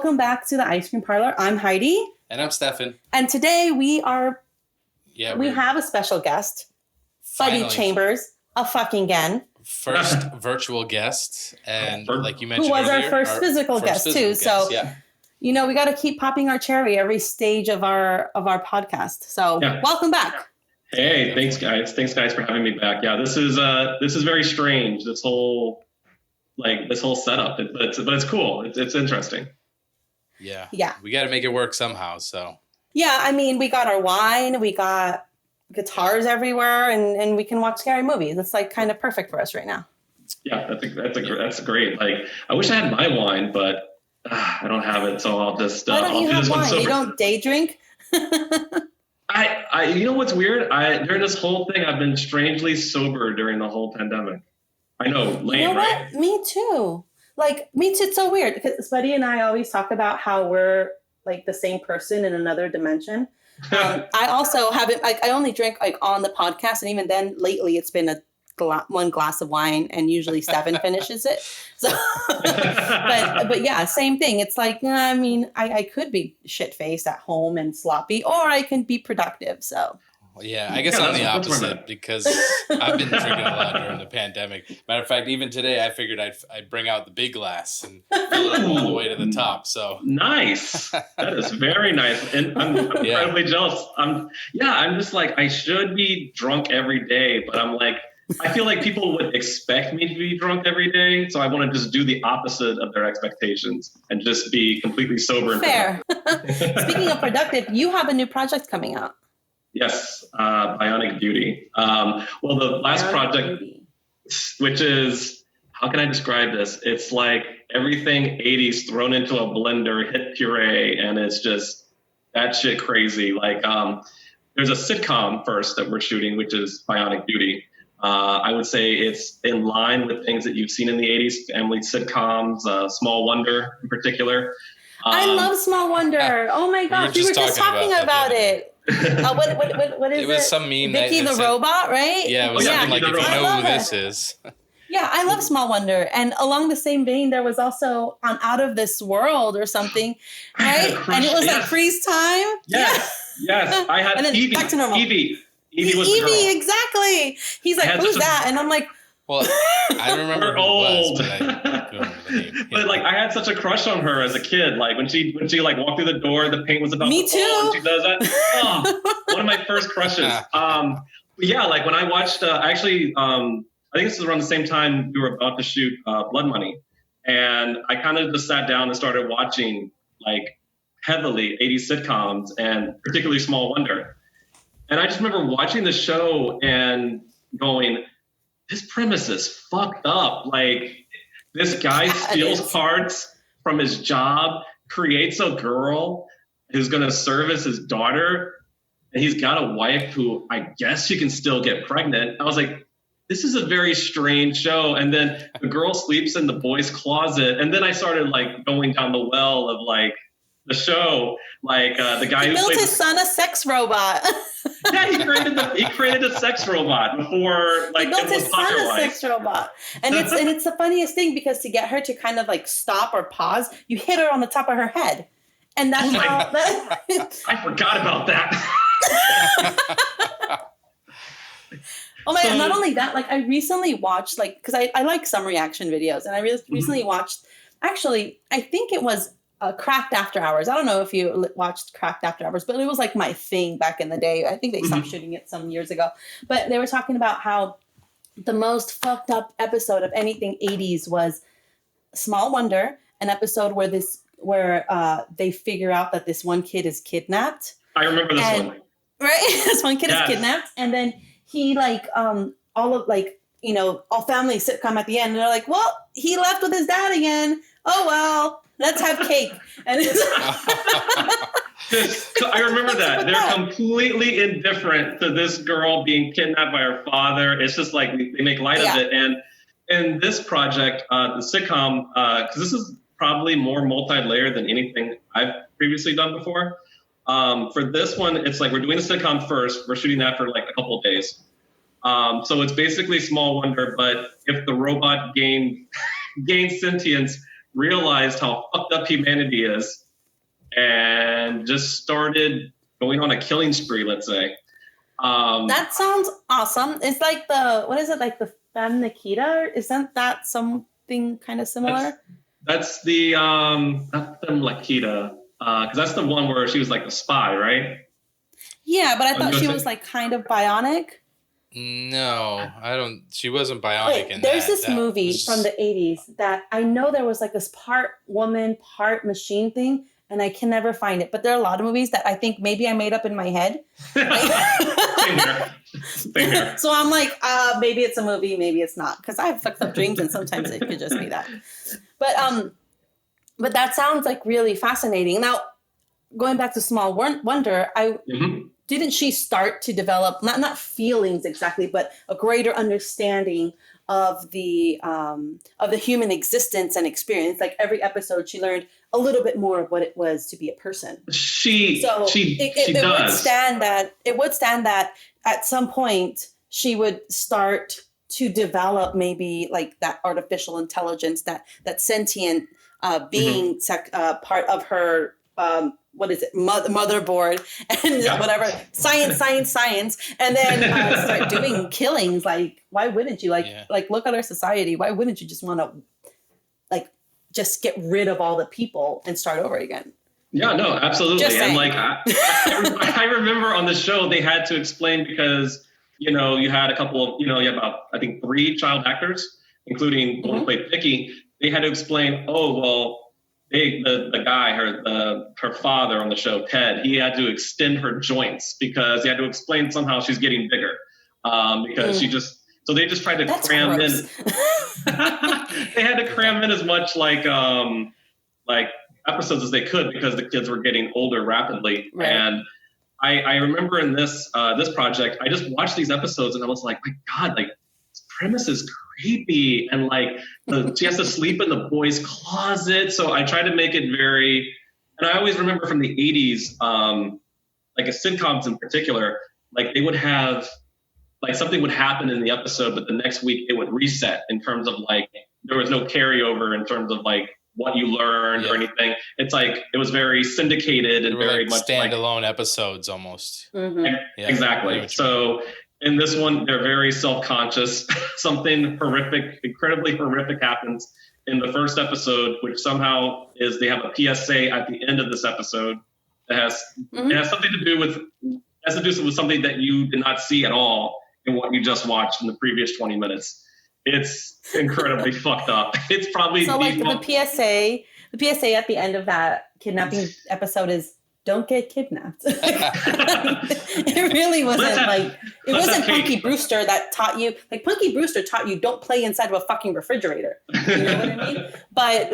welcome back to the Ice Cream Parlor. I'm Heidi. And I'm Stefan. And today we have a special guest, Buddy Chambers, again. First virtual guest, and like you mentioned, who was earlier, our first physical guest too. So, we got to keep popping our cherry every stage of our podcast. So, welcome back. Hey, thanks guys for having me back. Yeah, this is very strange. This whole setup, but it's cool. It's interesting. Yeah. We got to make it work somehow. So. Yeah, I mean, we got our wine, we got guitars everywhere, and we can watch scary movies. It's like kind of perfect for us right now. Yeah, that's great. Like, I wish I had my wine, but I don't have it, so I'll just. Why don't you have wine? You don't day drink. I you know what's weird? During this whole thing, I've been strangely sober during the whole pandemic. I know, lame, you know what? right? Me too. It's so weird because Buddy and I always talk about how we're like the same person in another dimension. I also haven't, I only drink on the podcast, and even then lately it's been one glass of wine, and usually Stefan finishes it. So, but yeah, same thing. It's like, I mean, I could be shit-faced at home and sloppy, or I can be productive. So. Yeah, I guess I'm the opposite because I've been drinking a lot during the pandemic. Matter of fact, even today I figured I'd bring out the big glass and fill it all the way to the top. So nice. That is very nice. And I'm incredibly jealous. I'm just like, I should be drunk every day, but I'm like, I feel like people would expect me to be drunk every day. So I want to just do the opposite of their expectations and just be completely sober. Fair. Speaking of productive, you have a new project coming out. Yes, Bionic Beauty. Well, the last project, which is, how can I describe this? It's like everything 80s thrown into a blender, hit puree, and it's just that shit crazy. Like, there's a sitcom first that we're shooting, which is Bionic Beauty. I would say it's in line with things that you've seen in the 80s, family sitcoms, Small Wonder in particular. I love Small Wonder. Oh my gosh, we were just talking about it. What is it? It was some meme. Vicky the robot, right? Yeah, it was something like, if you know who this is. Yeah, I love Small Wonder. And along the same vein, there was also on Out of This World or something, right? And it was like freeze time. Yes. I had Evie. Back to normal. Evie was the girl. Exactly. He's like, who's that? And I'm like, well, I remember we're old. But I don't remember the name. But like, I had such a crush on her as a kid. Like when she like walked through the door, the paint was about to fall, and she does that. Oh, one of my first crushes. But yeah, like when I watched, I think this was around the same time we were about to shoot Blood Money, and I kind of just sat down and started watching like heavily 80s sitcoms and particularly Small Wonder, and I just remember watching the show and going, this premise is fucked up. Like, this guy steals parts from his job, creates a girl who's going to service his daughter, and he's got a wife who I guess she can still get pregnant. I was like, this is a very strange show. And then the girl sleeps in the boy's closet. And then I started like going down the well of like the show, like the guy who built his son a sex robot. Yeah, he created a sex robot before like he built his son a sex robot. And it's the funniest thing because to get her to kind of like stop or pause, you hit her on the top of her head. And that's how I forgot about that. Oh my God, not only that, like I recently watched because I like some reaction videos, and I recently watched, actually, I think it was Cracked After Hours. I don't know if you watched Cracked After Hours, but it was like my thing back in the day. I think they stopped shooting it some years ago. But they were talking about how the most fucked up episode of anything 80s was Small Wonder, an episode where they figure out that this one kid is kidnapped. I remember this one. Right? This one kid is kidnapped. And then he all family sitcom at the end. And they're like, well, he left with his dad again. Oh, well. Let's have cake. And so I remember that. They're completely indifferent to this girl being kidnapped by her father. It's just like they make light of it. And in this project, the sitcom, because this is probably more multi-layered than anything I've previously done before. For this one, it's like we're doing the sitcom first. We're shooting that for like a couple of days. So it's basically Small Wonder, but if the robot gained sentience realized how fucked up humanity is and just started going on a killing spree, let's say. That sounds awesome. It's like what is it, like the Femme Nikita? Isn't that something kind of similar? That's the, not Femme Nikita, because that's the one where she was like the spy, right? Yeah, but I thought she was like kind of bionic. No, I don't. She wasn't bionic in that. There's this movie from the 80s that I know there was like this part woman, part machine thing, and I can never find it. But there are a lot of movies that I think maybe I made up in my head. Same here. So I'm like, maybe it's a movie, maybe it's not, because I have fucked up dreams, and sometimes it could just be that. But that sounds like really fascinating. Now, going back to Small Wonder, didn't she start to develop not feelings exactly, but a greater understanding of the human existence and experience? Like every episode, she learned a little bit more of what it was to be a person. She does. It would stand that at some point she would start to develop maybe like that artificial intelligence, that sentient being part of her. What is it? Motherboard and whatever. Science. And then start doing killings. Like, why wouldn't you? Like look at our society. Why wouldn't you just want to just get rid of all the people and start over again? Yeah, no, absolutely. And like, I remember on the show, they had to explain because, you had a couple of, you had about, I think 3 child actors, including the one who played Vicky. They had to explain, the guy, her father on the show, Ted, he had to extend her joints because he had to explain somehow she's getting bigger because so they just tried to cram in. They had to cram in as much like episodes as they could because the kids were getting older rapidly. Right. And I remember in this project, I just watched these episodes and I was like, my God, like this premise is creepy, and like she has to sleep in the boys' closet. So I tried to make it very, and I always remember from the 80s, like sitcoms in particular, like they would have like something would happen in the episode, but the next week it would reset in terms of like there was no carryover in terms of like what you learned or anything. It's like it was very syndicated and very much standalone episodes almost. Mm-hmm. Yeah, exactly. So in this one, they're very self-conscious. Something horrific, incredibly horrific happens in the first episode, which somehow is they have a PSA at the end of this episode that has something to do with something that you did not see at all in what you just watched in the previous 20 minutes. It's incredibly fucked up. It's probably so like the PSA at the end of that kidnapping episode is, don't get kidnapped. It really wasn't it wasn't Punky Brewster that taught you, like Punky Brewster taught you don't play inside of a fucking refrigerator. You know what I mean?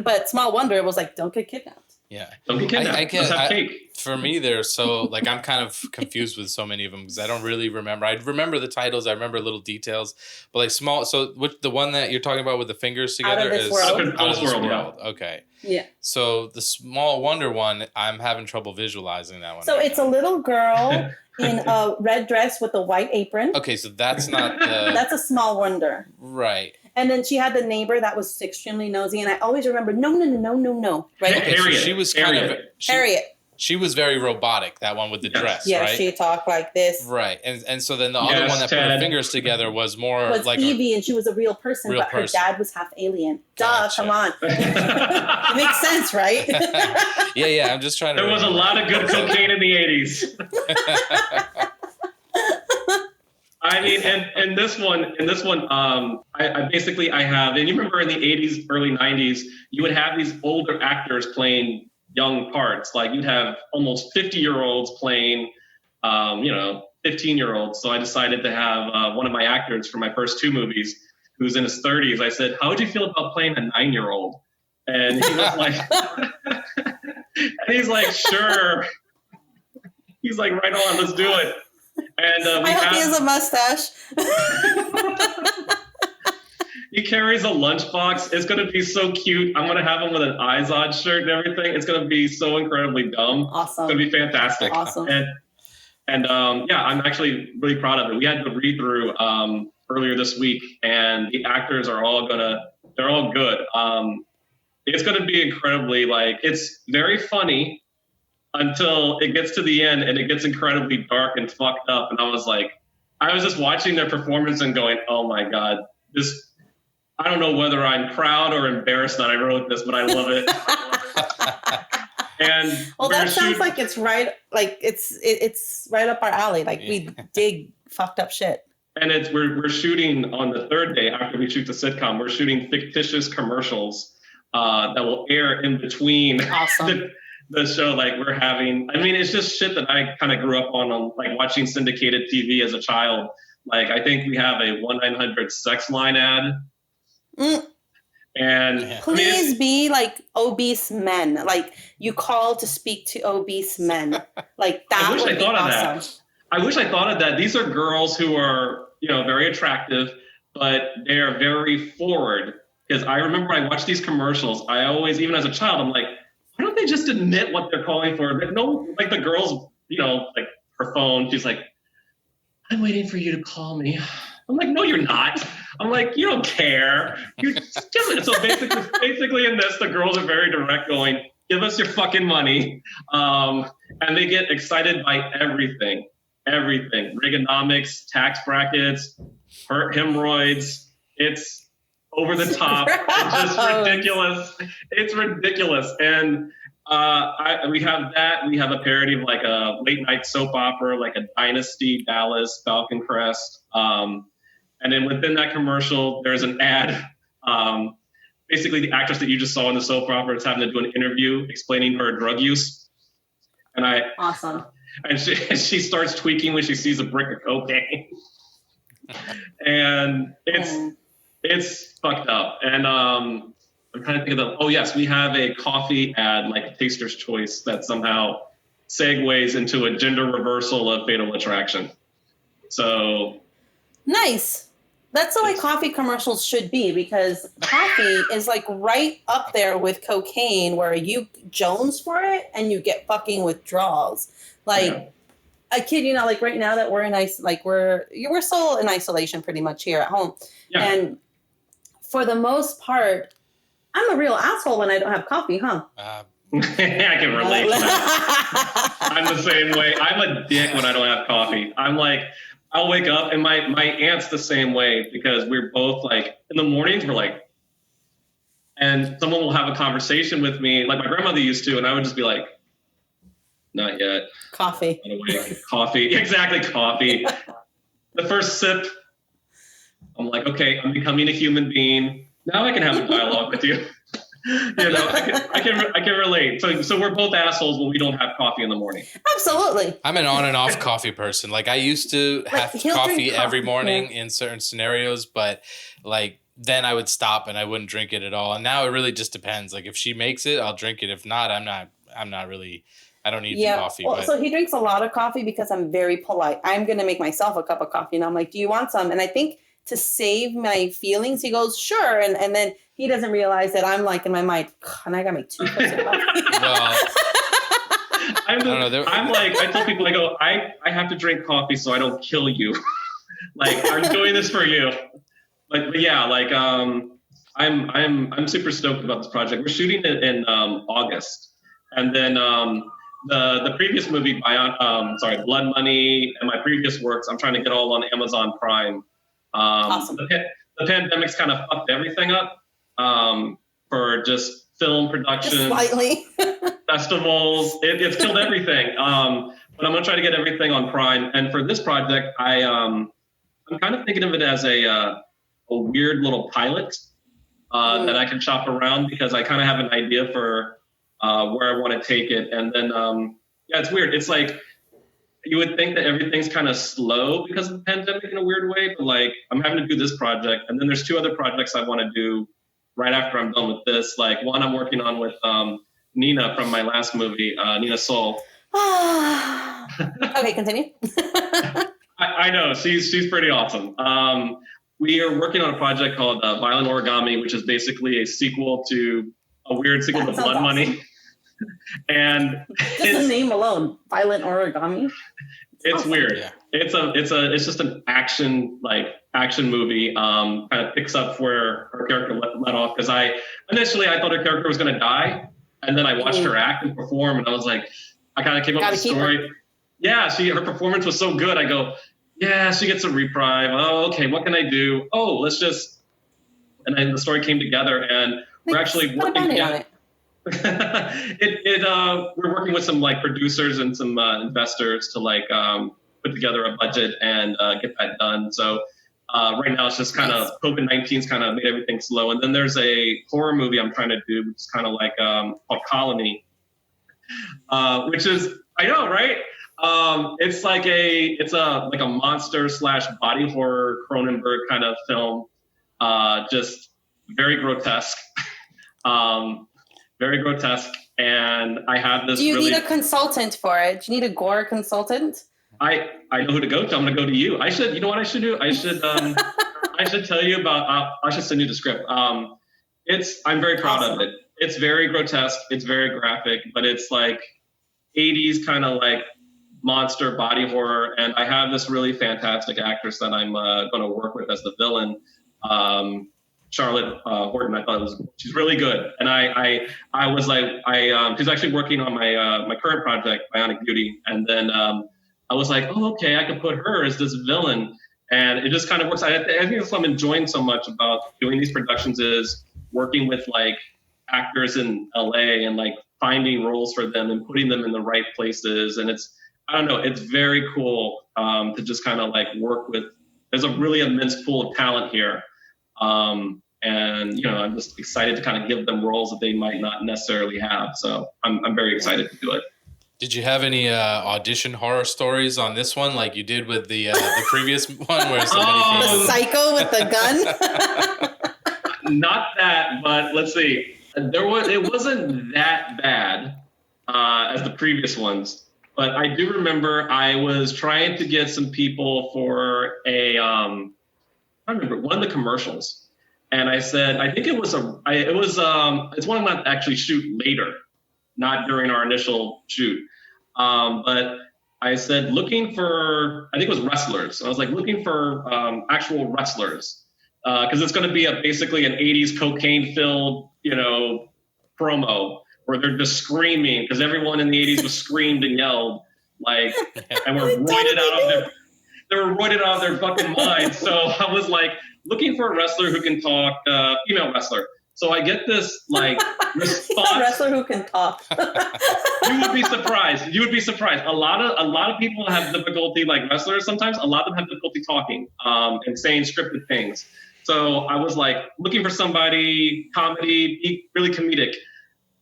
But Small Wonder was like, don't get kidnapped. Yeah. Don't get kidnapped. Let's have cake. For me, they're so like I'm kind of confused with so many of them because I don't really remember. I remember the titles, I remember little details, but like small. So the one that you're talking about with the fingers together is Out of this world. Yeah. Okay. Yeah. So the Small Wonder one, I'm having trouble visualizing that one. So it's a little girl in a red dress with a white apron. Okay, so that's not the. That's a Small Wonder. Right. And then she had the neighbor that was extremely nosy, and I always remember, no. Right? Okay, so she was kind of Harriet. She was very robotic, that one with the dress, yeah, right? Yeah, she talked like this. Right. And so then the other one that put her fingers together was more like Evie, and she was a real person, but her dad was half alien. Gotcha. Duh, come on. It makes sense, right? Yeah, I'm just trying to There was a lot of good cocaine in the 80s. I mean, and this one, I have, and you remember in the 80s, early 90s, you would have these older actors playing young parts. Like you'd have almost 50-year-olds playing, 15-year-olds. So I decided to have one of my actors for my first 2 movies, who's in his 30s. I said, how would you feel about playing a 9-year-old? And he was like, and he's like, sure. He's like, right on, let's do it. And I hope he has a mustache. He carries a lunchbox. It's going to be so cute. I'm going to have him with an Izod shirt and everything. It's going to be so incredibly dumb. Awesome. It's going to be fantastic. Awesome. And I'm actually really proud of it. We had the read-through earlier this week, and the actors are all they're all good. it's going to be incredibly it's very funny until it gets to the end and it gets incredibly dark and fucked up. And I was just watching their performance and going, oh my God, I don't know whether I'm proud or embarrassed that I wrote this, but I love it. And that sounds like it's right. It's right up our alley. We dig fucked up shit. And we're shooting on the third day after we shoot the sitcom. We're shooting fictitious commercials that will air in between the show. We're having. I mean, it's just shit that I kind of grew up on watching syndicated TV as a child. I think we have a 1-900 sex line ad. And please be obese men. You call to speak to obese men. That I wish would I be thought awesome. of that. I wish I thought of that. These are girls who are, very attractive, but they are very forward. Because I remember I watched these commercials. I always, even as a child, I'm like, why don't they just admit what they're calling for? The girl's, her phone. She's like, I'm waiting for you to call me. I'm like, no, you're not. I'm like, you don't care. So basically in this, the girls are very direct going, give us your fucking money. And they get excited by everything. Reaganomics, tax brackets, hemorrhoids. It's over the top. It's just ridiculous. It's ridiculous. And we have that. We have a parody of a late night soap opera, a Dynasty, Dallas, Falcon Crest. And then within that commercial, there's an ad. Basically, the actress that you just saw in the soap opera is having to do an interview explaining her drug use. Awesome. And she starts tweaking when she sees a brick of cocaine. And it's fucked up. And I'm trying to think of we have a coffee ad, a Taster's Choice, that somehow segues into a gender reversal of Fatal Attraction. So nice. That's the way coffee commercials should be, because coffee is right up there with cocaine, where you Jones for it and you get fucking withdrawals. I kid you not, right now that we're in we're still in isolation pretty much here at home. Yeah. And for the most part, I'm a real asshole when I don't have coffee, huh? I can relate to that. I'm the same way. I'm a dick when I don't have coffee. I'll wake up, and my aunt's the same way, because we're both in the mornings we're and someone will have a conversation with me like my grandmother used to, and I would just be like, not yet. Coffee. Coffee. Exactly, coffee. The first sip, I'm like, okay, I'm becoming a human being. Now I can have a dialogue with you. I can relate. So we're both assholes when we don't have coffee in the morning. Absolutely. I'm an on and off coffee person. I used to have coffee every morning in certain scenarios, but then I would stop and I wouldn't drink it at all. And now it really just depends. If she makes it, I'll drink it. If not, I'm not really. I don't need the coffee. Well, so he drinks a lot of coffee because I'm very polite. I'm gonna make myself a cup of coffee, and I'm like, do you want some? And I think to save my feelings, he goes, sure. And then he doesn't realize that I'm in my mind, and I got my 2 cups of coffee. I tell people, I have to drink coffee so I don't kill you. I'm doing this for you. I'm super stoked about this project. We're shooting it in August. And then the previous movie, Blood Money, and my previous works, I'm trying to get all on Amazon Prime. Awesome. The pandemic's kind of fucked everything up for just film production, just slightly. festivals. It's killed everything. But I'm gonna try to get everything on Prime. And for this project, I'm kind of thinking of it as a weird little pilot that I can shop around, because I kind of have an idea for where I want to take it. And then it's weird. It's you would think that everything's kind of slow because of the pandemic in a weird way, but I'm having to do this project, and then there's 2 other projects I want to do right after I'm done with this. One I'm working on with Nina from my last movie, Nina Soul. Okay, continue. I know, she's pretty awesome. We are working on a project called Violent Origami, which is basically a sequel to to Blood awesome. Money. And just the name alone, Violent Origami. It's weird. Yeah. It's just an action movie. Kind of picks up where her character let off, because initially I thought her character was going to die, and then I watched her act and perform, and I was like, I kind of came up with the story. Yeah, her performance was so good. I go, yeah, she gets a reprime. Oh, okay, what can I do? Oh, and then the story came together, and we're actually working together. We're working with some producers and some investors to put together a budget and get that done. So right now it's just kind of COVID-19's kind of made everything slow. And then there's a horror movie I'm trying to do, which is kind of called Colony, which is, I know, right? It's a monster / body horror Cronenberg kind of film, just very grotesque. Very grotesque, and I have this. Do you need a consultant for it? Do you need a gore consultant? I know who to go to. I'm going to go to you. You know what I should do? I should tell you about. I should send you the script. I'm very proud of it. It's very grotesque. It's very graphic, but it's 80s kind of monster body horror. And I have this really fantastic actress that I'm going to work with as the villain. Charlotte Horton. I thought she's really good, and I was she's actually working on my current project, Bionic Beauty, and then I was like, oh, okay, I could put her as this villain, and it just kind of works. I think that's what I'm enjoying so much about doing these productions is working with actors in LA and finding roles for them and putting them in the right places, and it's very cool to just kind of work with. There's a really immense pool of talent here. And I'm just excited to kind of give them roles that they might not necessarily have. So I'm very excited to do it. Did you have any audition horror stories on this one, like you did with the previous one, where somebody came psycho with the gun? Not that, but let's see. It wasn't that bad as the previous ones, but I do remember I was trying to get some people for I remember one of the commercials, and I said, I think it's one I'm not actually shoot later, not during our initial shoot. But I said, looking for, I think it was wrestlers. I was looking for actual wrestlers, because it's going to be basically an 80s cocaine filled, promo where they're just screaming because everyone in the 80s was screamed and yelled and were roided out of their. They were roided out of their fucking minds. So I was looking for a wrestler who can talk, female wrestler. So I get this response. A wrestler who can talk. You would be surprised. A lot of people have difficulty, wrestlers sometimes. A lot of them have difficulty talking and saying scripted things. So I was looking for somebody, comedy, be really comedic.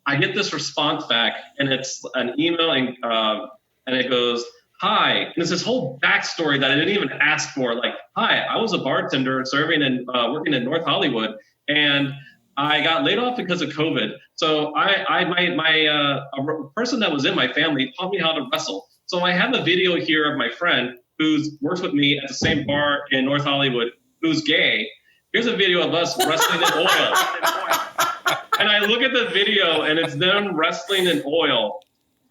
I get this response back, and it's an email, and it goes, hi, and it's this whole backstory that I didn't even ask for. Hi, I was a bartender serving and working in North Hollywood, and I got laid off because of COVID. So a person that was in my family taught me how to wrestle. So I have a video here of my friend who works with me at the same bar in North Hollywood, who's gay. Here's a video of us wrestling in oil. And I look at the video, and it's them wrestling in oil,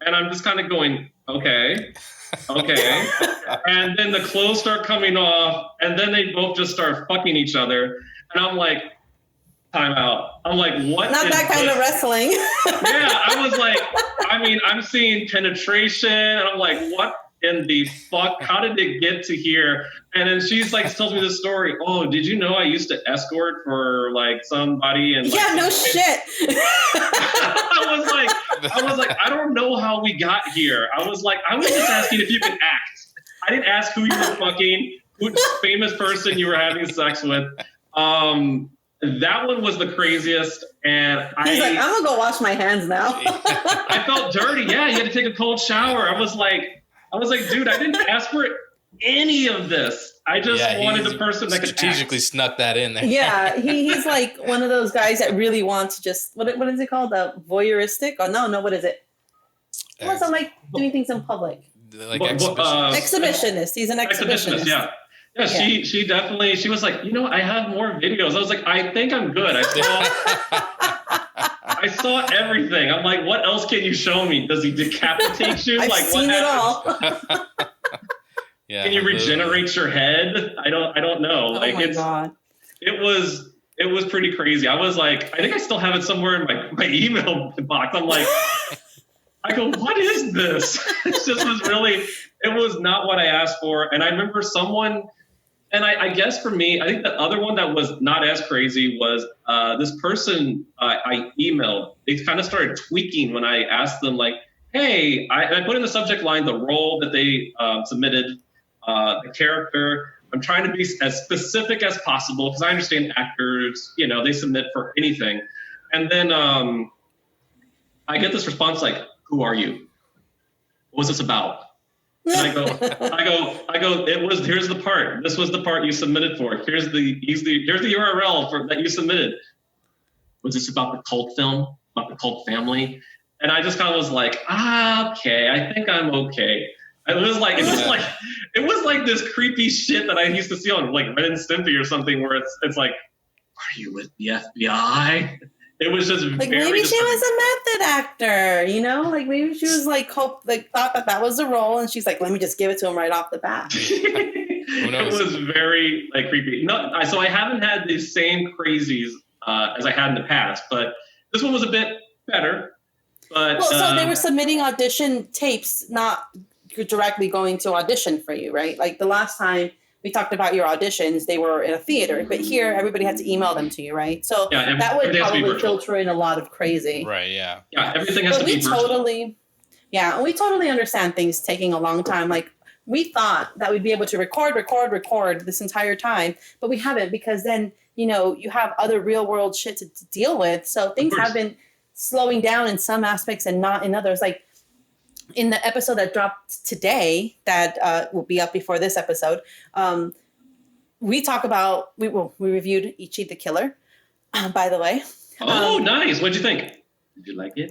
and I'm just kind of going, okay. And then the clothes start coming off, and then they both just start fucking each other. And I'm like, time out. I'm like, what? Not that kind of wrestling. Yeah, I was I'm seeing penetration, and I'm like, what in the fuck? How did it get to here? And then she's tells me this story. Oh, did you know I used to escort for somebody? And yeah, no shit. I was like, I don't know how we got here. I was just asking if you can act. I didn't ask who you were fucking, who's famous person you were having sex with. That one was the craziest, and he's I'm gonna go wash my hands now. I felt dirty. Yeah, you had to take a cold shower. I was like, dude, I didn't ask for any of this. I just wanted a person that could strategically snuck that in there. Yeah, he's one of those guys that really want to just what is it called? Voyeuristic? Oh no, what is it? He wants to doing things in public. Exhibitionist. He's an exhibitionist. Yeah. Yeah, she definitely, she was like, I have more videos. I was like, I think I'm good. I saw everything. I'm like, what else can you show me? Does he decapitate you? I've seen it all. Yeah. Can you regenerate your head? I don't know. Oh my God. It was pretty crazy. I was like, I think I still have it somewhere in my email box. I'm like, I go, what is this? It was not what I asked for. And I remember someone, and I guess for me, I think the other one that was not as crazy was this person I emailed. They kind of started tweaking when I asked them, like, hey, I put in the subject line the role that they submitted, the character. I'm trying to be as specific as possible because I understand actors, they submit for anything. And then I get this response like, who are you? What was this about? And I go, here's the part. This was the part you submitted for. Here's the URL that you submitted. Was this about the cult film, about the cult family? And I just kind of was like, okay, I think I'm okay. It was like this creepy shit that I used to see on like Ren and Stimpy or something, where it's like, are you with the FBI? It was just like maybe she was a method actor, like maybe she was like thought that was the role, and she's like, let me just give it to him right off the bat. It was very like creepy. No, so I haven't had the same crazies as I had in the past, but this one was a bit better. But so they were submitting audition tapes, not directly going to audition for you, right? Like the last time we talked about your auditions, they were in a theater, but here everybody had to email them to you, right? So that would probably filter in a lot of crazy. Right, yeah. Yeah, everything has to be virtual. We totally understand things taking a long time. Like we thought that we'd be able to record this entire time, but we haven't, because then, you have other real world shit to deal with. So things have been slowing down in some aspects and not in others. Like in the episode that dropped today, that will be up before this episode, we talk about, we reviewed Ichi the Killer, by the way. Oh, nice. What'd you think? Did you like it?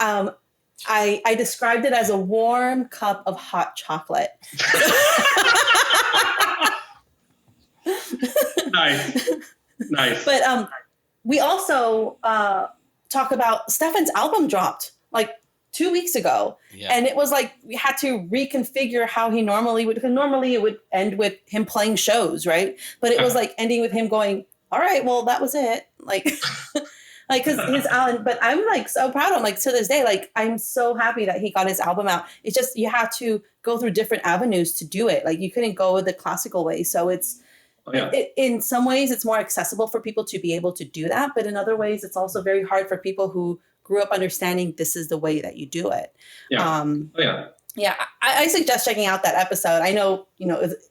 I described it as a warm cup of hot chocolate. Nice. But we also talk about Stefan's album dropped like 2 weeks ago. Yeah. And it was like we had to reconfigure how he normally would, because normally it would end with him playing shows, right? But it was like ending with him going, all right, well, that was it. Like, because his album, but I'm like so proud of him. Like to this day, like I'm so happy that he got his album out. It's just you have to go through different avenues to do it. Like you couldn't go the classical way. So it's, in some ways, it's more accessible for people to be able to do that. But in other ways, it's also very hard for people who grew up understanding this is the way that you do it. Yeah. I suggest checking out that episode. I know,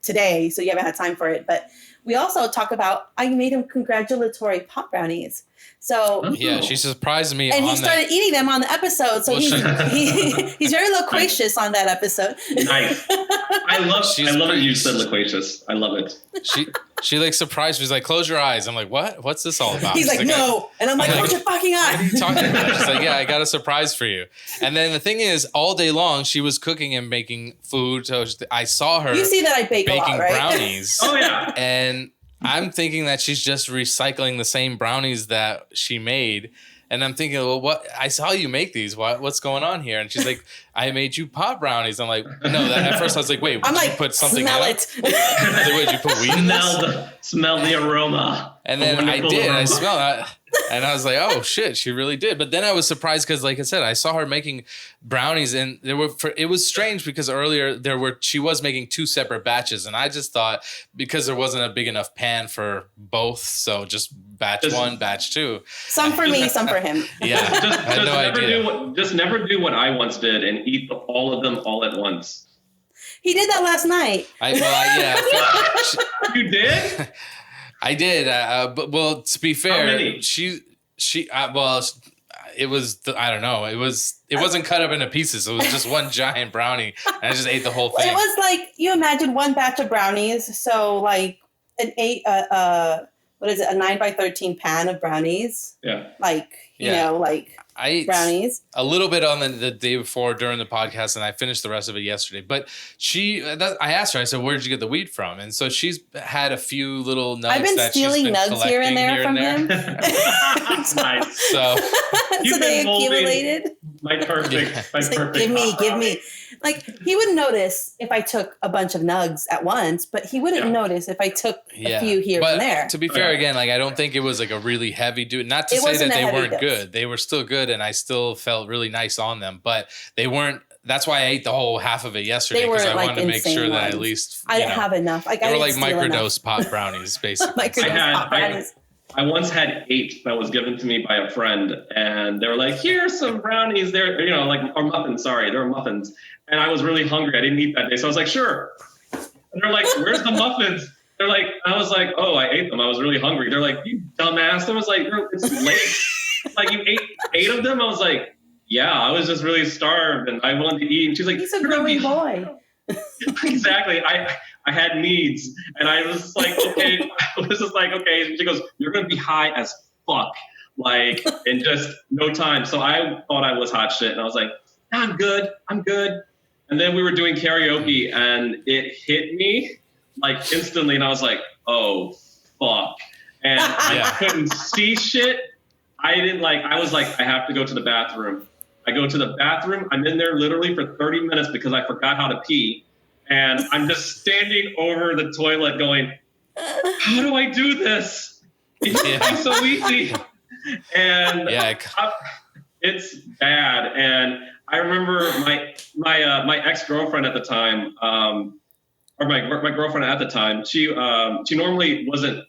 today, so you haven't had time for it, but we also talk about, I made him congratulatory pot brownies. So yeah, she surprised me. And he started eating them on the episode. So he's very loquacious on that episode. Nice. I love it. You said loquacious. I love it. She like surprised me. She's like, close your eyes. I'm like, what? What's this all about? He's like, no. And I'm like, close your fucking eyes. What are you talking about? She's like, yeah, I got a surprise for you. And then the thing is, all day long, she was cooking and making food. So I saw her. You see that I bake a lot, right? Brownies. Oh, yeah. And I'm thinking that she's just recycling the same brownies that she made. And I'm thinking, well, what? I saw you make these. What's going on here? And she's like, I made you pot brownies. I'm like, no. At first I was like, wait, did you put something smell else? I was like, wait, did you put weed in this? Smell the aroma. And then I did. I smelled it. And I was like, oh, shit, she really did. But then I was surprised because, like I said, I saw her making brownies. And it was strange because earlier she was making 2 separate batches. And I just thought because there wasn't a big enough pan for both. So just batch 1, batch 2. Some for me, some for him. Yeah. Just never do what I once did and eat all of them all at once. He did that last night. You did? I did. But to be fair, how many? It was, I don't know. It wasn't cut up into pieces. It was just one giant brownie. And I just ate the whole thing. It was like, you imagine one batch of brownies. So like a 9 by 13 pan of brownies. Yeah. Like like I ate brownies. A little bit on the day before during the podcast, and I finished the rest of it yesterday. But I asked her, I said, "Where did you get the weed from?" And so she's had a few little nugs. I've been stealing nugs here and there from him. That's nice. So they accumulated. My perfect. Give me. Like, he would notice if I took a bunch of nugs at once, but he wouldn't notice if I took a few here and there. To be fair, again, like, I don't think it was like a really heavy dude. Not to say that they weren't good. They were still good, and I still felt really nice on them, but they weren't. That's why I ate the whole half of it yesterday, because I wanted to make sure that at least I didn't have enough. They were like microdose pot brownies, basically. I once had 8 that was given to me by a friend, and they were like, "Here's some brownies." They're or muffins. Sorry, they were muffins, and I was really hungry. I didn't eat that day, so I was like, "Sure." And they're like, "Where's the muffins?" They're like, I was like, "Oh, I ate them. I was really hungry." They're like, "You dumbass!" I was like, "It's late. Like, you ate 8 of them?" I was like, "Yeah, I was just really starved and I wanted to eat." And she's like, "He's a growing boy." Exactly. I had needs, and I was like, okay. I was just like, okay. And she goes, "You're gonna be high as fuck, like, in just no time." So I thought I was hot shit, and I was like, "Nah, I'm good. And then we were doing karaoke, and it hit me like instantly, and I was like, "Oh fuck!" And I couldn't see shit. I was like, I have to go to the bathroom. I go to the bathroom. I'm in there literally for 30 minutes because I forgot how to pee. And I'm just standing over the toilet going, "How do I do this? It's so easy." And it's bad. And I remember my ex-girlfriend at the time, or my girlfriend at the time, she normally wasn't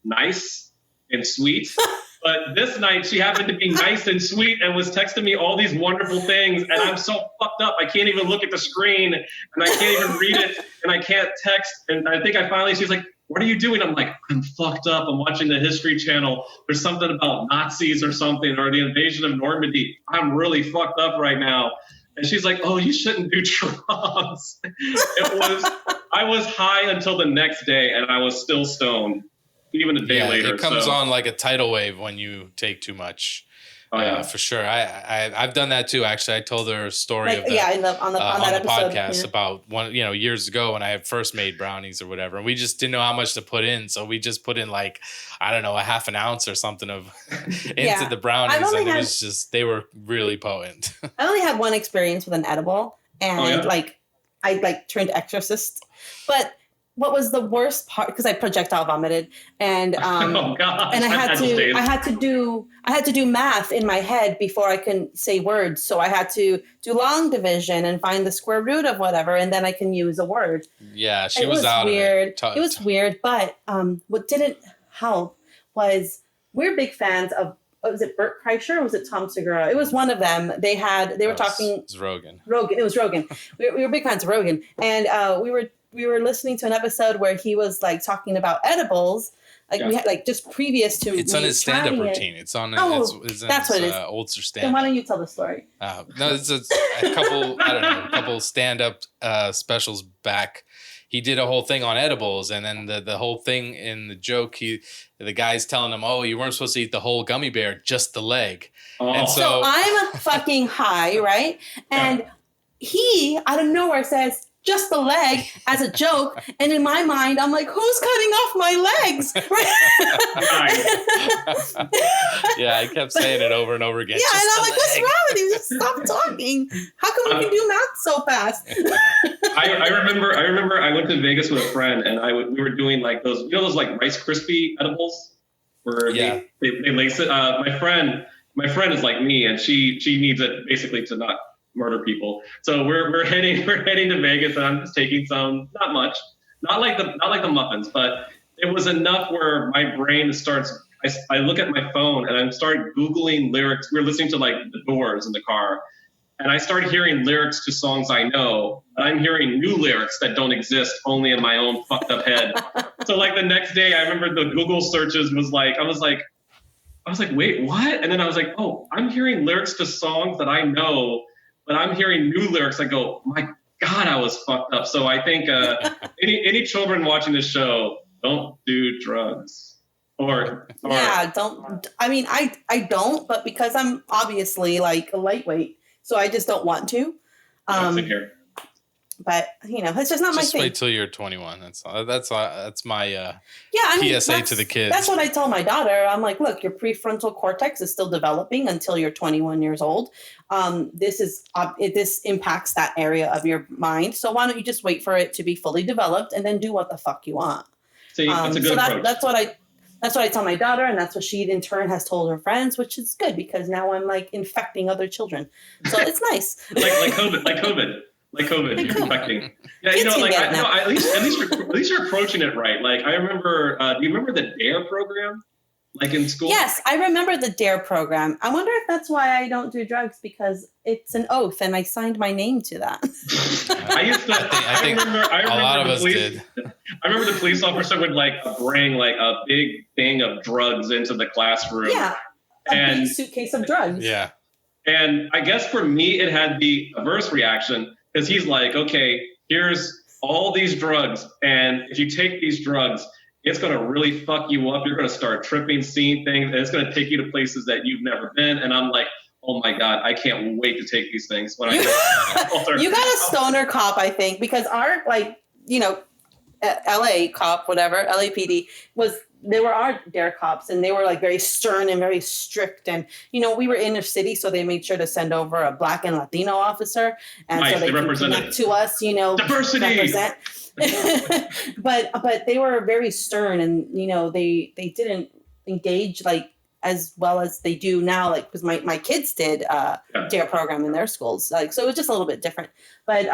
nice and sweet. But this night, she happened to be nice and sweet and was texting me all these wonderful things. And I'm so fucked up. I can't even look at the screen, and I can't even read it, and I can't text. And I think she was like, "What are you doing?" I'm like, "I'm fucked up. I'm watching the History Channel. There's something about Nazis or something, or the invasion of Normandy. I'm really fucked up right now." And she's like, "Oh, you shouldn't do drugs." I was high until the next day, and I was still stoned. Even a day later. It comes on like a tidal wave when you take too much. For sure. I've done that too. Actually, I told her a story on that podcast about one, years ago when I had first made brownies or whatever, and we just didn't know how much to put in, so we just put in like, I don't know, a half an ounce or something of into the brownies, and it was just, they were really potent. I only had one experience with an edible, and I turned exorcist, but what was the worst part? Because I projectile vomited, and and I had to do math in my head before I can say words. So I had to do long division and find the square root of whatever, and then I can use a word. Yeah, she was out weird. It was weird, but what didn't help was we're big fans of. Was it Bert Kreischer or was it Tom Segura? It was one of them. They were talking. It was Rogan. It was Rogan. We were big fans of Rogan, and we were listening to an episode where he was like talking about edibles, we had like just previous to. It's on his stand-up routine. It's on. It's that's what it is. Oldster stand. Then why don't you tell the story? No, it's a couple. I don't know, a couple stand-up specials back. He did a whole thing on edibles, and then the whole thing in the joke, the guy's telling him, "Oh, you weren't supposed to eat the whole gummy bear, just the leg." Oh. And so I'm fucking high, right? And he out of nowhere says, "Just the leg," as a joke, and in my mind, I'm like, "Who's cutting off my legs?" Yeah, I kept saying it over and over again. Yeah, and I'm like, "What's wrong with you? Just stop talking. How come we can do math so fast?" I remember I went to Vegas with a friend, and we were doing like those, those like Rice Krispie edibles, where they lace it. My friend is like me, and she needs it basically to not murder people. So we're heading to Vegas, and I'm just taking some, not much, not like the muffins, but it was enough where my brain starts. I look at my phone and I start Googling lyrics. We were listening to like The Doors in the car, and I started hearing lyrics to songs I know, and I'm hearing new lyrics that don't exist, only in my own fucked up head. So like the next day, I remember the Google searches was like, I was like, wait, what? And then I was like, oh, I'm hearing lyrics to songs that I know, but I'm hearing new lyrics. I go, my God, I was fucked up. So I think any children watching this show, don't do drugs. Yeah, don't. I mean, I don't, but because I'm obviously like a lightweight, so I just don't want to. Same here. But it's just not my thing. Just wait till you're 21. That's my PSA to the kids. That's what I tell my daughter. I'm like, look, your prefrontal cortex is still developing until you're 21 years old. This impacts that area of your mind. So why don't you just wait for it to be fully developed and then do what the fuck you want? See, that's a good approach. That's what I tell my daughter, and that's what she in turn has told her friends, which is good because now I'm like infecting other children. So it's nice. like COVID. You're infecting. Yeah, at least you're approaching it right. Like I remember, do you remember the DARE program? Like in school? Yes, I remember the DARE program. I wonder if that's why I don't do drugs, because it's an oath and I signed my name to that. I think a lot of us did. I remember the police officer would like bring like a big thing of drugs into the classroom. Yeah, big suitcase of drugs. Yeah. And I guess for me, it had the adverse reaction because he's like, okay, here's all these drugs. And if you take these drugs, it's going to really fuck you up. You're going to start tripping, seeing things, and it's going to take you to places that you've never been. And I'm like, oh my God, I can't wait to take these things. When you got a stoner cop, I think, because our, LA cop, whatever, LAPD, they were our DARE cops, and they were like very stern and very strict. And, we were inner city, so they made sure to send over a Black and Latino officer. And nice, so they could connect to us, diversity. Represent. but they were very stern, and, they didn't engage like as well as they do now, like, because my kids did DARE program in their schools. Like, so it was just a little bit different. But,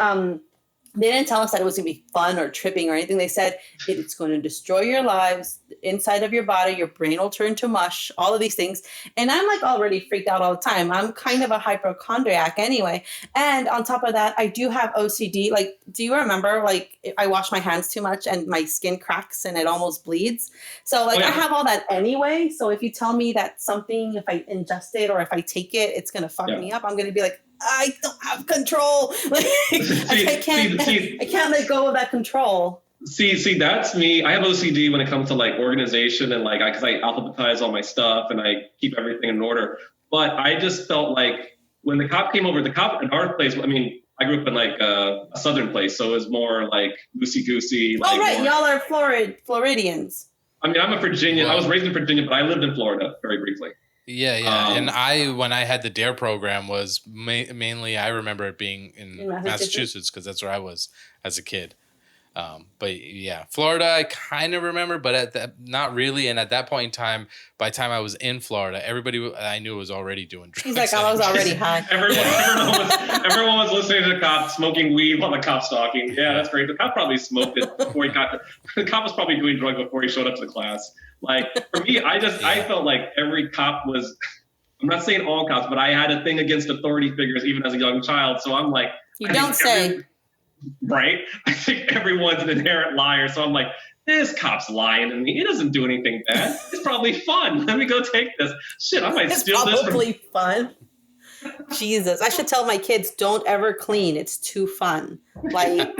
they didn't tell us that it was going to be fun or tripping or anything. They said it's going to destroy your lives, inside of your body. Your brain will turn to mush, all of these things. And I'm like already freaked out all the time. I'm kind of a hypochondriac anyway. And on top of that, I do have OCD. Like, do you remember, like, I wash my hands too much and my skin cracks and it almost bleeds? So, like, I have all that anyway. So if you tell me that something, if I ingest it or if I take it, it's going to fuck me up, I'm going to be like, I don't have control. Like, I can't let go of that control. See, that's me. I have OCD when it comes to like organization and like, because I alphabetize all my stuff and I keep everything in order. But I just felt like when the cop came over, the cop in our place, I mean, I grew up in like a southern place, so it was more like loosey-goosey. Like, right. Y'all are Floridians. I mean, I'm a Virginian. I was raised in Virginia, but I lived in Florida very briefly. Yeah. And when I had the DARE program was mainly, I remember it being in Massachusetts because that's where I was as a kid. But yeah, Florida, I kind of remember, but not really. And at that point in time, by the time I was in Florida, everybody I knew was already doing drugs. He's like, I was already high. Everyone was listening to the cop smoking weed while the cop's talking. Yeah, that's great. The cop probably smoked it before he got the cop was probably doing drugs before he showed up to the class. Like, for me, I felt like every cop was, I'm not saying all cops, but I had a thing against authority figures even as a young child. So I'm like, you don't say. Right? I think everyone's an inherent liar. So I'm like, this cop's lying to me. He doesn't do anything bad. It's probably fun. Let me go take this. Shit, I might steal this. It's probably fun. Jesus, I should tell my kids, don't ever clean. It's too fun. Like,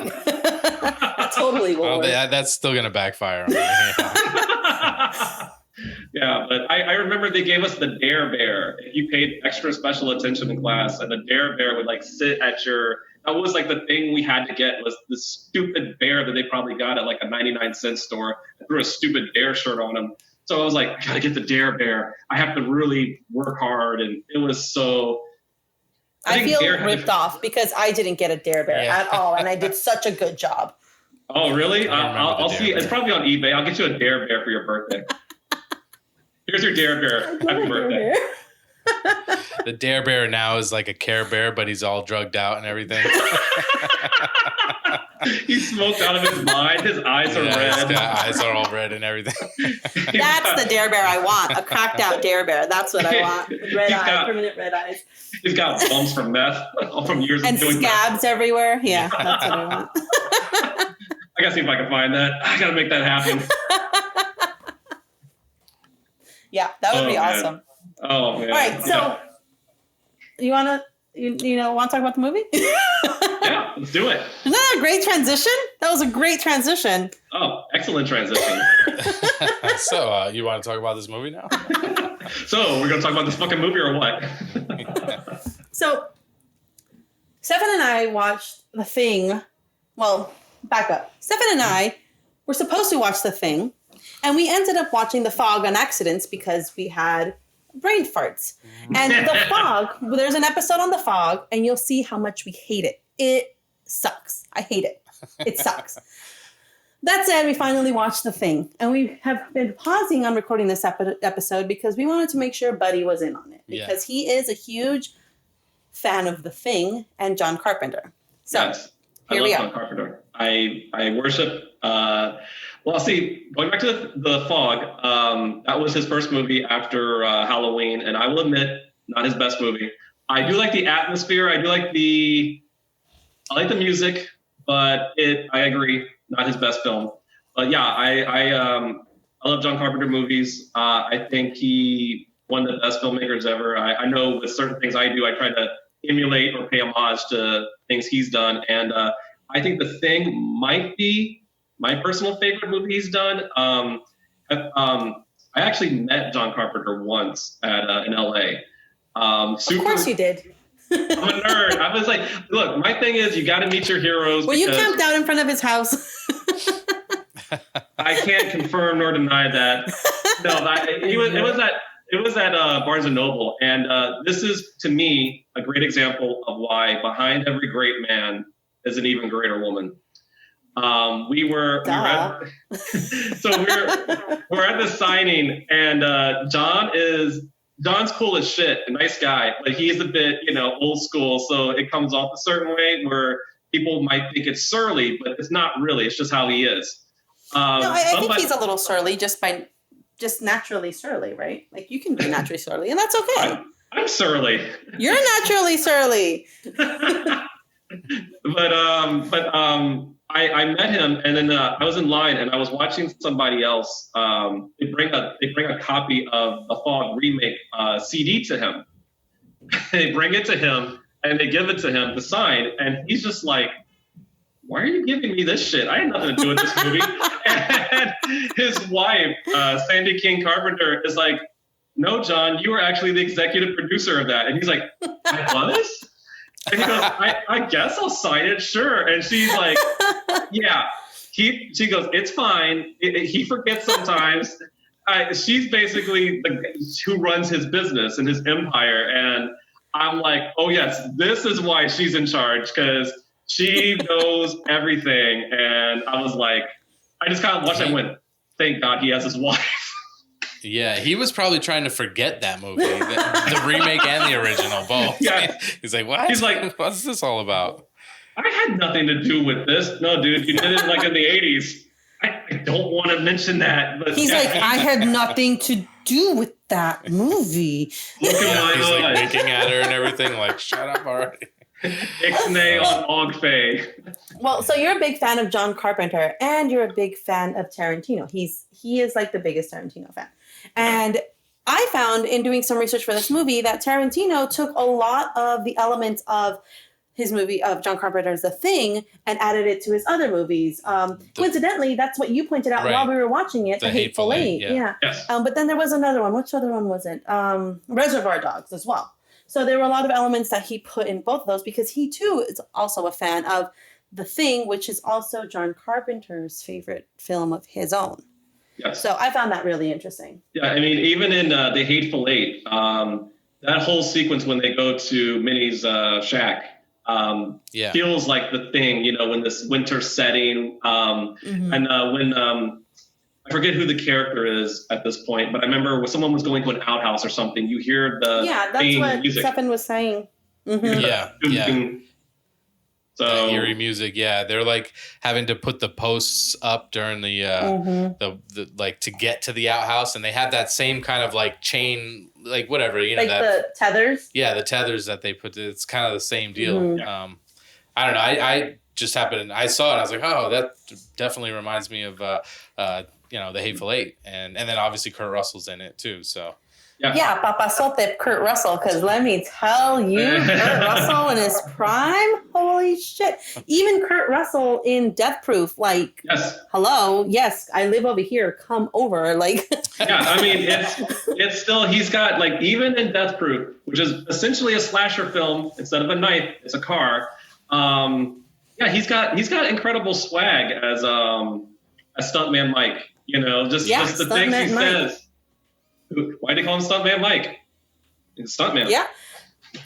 totally will. That's still going to backfire on me. Yeah, but I remember they gave us the DARE Bear. If you paid extra special attention in class, and the DARE Bear would like sit at your, that was like the thing we had to get was the stupid bear that they probably got at like a 99-cent store and threw a stupid DARE shirt on him. So I was like, I gotta get the DARE Bear. I have to really work hard. And it was so... I feel ripped off because I didn't get a DARE Bear at all. And I did such a good job. Oh, really? I'll see. It's probably on eBay. I'll get you a DARE Bear for your birthday. Here's your DARE Bear. Happy birthday. The DARE Bear now is like a Care Bear, but he's all drugged out and everything. He's smoked out of his mind. His eyes are red. His eyes are all red and everything. That's the DARE Bear I want. A cracked out DARE Bear. That's what I want. Red eyes, permanent red eyes. He's got bumps from meth from years and of doing scabs everywhere. Yeah, that's what I want. I gotta see if I can find that. I gotta make that happen. Yeah, that would be awesome. Oh man! All right, so you want to want to talk about the movie? Yeah, let's do it. Isn't that a great transition? That was a great transition. Oh, Excellent transition. So, you want to talk about this movie now? So, we're going to talk about this fucking movie or what? So, Stefan and I watched The Thing. Well, back up. Stefan and I were supposed to watch The Thing, and we ended up watching The Fog on accident because we had brain farts. And The Fog, there's an episode on The Fog, and you'll see how much we hate it. It sucks. I hate it. It sucks. That said, we finally watched The Thing, and we have been pausing on recording this episode because we wanted to make sure Buddy was in on it, because he is a huge fan of The Thing and John Carpenter. So yes, I love John Carpenter. I worship. Well, see, going back to the Fog, that was his first movie after Halloween, and I will admit, not his best movie. I do like the atmosphere. I like the music, but I agree. Not his best film, but yeah, I love John Carpenter movies. I think he one of the best filmmakers ever. I know with certain things I do, I try to emulate or pay homage to things he's done, and I think The Thing might be my personal favorite movie he's done. I actually met John Carpenter once in LA. Of course you did. I'm a nerd. I was like, look, my thing is you got to meet your heroes. Well, you camped out in front of his house. I can't confirm nor deny that. No, it was at Barnes & Noble. And this is, to me, a great example of why behind every great man is an even greater woman. We're at the signing, and John's cool as shit, a nice guy, but he is a bit, old school. So it comes off a certain way where people might think it's surly, but it's not really. It's just how he is. I think he's a little surly, just naturally surly, right? Like you can be naturally surly, and that's okay. I'm surly. You're naturally surly. But I met him, and then I was in line, and I was watching somebody else. They bring a copy of the Fog remake CD to him. They bring it to him, and they give it to him to sign, and he's just like, "Why are you giving me this shit? I had nothing to do with this movie." And his wife, Sandy King Carpenter, is like, "No, John, you were actually the executive producer of that." And he's like, "I was?" And he goes, I guess I'll sign it, sure. And she's like, yeah. She goes, it's fine. He forgets sometimes. She's basically who runs his business and his empire. And I'm like, oh, yes, this is why she's in charge, because she knows everything. And I was like, I just kind of watched it and went, thank God he has his wife. Yeah, he was probably trying to forget that movie, the remake and the original, both. Yeah. He's like, what? He's like, what's this all about? I had nothing to do with this. No, dude, you did it in the 80s. I don't want to mention that. But he's like, I had nothing to do with that movie. Look at my he's eyes. like winking at her and everything, like, shut up already. Ixnay on Og Fay. Well, so you're a big fan of John Carpenter, and you're a big fan of Tarantino. He is like the biggest Tarantino fan. And I found in doing some research for this movie that Tarantino took a lot of the elements of his movie of John Carpenter's The Thing and added it to his other movies. Coincidentally, that's what you pointed out while we were watching it, The Hateful Eight. Yeah. Yes. But then there was another one. Which other one was it? Reservoir Dogs as well. So there were a lot of elements that he put in both of those because he too is also a fan of The Thing, which is also John Carpenter's favorite film of his own. Yes. So I found that really interesting. Yeah, I mean, even in The Hateful Eight, that whole sequence when they go to Minnie's shack feels like The Thing, in this winter setting. And when I forget who the character is at this point, but I remember when someone was going to an outhouse or something, you hear the that's what music. Stefan was saying. Mm-hmm. Yeah. So that eerie music, they're like having to put the posts up during the like to get to the outhouse, and they have that same kind of like chain, like whatever, like that, the tethers. Yeah, the tethers that they put. It's kind of the same deal. Mm-hmm. I don't know. I just happened. I saw it. I was like, oh, that definitely reminds me of The Hateful Eight, and then obviously Kurt Russell's in it too. So Yeah, Papazote Kurt Russell, because let me tell you, Kurt Russell in his prime, holy shit. Even Kurt Russell in Death Proof, like, hello, yes, I live over here, come over, like. Yeah, I mean, it's still, he's got, like, even in Death Proof, which is essentially a slasher film, instead of a knife, it's a car. Yeah, he's got incredible swag as Stuntman Mike, you know, just the things he says. Why do they call him Stuntman Mike? He's a stuntman. Yeah.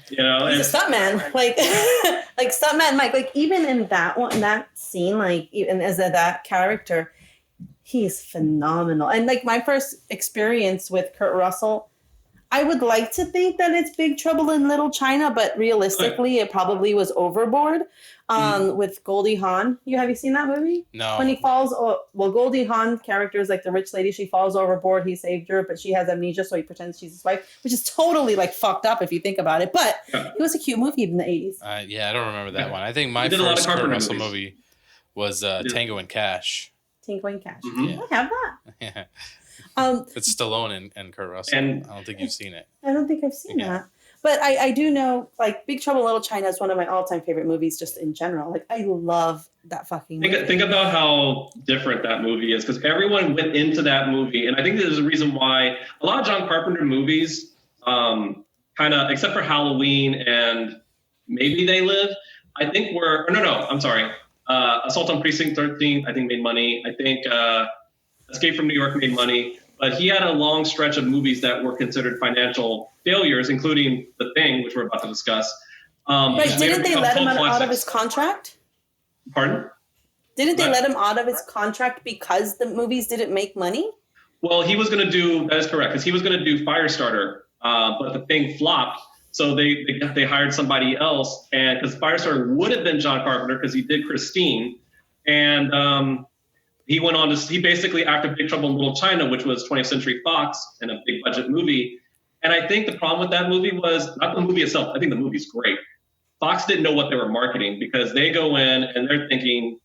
You know, he's a stuntman. Like Stuntman Mike. Like even in that scene, like even as that character, he's phenomenal. And like my first experience with Kurt Russell, I would like to think that it's Big Trouble in Little China, but realistically, it probably was Overboard with Goldie Hawn. Have you seen that movie? No. When he falls, Goldie Hawn character is like the rich lady. She falls overboard. He saved her, but she has amnesia, so he pretends she's his wife, which is totally like fucked up if you think about it. But it was a cute movie in the 80s. Yeah, I don't remember that one. I think my first Kurt Russell movie was Tango and Cash. Tango and Cash. Mm-hmm. I have that. Yeah. It's Stallone and Kurt Russell. And I don't think you've seen it. I don't think I've seen that. But I do know, like, Big Trouble in Little China is one of my all-time favorite movies just in general. Like, I love that fucking movie. Think about how different that movie is, because everyone went into that movie. And I think there's a reason why a lot of John Carpenter movies, kind of, except for Halloween and maybe They Live, I think Assault on Precinct 13, I think made money. I think Escape from New York made money. But he had a long stretch of movies that were considered financial failures, including The Thing, which we're about to discuss. But didn't they let him out of his contract? Pardon? Didn't they let him out of his contract because the movies didn't make money? Well, he was going to do, that is correct, because he was going to do Firestarter, but The Thing flopped. So they hired somebody else, and because Firestarter would have been John Carpenter because he did Christine, and he went on to, he basically, after Big Trouble in Little China, which was 20th Century Fox and a big budget movie. And I think the problem with that movie was not the movie itself. I think the movie's great. Fox didn't know what they were marketing because they go in and they're thinking,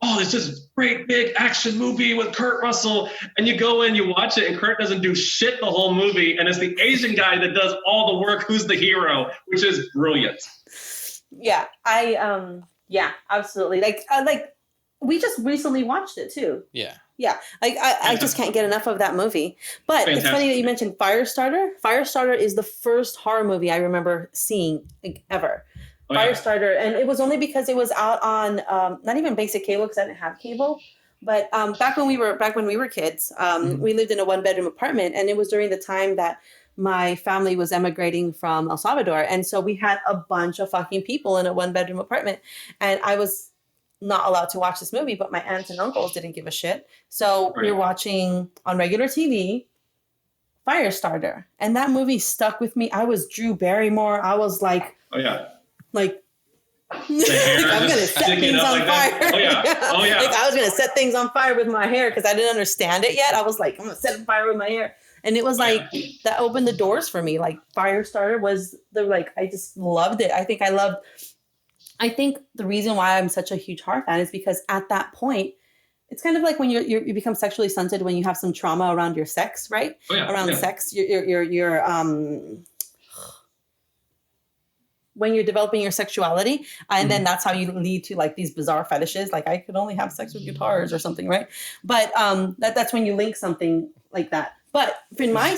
oh, it's just great big action movie with Kurt Russell. And you go in, you watch it, and Kurt doesn't do shit the whole movie. And it's the Asian guy that does all the work who's the hero, which is brilliant. Yeah, yeah, absolutely. Like we just recently watched it too. Yeah. Yeah. Like I just can't get enough of that movie. But Fantastic. It's funny that you mentioned Firestarter. Firestarter is the first horror movie I remember seeing ever. Oh, Firestarter. Yeah. And it was only because it was out on not even basic cable because I didn't have cable. But back when we were kids, we lived in a 1-bedroom apartment, and it was during the time that my family was emigrating from El Salvador. And so we had a bunch of fucking people in a 1-bedroom apartment. And I was not allowed to watch this movie, but my aunts and uncles didn't give a shit. So we were watching on regular TV Firestarter, and that movie stuck with me. I was Drew Barrymore. I was like, oh yeah, like I'm gonna set things on fire. Oh yeah, oh yeah. Like I was gonna set things on fire with my hair because I didn't understand it yet. I was like, I'm gonna set fire with my hair, and it was like that opened the doors for me. Like Firestarter was I just loved it. I think the reason why I'm such a huge horror fan is because at that point, it's kind of like when you become sexually stunted when you have some trauma around your sex, right? Oh, yeah, around sex, you're when you're developing your sexuality, and then that's how you lead to like these bizarre fetishes, like I could only have sex with guitars or something, right? But that's when you link something like that. But in my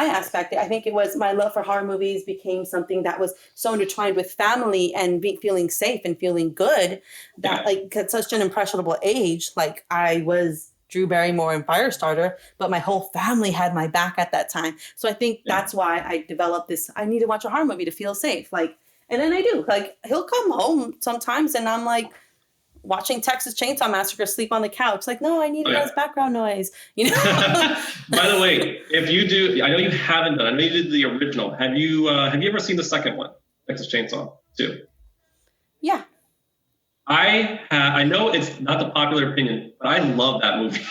aspect, I think it was my love for horror movies became something that was so intertwined with family and feeling safe and feeling good that like at such an impressionable age, like I was Drew Barrymore in Firestarter, but my whole family had my back at that time. So I think that's why I developed this. I need to watch a horror movie to feel safe. Like, and then I do. Like he'll come home sometimes, and I'm like, watching Texas Chainsaw Massacre, sleep on the couch. Like, no, I need it as background noise. You know. By the way, if you do, I know you haven't done. I know you did the original. Have you ever seen the second one, Texas Chainsaw 2? Yeah. I know it's not the popular opinion, but I love that movie.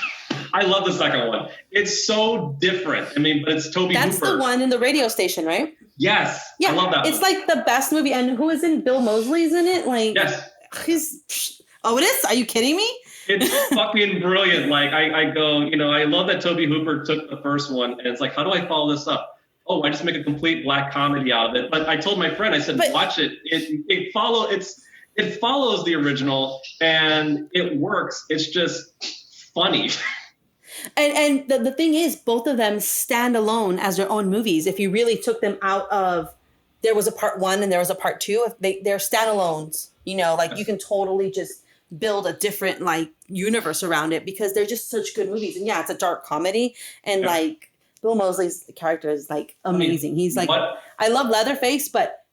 I love the second one. It's so different. I mean, but it's Toby Hooper. That's the one in the radio station, right? Yes. Yeah. I love that. It's like the best movie. And who is in? Bill Moseley's in it. Like, yes. Oh, it is? Are you kidding me? It's fucking brilliant. Like I go, I love that Toby Hooper took the first one, and it's like, how do I follow this up? oh, I just make a complete black comedy out of it. But I told my friend, I said, watch it. It follows the original and it works. It's just funny. And the thing is, both of them stand alone as their own movies. If you really took them out of, there was a part 1 and there was a part 2, they're standalones. You know, like you can totally just build a different like universe around it because they're just such good movies. And yeah, it's a dark comedy. And like Bill Moseley's character is like amazing. He's like, I love Leatherface, but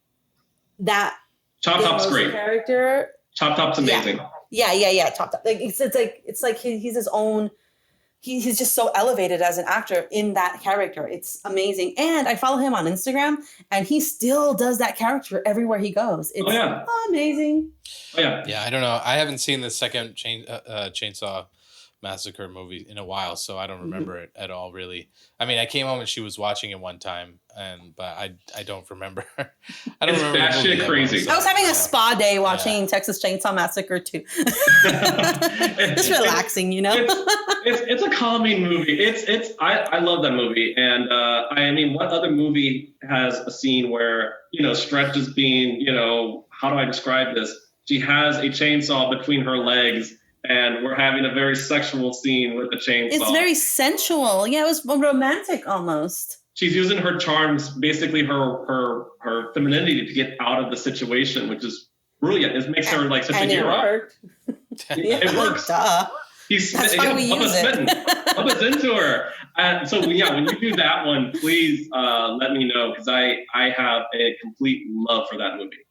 that Chop Top's great. Character. Chop Top's amazing. Yeah. Chop Top. Like it's like he's his own. He's just so elevated as an actor in that character. It's amazing. And I follow him on Instagram and he still does that character everywhere he goes. It's amazing. Oh, yeah. Yeah, I don't know. I haven't seen the second Chainsaw Massacre movie in a while, so I don't remember it at all, really. I mean, I came home and she was watching it one time, but I don't remember. I don't remember. That shit crazy. I was having a spa day watching Texas Chainsaw Massacre 2. Just relaxing, you know? It's a calming movie. I love that movie. And I mean, what other movie has a scene where, you know, Stretch is being, you know, how do I describe this? She has a chainsaw between her legs and we're having a very sexual scene with the chainsaw. It's very sensual. Yeah, it was romantic almost. She's using her charms, basically her femininity to get out of the situation, which is brilliant. It makes her like such a hero. Worked. It works. Duh. That's why we use it. Bubba's into her. And so yeah, when you do that one, please let me know because I have a complete love for that movie.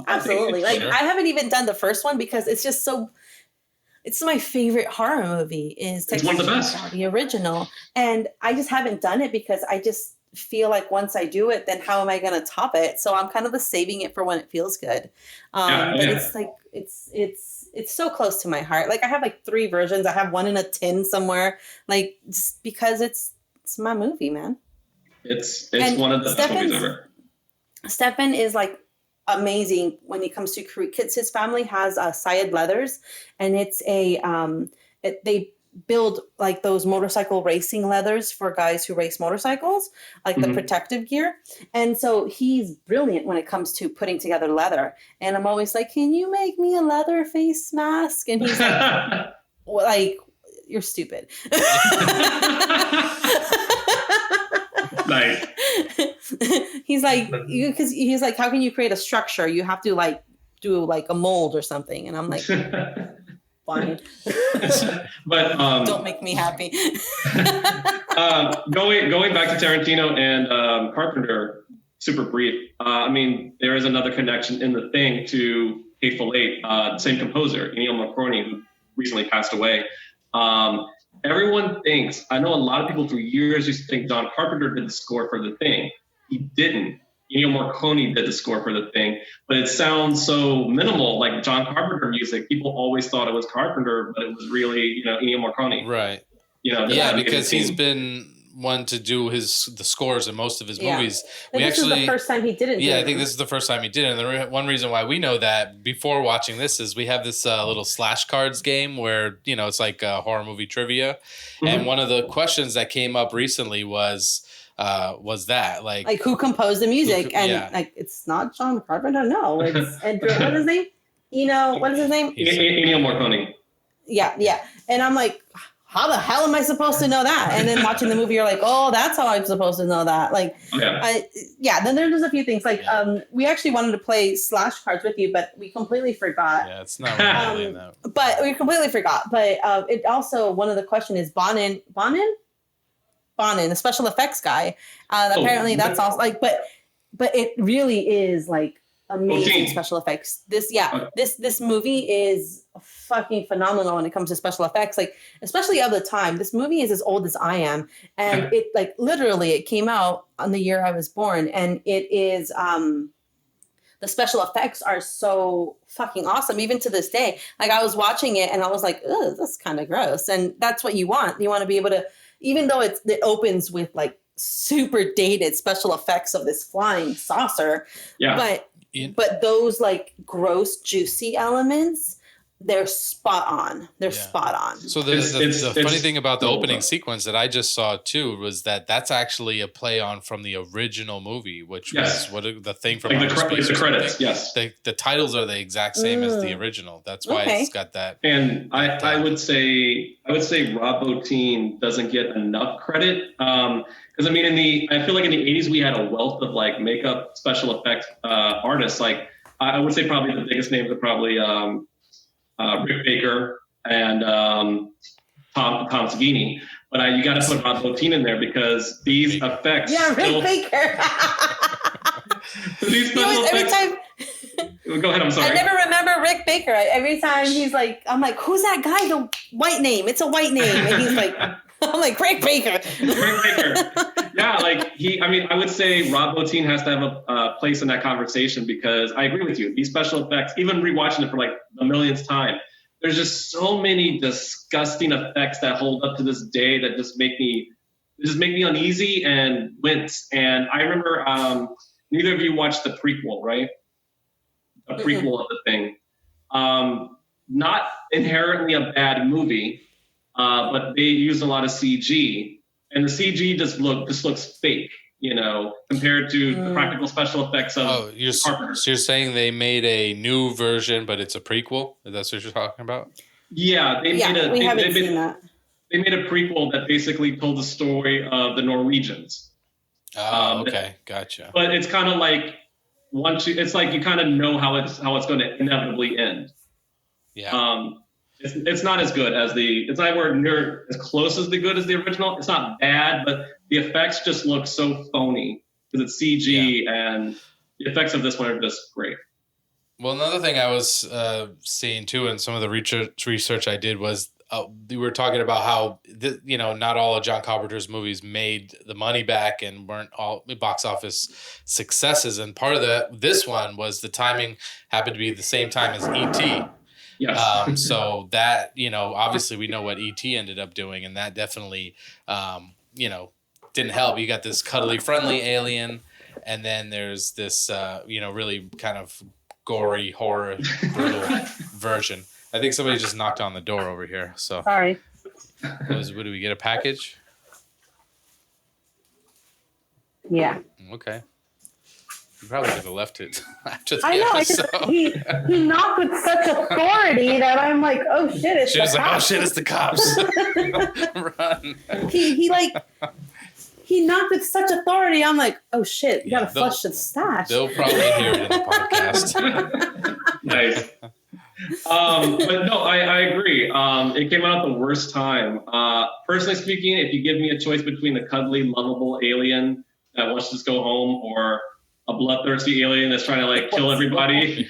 Absolutely. Like I haven't even done the first one because it's just so. It's my favorite horror movie. It's one of the best. The original, and I just haven't done it because I just feel like once I do it, then how am I going to top it? So I'm kind of saving it for when it feels good. But it's like it's so close to my heart. Like I have like 3 versions. I have one in a tin somewhere. Like just because it's my movie, man. It's one of the best movies ever. Stefan is like amazing when it comes to kids. His family has Syed Leathers, and it's they build like those motorcycle racing leathers for guys who race motorcycles, like the protective gear. And so he's brilliant when it comes to putting together leather. And I'm always like, can you make me a leather face mask? And he's like, well, like, you're stupid. Nice. He's like, because he's like, how can you create a structure? You have to like do like a mold or something. And I'm like, fine. But don't make me happy. Going back to Tarantino and Carpenter, super brief. I mean, there is another connection in The Thing to Hateful Eight. Same composer, Ennio Morricone, who recently passed away. Everyone thinks, I know a lot of people for years used to think John Carpenter did the score for The Thing. He didn't. Ennio Morricone did the score for The Thing, but it sounds so minimal, like John Carpenter music. People always thought it was Carpenter, but it was really, Ennio Morricone. Right. Yeah, because he's been one to do the scores in most of his movies. This is the first time he did it. Yeah, I think this is the first time he did it. And the one reason why we know that before watching this is we have this little slash cards game where, it's like horror movie trivia. Mm-hmm. And one of the questions that came up recently was that like who composed the music? Like it's not John Carpenter. No, it's Edgar. What is his name? What is his name? Ennio Morricone. Yeah. And I'm like, how the hell am I supposed to know that? And then watching the movie, you're like, oh, that's how I'm supposed to know that. Like, then there's a few things. Like, we actually wanted to play slash cards with you, but we completely forgot. Yeah, it's not really that. But we completely forgot. But it also, one of the questions is Bonin, the special effects guy. Apparently that's also like, but it really is like amazing special effects. This movie is fucking phenomenal when it comes to special effects, like especially of the time. This movie is as old as I am, and it like literally it came out on the year I was born, and it is the special effects are so fucking awesome even to this day. Like I was watching it and I was like, ugh, that's kind of gross. And that's what you want. You want to be able to, even though it opens with like super dated special effects of this flying saucer, but those like gross, juicy elements they're spot on. They're spot on. So the funny thing about the opening sequence that I just saw too was that that's actually a play on from the original movie, which was the thing from the credits. Yes, the titles are the exact same as the original. That's why it's got that. And I would say Rob Bottin doesn't get enough credit because I mean I feel like in the 80s we had a wealth of like makeup special effects artists. Like I would say probably the biggest names are probably Rick Baker and Tom Savini, but you got to put Rob Bottin in there because these effects. Yeah, Rick Baker. These special effects. Go ahead. I'm sorry. I never remember Rick Baker. Every time he's like, I'm like, who's that guy? The white name. It's a white name, and he's like, I'm like Rick Baker. Rick Baker. Yeah, like I would say Rob Bottin has to have a place in that conversation because I agree with you. These special effects, even rewatching it for like the millionth time, there's just so many disgusting effects that hold up to this day that just make me uneasy and wince. And I remember neither of you watched the prequel, right? The prequel of the thing. Not inherently a bad movie, but they used a lot of CG. And the CG just looks fake, compared to the practical special effects of Carpenter. So you're saying they made a new version, but it's a prequel? That's what you're talking about? Yeah, we haven't seen that. They made a prequel that basically told the story of the Norwegians. Oh, okay, gotcha. But it's kind of like it's like you kind of know how it's going to inevitably end. Yeah. It's not as good as it's not near as close as good as the original. It's not bad, but the effects just look so phony because it's CG and the effects of this one are just great. Well, another thing I was seeing too in some of the research I did was we were talking about how not all of John Carpenter's movies made the money back and weren't all box office successes, and part of this one was the timing happened to be the same time as E.T. Yes. So that, obviously we know what E.T. ended up doing, and that definitely, didn't help. You got this cuddly friendly alien, and then there's this, really kind of gory horror brutal version. I think somebody just knocked on the door over here. So sorry. What do we get, a package? Yeah. Okay. You probably could have left it after the I know. episode. He knocked with such authority that I'm like, oh shit, it's the cops. Oh shit, it's the cops. Run. He knocked with such authority. I'm like, oh shit, you gotta flush the stash. They'll probably hear it in the podcast. Nice. But no, I agree. It came out at the worst time. Personally speaking, if you give me a choice between the cuddly, lovable alien that wants to just go home or a bloodthirsty alien that's trying to like kill everybody,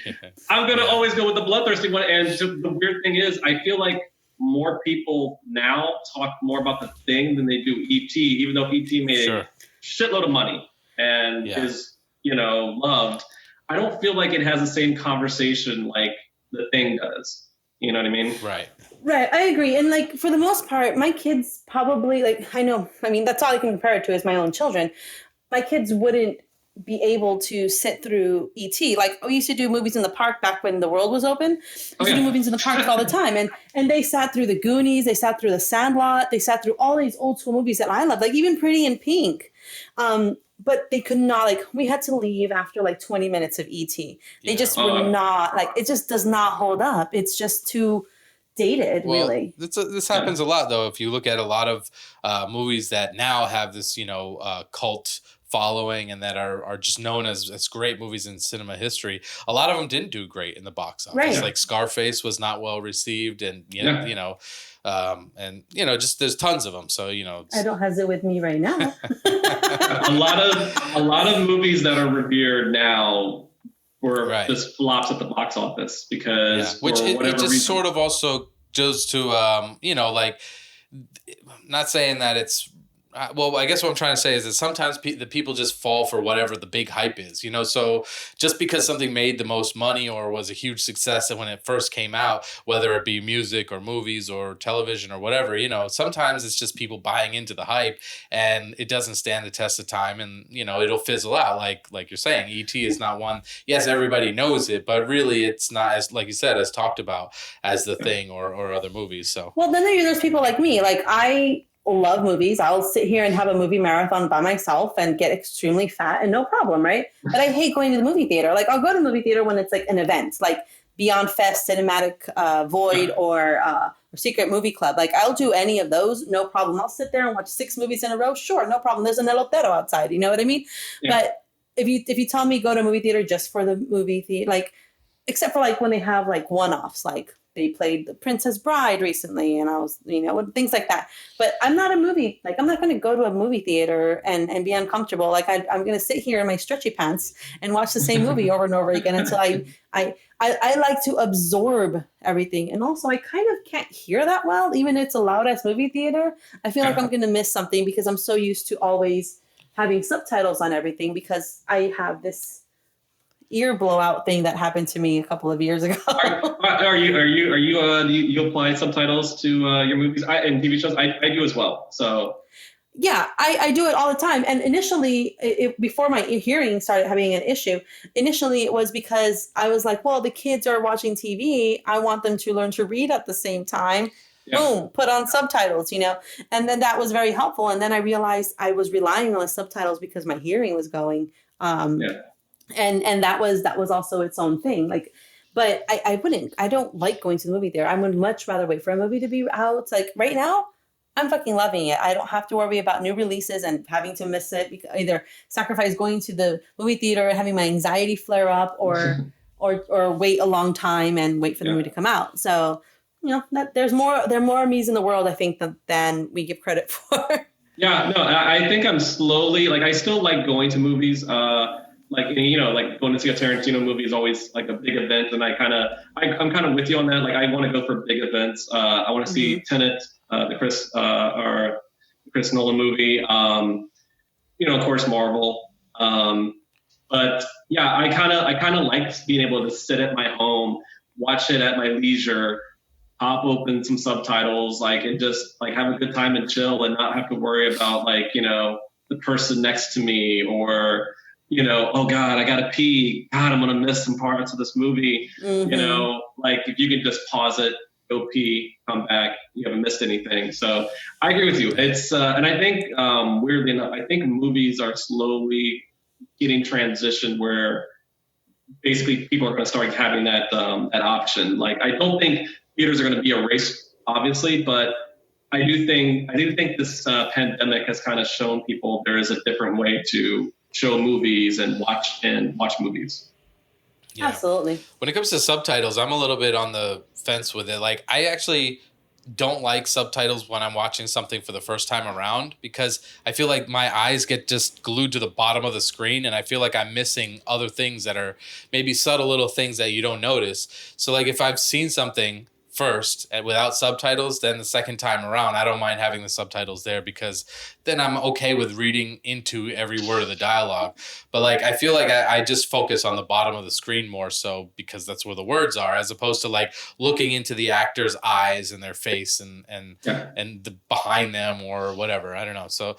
I'm gonna always go with the bloodthirsty one. And the weird thing is, I feel like more people now talk more about the Thing than they do E.T., even though E.T. made a shitload of money and is loved. I don't feel like it has the same conversation like the Thing does. You know what I mean? Right. I agree. And like for the most part, my kids probably that's all I can compare it to is my own children. My kids wouldn't be able to sit through E.T. Like we used to do movies in the park back when the world was open. We used to do movies in the park all the time. And they sat through the Goonies, they sat through the Sandlot, they sat through all these old school movies that I love, like even Pretty in Pink. But they could not, we had to leave after 20 minutes of E.T. They just would not, it just does not hold up. It's just too dated, really. This happens a lot, though. If you look at a lot of movies that now have this, cult following and that are just known as great movies in cinema history, a lot of them didn't do great in the box office. Right. Like Scarface was not well received, and just there's tons of them. So I don't have it with me right now. a lot of movies that are revered now were just flops at the box office because which it just reason. Sort of also goes to not saying that it's Well, I guess what I'm trying to say is that sometimes the people just fall for whatever the big hype is, you know? So just because something made the most money or was a huge success when it first came out, whether it be music or movies or television or whatever, you know, sometimes it's just people buying into the hype and it doesn't stand the test of time and, you know, it'll fizzle out. Like you're saying, E.T. is not one. Yes, everybody knows it, but really it's not, as like you said, as talked about as the thing or other movies. So, well, then there's people like me. Like, I love movies. I'll sit here and have a movie marathon by myself and get extremely fat and no problem, right? But I hate going to the movie theater. Like, I'll go to the movie theater when it's like an event, like Beyond Fest, Cinematic Void, or Secret Movie Club. Like, I'll do any of those, no problem. I'll sit there and watch 6 movies in a row. Sure, no problem. There's an elotero outside. You know what I mean? Yeah. But if you tell me go to a movie theater just for the movie theater, like, except for like when they have like one-offs, like they played The Princess Bride recently, and I was, you know, things like that. But I'm not I'm not going to go to a movie theater and be uncomfortable. Like, I'm going to sit here in my stretchy pants and watch the same movie over and over again until I like to absorb everything. And also, I kind of can't hear that well, even if it's a loud-ass movie theater. I feel like I'm going to miss something because I'm so used to always having subtitles on everything because I have this ear blowout thing that happened to me a couple of years ago. Do you apply subtitles to your movies and TV shows? I do as well. So yeah, I do it all the time. And initially, before my hearing started having an issue, initially it was because I was like, well, the kids are watching TV. I want them to learn to read at the same time. Yeah. Boom, put on subtitles, you know. And then that was very helpful. And then I realized I was relying on the subtitles because my hearing was going. And that was also its own thing. Like, but I don't like going to the movie theater. I would much rather wait for a movie to be out. Like, right now, I'm fucking loving it. I don't have to worry about new releases and having to miss it. Either sacrifice going to the movie theater and having my anxiety flare up, or wait a long time and wait for the movie to come out. So, you know, that there are more me's in the world, I think, than we give credit for. Yeah, no, I think I'm slowly, like, I still like going to movies. Like, you know, like going to see a Tarantino movie is always like a big event. And I'm kind of with you on that. Like, I want to go for big events. I want to see Tenet, the Chris Nolan movie. You know, of course, Marvel. But yeah, I kind of like being able to sit at my home, watch it at my leisure, pop open some subtitles, like, and just like have a good time and chill and not have to worry about, like, you know, the person next to me, or, you know, oh God, I gotta pee. God, I'm gonna miss some parts of this movie. You know, like, if you can just pause it, go pee, come back, you haven't missed anything. So I agree with you. It's and I think weirdly enough, I think movies are slowly getting transitioned where basically people are going to start having that option. Like, I don't think theaters are going to be erased, obviously, but I do think this pandemic has kind of shown people there is a different way to show movies and watch movies. Yeah. Absolutely. When it comes to subtitles, I'm a little bit on the fence with it. Like, I actually don't like subtitles when I'm watching something for the first time around, because I feel like my eyes get just glued to the bottom of the screen, and I feel like I'm missing other things that are maybe subtle little things that you don't notice. So, like, if I've seen something first and without subtitles, then the second time around, I don't mind having the subtitles there, because then I'm okay with reading into every word of the dialogue. But, like, I feel like I just focus on the bottom of the screen more so, because that's where the words are, as opposed to, like, looking into the actor's eyes and their face and the behind them or whatever. I don't know. So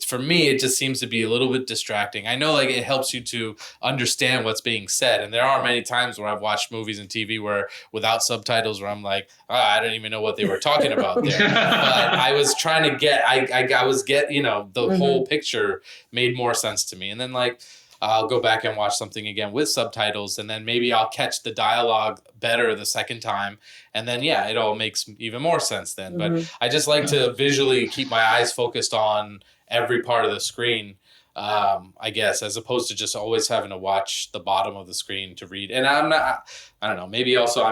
for me, it just seems to be a little bit distracting. I know, like, it helps you to understand what's being said. And there are many times where I've watched movies and TV where without subtitles, where I'm like, I don't even know what they were talking about there. But I was trying to get, you know, the whole picture made more sense to me. And then, like, I'll go back and watch something again with subtitles, and then maybe I'll catch the dialogue better the second time. And then, yeah, it all makes even more sense then. But I just like to visually keep my eyes focused on every part of the screen, I guess, as opposed to just always having to watch the bottom of the screen to read. And I don't know, maybe also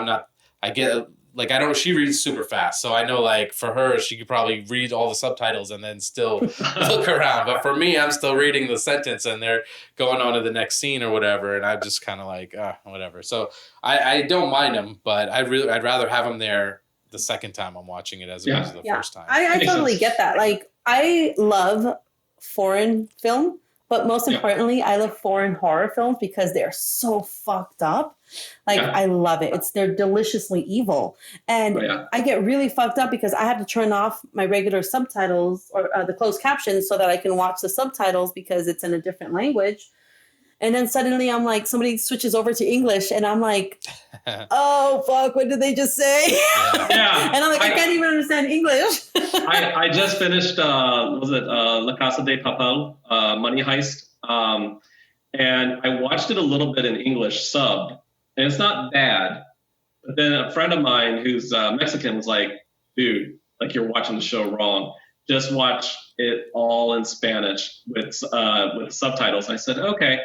she reads super fast. So I know, like, for her, she could probably read all the subtitles and then still look around. But for me, I'm still reading the sentence and they're going on to the next scene or whatever. And I'm just kind of like, whatever. So I don't mind them, but I'd rather have them there the second time I'm watching it as opposed to the first time. I totally get that. Like, I love foreign film, but most importantly, I love foreign horror films because they're so fucked up. Like, I love it. They're deliciously evil. And I get really fucked up because I have to turn off my regular subtitles or the closed captions so that I can watch the subtitles because it's in a different language. And then suddenly I'm like, somebody switches over to English and I'm like, oh, fuck, what did they just say? And I'm like, I can't even understand English. I just finished, La Casa de Papel, Money Heist. And I watched it a little bit in English subbed. And it's not bad. But then a friend of mine who's Mexican was like, dude, like you're watching the show wrong. Just watch it all in Spanish with subtitles. And I said, okay.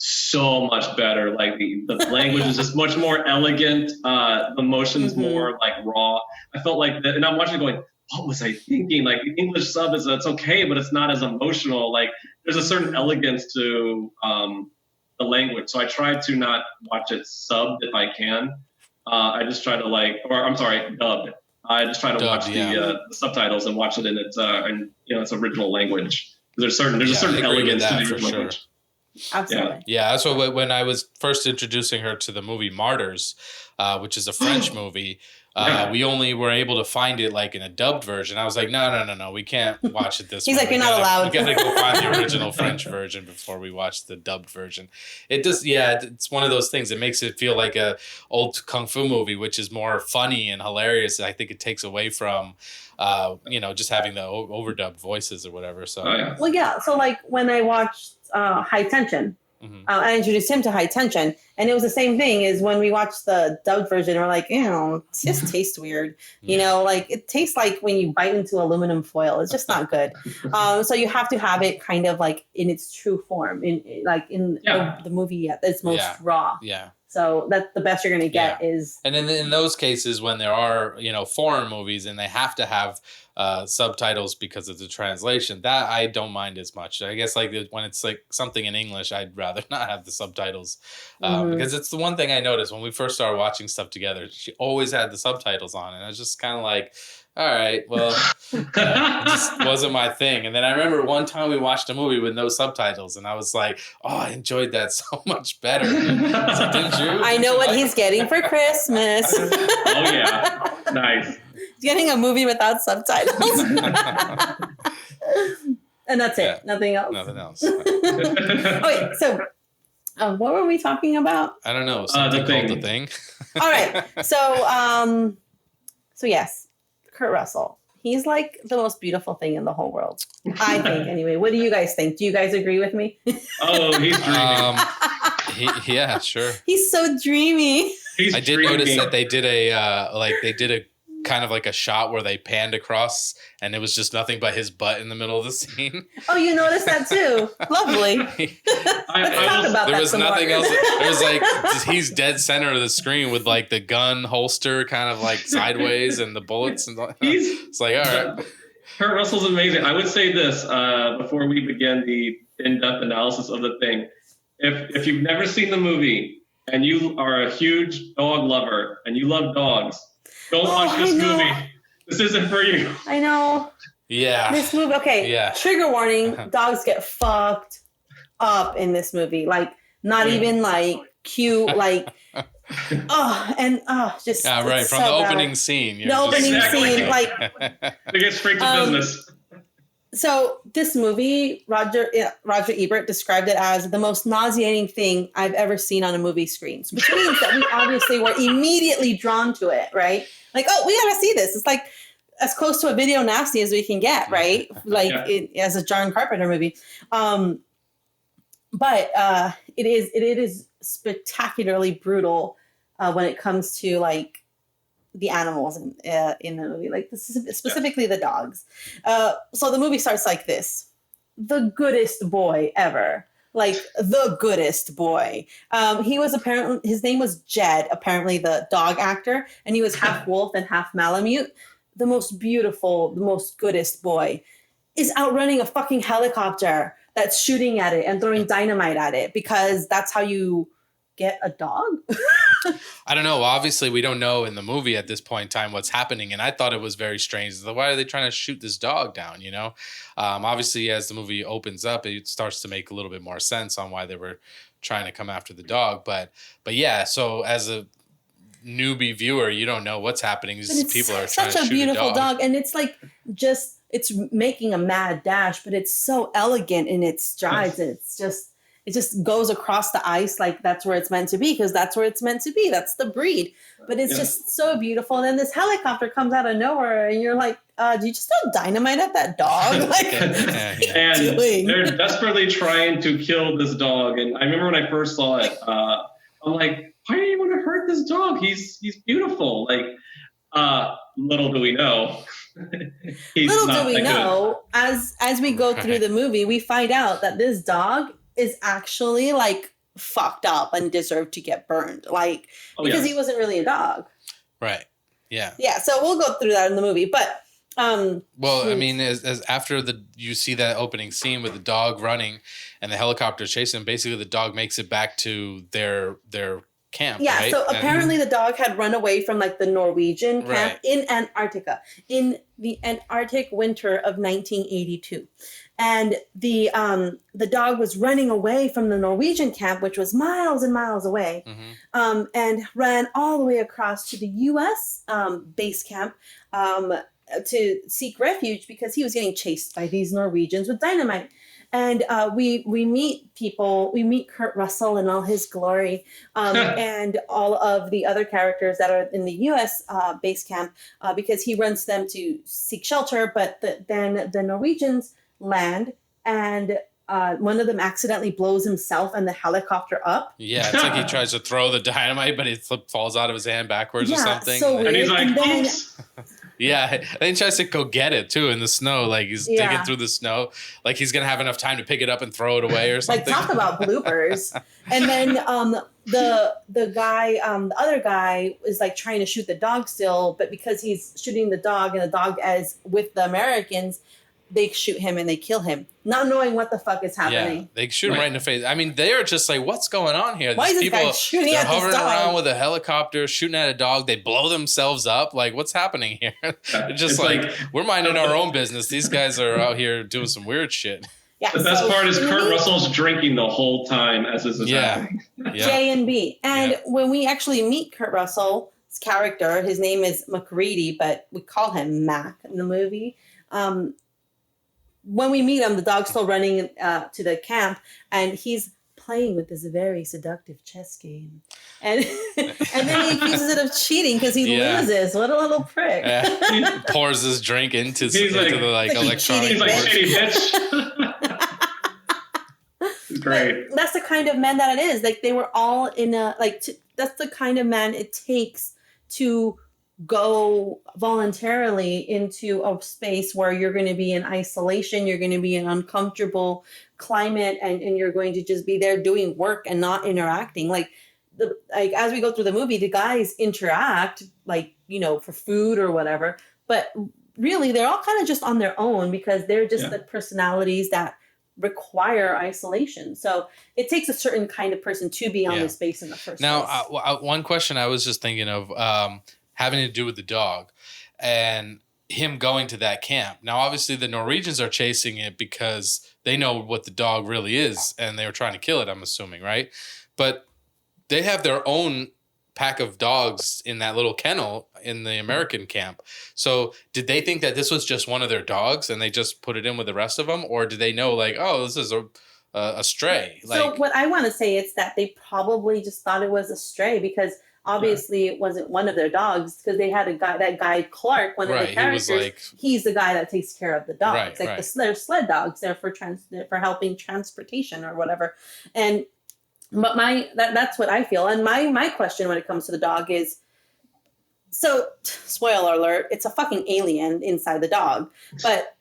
So much better. Like the language is just much more elegant. The emotions more like raw. I felt like that, and I'm watching it going, what was I thinking? Like the English sub it's okay, but it's not as emotional. Like there's a certain elegance to the language. So I try to not watch it subbed if I can. I just try to dubbed. I just try to watch the subtitles and watch it in its its original language. There's a certain elegance to the language. Sure. Absolutely. Yeah, that's what when I was first introducing her to the movie Martyrs, which is a French movie, we only were able to find it like in a dubbed version. I was like, no, we can't watch it this way. He's like, you're not allowed. We gotta go find the original French version before we watch the dubbed version. It does, it's one of those things. It makes it feel like a old kung fu movie, which is more funny and hilarious. I think it takes away from just having the overdubbed voices or whatever. So so like when I watched High Tension, I introduced him to High Tension, and it was the same thing as when we watched the dubbed version. We're like, it just tastes weird. Like it tastes like when you bite into aluminum foil. It's just not good. So you have to have it kind of like in its true form, in the movie at its most raw. Yeah. So that's the best you're going to get is. And in those cases, when there are, foreign movies and they have to have subtitles because of the translation, that I don't mind as much. I guess like when it's like something in English, I'd rather not have the subtitles because it's the one thing I noticed when we first started watching stuff together. She always had the subtitles on, and I was just kind of like, all right, well, it just wasn't my thing. And then I remember one time we watched a movie with no subtitles, and I was like, oh, I enjoyed that so much better. So, didn't you? I know what he's getting for Christmas. Oh, yeah. Nice. He's getting a movie without subtitles. And that's it. Nothing else. Nothing else. Okay, so what were we talking about? I don't know. Something called The Thing. All right. So yes. Kurt Russell. He's like the most beautiful thing in the whole world. I think, anyway. What do you guys think? Do you guys agree with me? Oh, he's dreamy. Yeah, sure. He's so dreamy. I did notice that they did a kind of like a shot where they panned across and it was just nothing but his butt in the middle of the scene. Oh, you noticed that too. Lovely. Let's talk about there that was some nothing more. else. It was like he's dead center of the screen with like the gun holster kind of like sideways and the bullets and it's like, all right. Kurt Russell's amazing. I would say this before we begin the in-depth analysis of The Thing. If you've never seen the movie and you are a huge dog lover and you love dogs, don't watch this movie. This isn't for you. I know. Yeah. This movie, okay. Yeah. Trigger warning, dogs get fucked up in this movie. Like, not even like cute, like, just. Yeah, right. From the opening scene. The opening scene, like. They get straight to business. So this movie, Roger Ebert described it as the most nauseating thing I've ever seen on a movie screen, which means that we obviously were immediately drawn to it, right? Like, oh, we gotta see this. It's like as close to a video nasty as we can get, right? Like as a John Carpenter movie. But it is spectacularly brutal when it comes to like the animals in the movie, like this is specifically the dogs. So the movie starts like this: the goodest boy ever, like the goodest boy. He was apparently, his name was Jed, apparently the dog actor, and he was half wolf and half Malamute. The most beautiful, the most goodest boy is outrunning a fucking helicopter that's shooting at it and throwing dynamite at it because that's how you get a dog? I don't know. Obviously, we don't know in the movie at this point in time what's happening. And I thought it was very strange. Why are they trying to shoot this dog down, you know? Obviously, as the movie opens up, it starts to make a little bit more sense on why they were trying to come after the dog. But yeah, so as a newbie viewer, you don't know what's happening. These people are trying to shoot a dog. Such a beautiful dog. And it's like it's making a mad dash, but it's so elegant in its strides. And it just goes across the ice like that's where it's meant to be, because that's where it's meant to be. That's the breed. But it's just so beautiful. And then this helicopter comes out of nowhere and you're like, did you just throw dynamite at that dog? Like, and they're desperately trying to kill this dog. And I remember when I first saw it, I'm like, why do you want to hurt this dog? He's beautiful. Like, little do we know. As we go through the movie, we find out that this dog is actually like fucked up and deserved to get burned, like because he wasn't really a dog, right? Yeah. So we'll go through that in the movie, but I mean, as after you see that opening scene with the dog running and the helicopter chasing him, basically the dog makes it back to their camp. Yeah, right? So apparently the dog had run away from like the Norwegian camp in Antarctica in the Antarctic winter of 1982. And the dog was running away from the Norwegian camp, which was miles and miles away, and ran all the way across to the U.S. Base camp to seek refuge because he was getting chased by these Norwegians with dynamite. And we meet people. We meet Kurt Russell in all his glory, and all of the other characters that are in the U.S. Base camp because he runs them to seek shelter. But then the Norwegians land, and one of them accidentally blows himself and the helicopter up. Yeah, it's like he tries to throw the dynamite, but it falls out of his hand backwards or something. So weird. And he's like, oops. Yeah, and then he tries to go get it too in the snow. Like he's digging through the snow, like he's gonna have enough time to pick it up and throw it away or something. Like talk about bloopers. And then the guy, the other guy is like trying to shoot the dog still, but because he's shooting the dog and the dog is with the Americans, they shoot him and they kill him, not knowing what the fuck is happening. Yeah, they shoot him right in the face. I mean, they are just like, what's going on here? Why These is this guy shooting they're at this hovering dog? around with a helicopter, shooting at a dog. They blow themselves up. Like, what's happening here? It's just like, we're minding our own business. These guys are out here doing some weird shit. Yeah, the best part is Kurt Russell's drinking the whole time as this is happening. J and B. And when we actually meet Kurt Russell's character, his name is McCready, but we call him Mac in the movie. When we meet him, the dog's still running to the camp, and he's playing with this very seductive chess game. And then he accuses it of cheating because he loses. What a little prick. Yeah. He pours his drink into the electronic. He's like, shitty bitch. Great. But that's the kind of man that it is. Like they were all in that's the kind of man it takes to go voluntarily into a space where you're going to be in isolation, you're going to be in an uncomfortable climate, and you're going to just be there doing work and not interacting. Like as we go through the movie, the guys interact for food or whatever, but really they're all kind of just on their own because they're just the personalities that require isolation. So it takes a certain kind of person to be on this space in the first place. Now, one question I was just thinking of, having to do with the dog and him going to that camp. Now, obviously, the Norwegians are chasing it because they know what the dog really is, and they were trying to kill it, I'm assuming, right? But they have their own pack of dogs in that little kennel in the American camp. So did they think that this was just one of their dogs and they just put it in with the rest of them? Or did they know, like, oh, this is a stray? So what I want to say is that they probably just thought it was a stray because obviously it wasn't one of their dogs, because they had that guy Clark, one of the characters. He's the guy that takes care of the dogs. They're sled dogs. They're for helping transportation or whatever. But that's what I feel. And my question when it comes to the dog is, so spoiler alert, it's a fucking alien inside the dog. But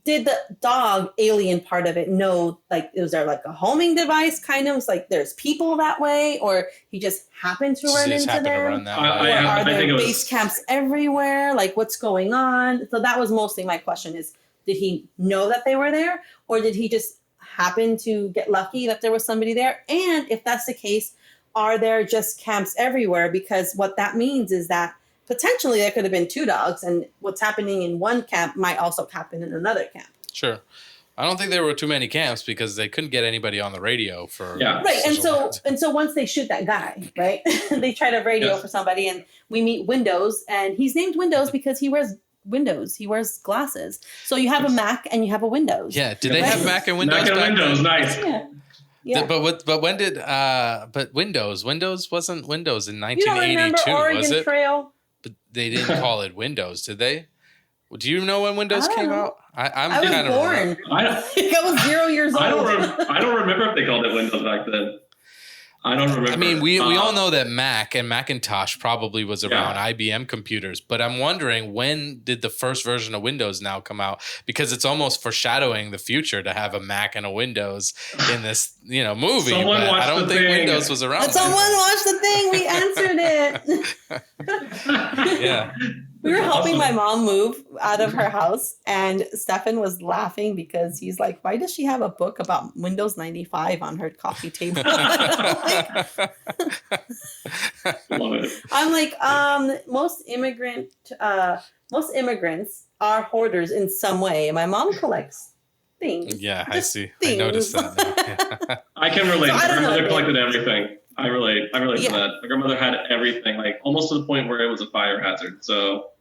did the dog alien part of it know, like, was there like a homing device kind of? It's like there's people that way, or he just happened to run into them? Are there base camps everywhere? Like, what's going on? So that was mostly my question is, did he know that they were there, or did he just happen to get lucky that there was somebody there? And if that's the case, are there just camps everywhere? Because what that means is that potentially there could have been 2 dogs, and what's happening in one camp might also happen in another camp. Sure. I don't think there were too many camps because they couldn't get anybody on the radio for right. And so once they shoot that guy, right, they try to radio for somebody, and we meet Windows, and he's named Windows because he wears Windows. He wears glasses. So you have a Mac and you have a Windows. Yeah. Did they have Mac and Windows? Mac and Windows, nice. Yeah. But when did but Windows wasn't Windows in 1982, you don't remember Oregon was it? Trail? But they didn't call it Windows, did they? Do you know when Windows came out? I was born. I was 0 years old. I don't remember if they called it Windows back then. I don't remember. I mean, we all know that Mac and Macintosh probably was around IBM computers, but I'm wondering, when did the first version of Windows now come out? Because it's almost foreshadowing the future to have a Mac and a Windows in this, movie. Someone watched I don't think Windows was around. Someone watched the thing. We answered it. Yeah. We were helping my mom move out of her house, and Stefan was laughing because he's like, why does she have a book about Windows 95 on her coffee table? I'm like, most immigrants are hoarders in some way. My mom collects things. Yeah, I see. Things. I noticed that. Yeah. I can relate. My grandmother collected everything. I relate to that. My grandmother had everything, like almost to the point where it was a fire hazard. So,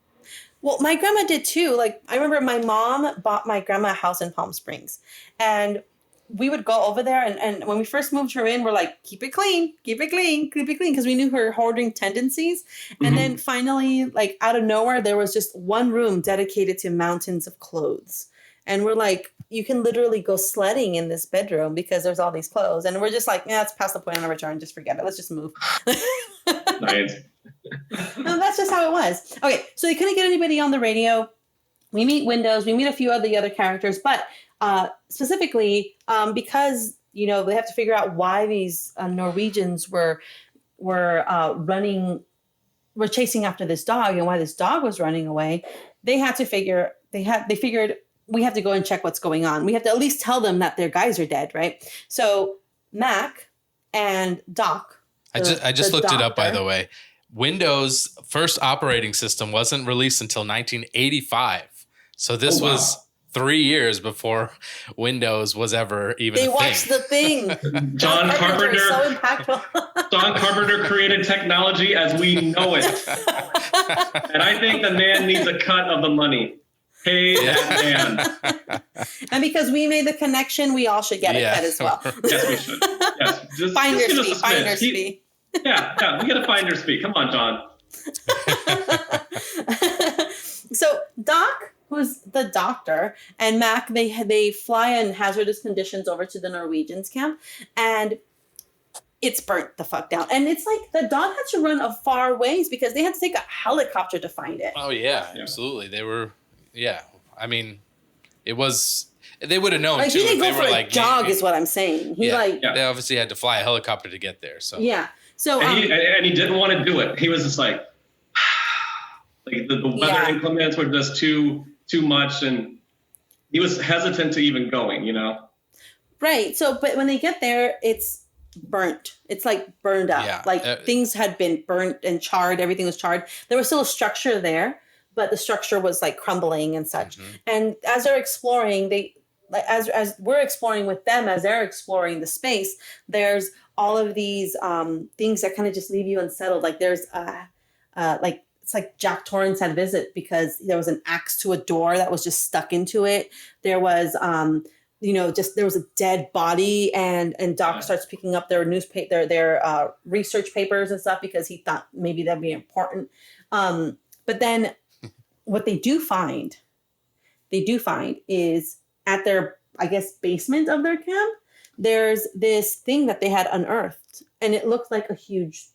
well, my grandma did too. Like, I remember my mom bought my grandma a house in Palm Springs, and we would go over there. And when we first moved her in, we're like, keep it clean, because we knew her hoarding tendencies. And then finally, like out of nowhere, there was just one room dedicated to mountains of clothes. And we're like, you can literally go sledding in this bedroom because there's all these clothes. And we're just like, yeah, it's past the point of no return. Just forget it. Let's just move. Nice. No, that's just how it was. Okay, so they couldn't get anybody on the radio. We meet Windows. We meet a few of the other characters. But specifically, because, they have to figure out why these Norwegians were chasing after this dog and why this dog was running away. They figured we have to go and check what's going on. We have to at least tell them that their guys are dead, right? So Mac and Doc. I just looked it up, by the way. Windows' first operating system wasn't released until 1985. So this was 3 years before Windows was ever even a thing. They watched the thing. John Carpenter. So impactful. John Carpenter created technology as we know it. And I think the man needs a cut of the money. Hey, that man. And because we made the connection, we all should get a cut as well. Yes, we should. Yes. Finder's fee. Yeah, we get a finder's fee. Come on, John. So Doc, who's the doctor, and Mac, they fly in hazardous conditions over to the Norwegians camp, and it's burnt the fuck down. And it's like the dog had to run a far ways because they had to take a helicopter to find it. Oh, yeah. Absolutely. They were... Yeah, I mean, it was. They would have known like, too. He didn't if go they for were a jog, is what I'm saying. They obviously had to fly a helicopter to get there. So So and he didn't want to do it. He was just like the weather inclements were just too much, and he was hesitant to even going. Right. So, but when they get there, it's burnt. It's like burned up. Yeah. Like things had been burnt and charred. Everything was charred. There was still a structure there, but the structure was like crumbling and such. And as they're exploring, as we're exploring with them, as they're exploring the space, there's all of these things that kind of just leave you unsettled. Like there's it's like Jack Torrance had visit because there was an axe to a door that was just stuck into it. There was there was a dead body, and Doc starts picking up their newspaper, their research papers and stuff because he thought maybe that'd be important. But then what they do find is at their, I guess, basement of their camp, there's this thing that they had unearthed, and it looked like a huge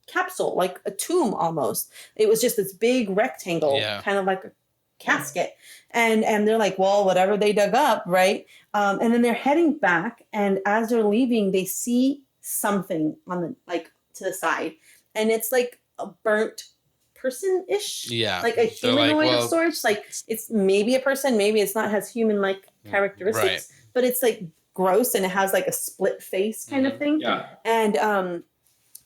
capsule, like a tomb almost. It was just this big rectangle, kind of like a casket. And they're like, well, whatever they dug up, right? And then they're heading back, and as they're leaving, they see something on the to the side, and it's like a burnt person-ish, like a humanoid of sorts. Like it's maybe a person, maybe it's not, has human-like characteristics, but it's like gross, and it has like a split face kind of thing. And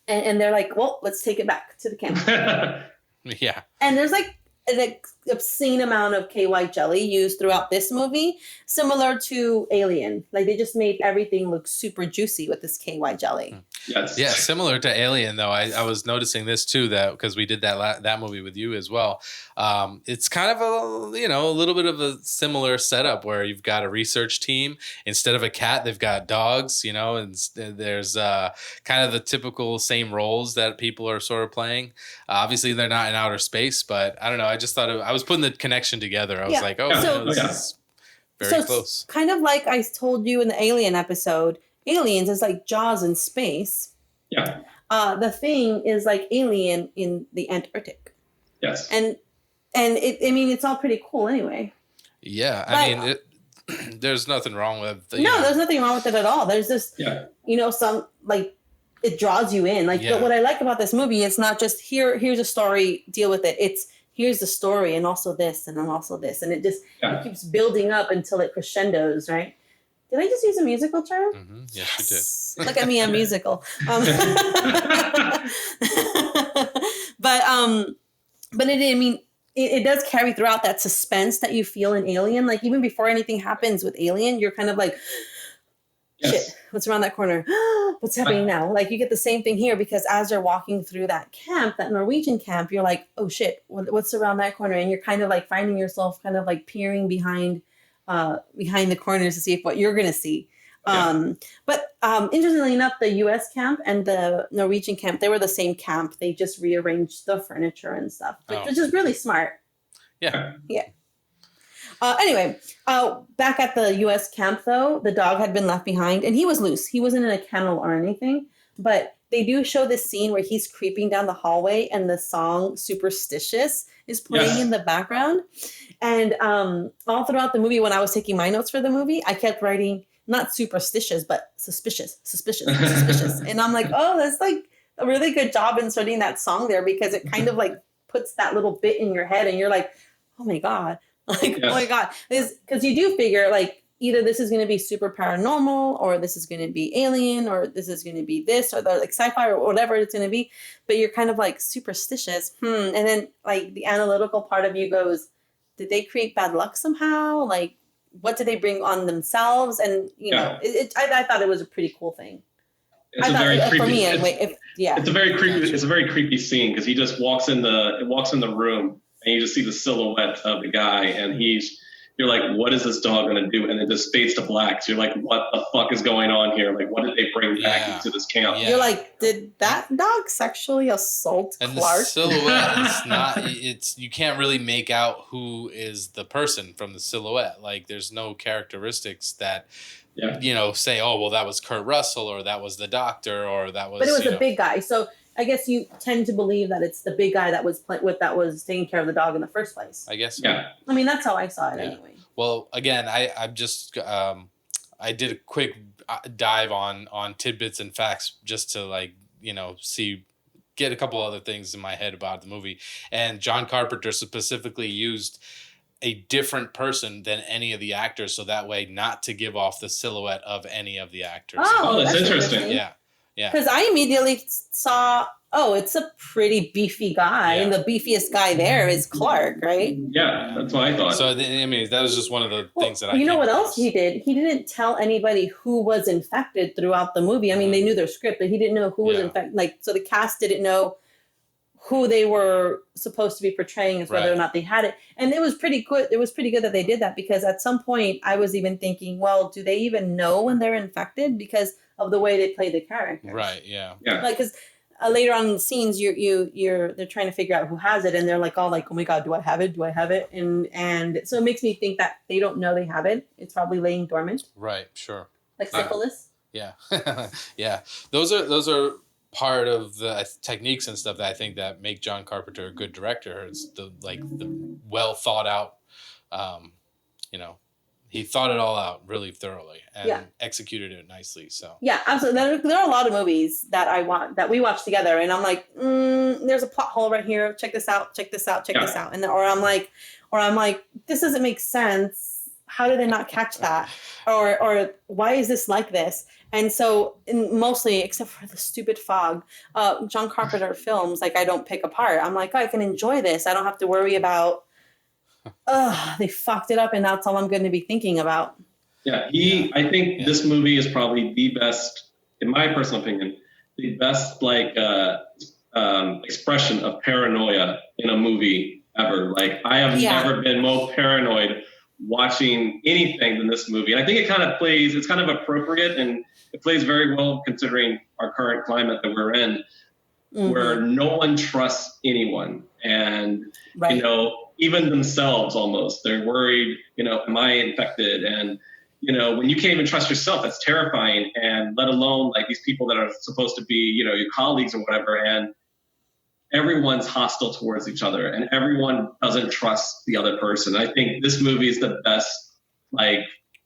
and they're like, well, let's take it back to the camp. Yeah. And there's like an obscene amount of KY jelly used throughout this movie, similar to Alien. Like they just made everything look super juicy with this KY jelly. Yes. Yeah, similar to Alien, though. I was noticing this too, that because we did that movie with you as well. It's kind of a little bit of a similar setup where you've got a research team. Instead of a cat, they've got dogs. And there's kind of the typical same roles that people are sort of playing. Obviously, they're not in outer space, but I don't know. I just thought I was putting the connection together. I was like, this is very close. Kind of like I told you in the Alien episode. Aliens is like Jaws in space. Yeah. The Thing is like Alien in the Antarctic. Yes. And it's all pretty cool anyway. Yeah, there's nothing wrong with there's nothing wrong with it at all. There's just some like it draws you in. Like but what I like about this movie is not just here's a story, deal with it. It's here's the story and also this and then also this, and it just it keeps building up until it crescendos, right? Did I just use a musical term? Mm-hmm. Yes, you did. Look at me, I'm musical. But it does carry throughout that suspense that you feel in Alien. Like even before anything happens with Alien, you're kind of like, shit, what's around that corner? What's happening now? Like you get the same thing here because as you're walking through that camp, that Norwegian camp, you're like, oh shit, what's around that corner? And you're kind of like finding yourself kind of like peering behind the corners to see if what you're going to see. But interestingly enough, the U.S. camp and the Norwegian camp, they were the same camp. They just rearranged the furniture and stuff, which is really smart. Yeah. Yeah. Anyway, back at the U.S. camp, though, the dog had been left behind and he was loose. He wasn't in a kennel or anything, but they do show this scene where he's creeping down the hallway and the song Superstitious is playing in the background. And all throughout the movie, when I was taking my notes for the movie, I kept writing not superstitious, but suspicious. And I'm like, oh, that's like a really good job inserting that song there because it kind of like puts that little bit in your head and you're like, oh my God. Like, oh my God. Because you do figure like either this is going to be super paranormal or this is going to be alien or this is going to be this or the like sci-fi or whatever it's going to be. But you're kind of like superstitious. And then like the analytical part of you goes, did they create bad luck somehow? Like, what did they bring on themselves? And, I thought it was a pretty cool thing. It's a very creepy. For me, it's a very creepy. It's a very creepy scene because he just walks in the room and you just see the silhouette of the guy and you're like, what is this dog going to do? And it just fades to black. So you're like, what the fuck is going on here? Like, what did they bring back into this camp? Yeah. You're like, did that dog sexually assault Clark? And the silhouette is not, you can't really make out who is the person from the silhouette. Like, there's no characteristics that, say, oh, well, that was Kurt Russell or that was the doctor or that was. But it was a big guy. So I guess you tend to believe that it's the big guy that was taking care of the dog in the first place. I guess. Yeah. I mean, that's how I saw it anyway. Well, again, I'm just I did a quick dive on tidbits and facts just to get a couple other things in my head about the movie. And John Carpenter specifically used a different person than any of the actors, so that way not to give off the silhouette of any of the actors. Oh, that's interesting. Yeah. Because I immediately saw, it's a pretty beefy guy, and the beefiest guy there is Clark, right? Yeah, that's what I thought. So, that was just one of the things that I. You know what else he did? He didn't tell anybody who was infected throughout the movie. I mean, they knew their script, but he didn't know who was infected. Like, so the cast didn't know who they were supposed to be portraying as whether or not they had it. And it was pretty good. It was pretty good that they did that because at some point I was even thinking, well, do they even know when they're infected because of the way they play the characters? Right. Yeah. Like, because later on in the scenes, they're trying to figure out who has it, and they're like, all like, oh my God, do I have it? Do I have it? And so it makes me think that they don't know they have it. It's probably laying dormant. Right. Sure. Like syphilis. Yeah. Yeah. Those are part of the techniques and stuff that I think that make John Carpenter a good director. It's the well thought out, he thought it all out really thoroughly and executed it nicely. So yeah, absolutely. There are a lot of movies that we watch together, and I'm like, there's a plot hole right here. Check this out. Check this out. Check this out. And or I'm like, this doesn't make sense. how did they not catch that? Or why is this like this? And so mostly, except for the stupid fog, John Carpenter films, like I don't pick apart. I'm like, oh, I can enjoy this. I don't have to worry about, they fucked it up and that's all I'm going to be thinking about. Yeah, I think this movie is probably the best, in my personal opinion, the best expression of paranoia in a movie ever. Like I have never been more paranoid watching anything than this movie. And I think it kind of plays, it's kind of appropriate and it plays very well considering our current climate that we're in, where no one trusts anyone. And, you know, even themselves almost, they're worried, you know, am I infected? And, you know, when you can't even trust yourself, that's terrifying. And let alone like these people that are supposed to be, you know, your colleagues or whatever. And everyone's hostile towards each other and everyone doesn't trust the other person. I think this movie is the best like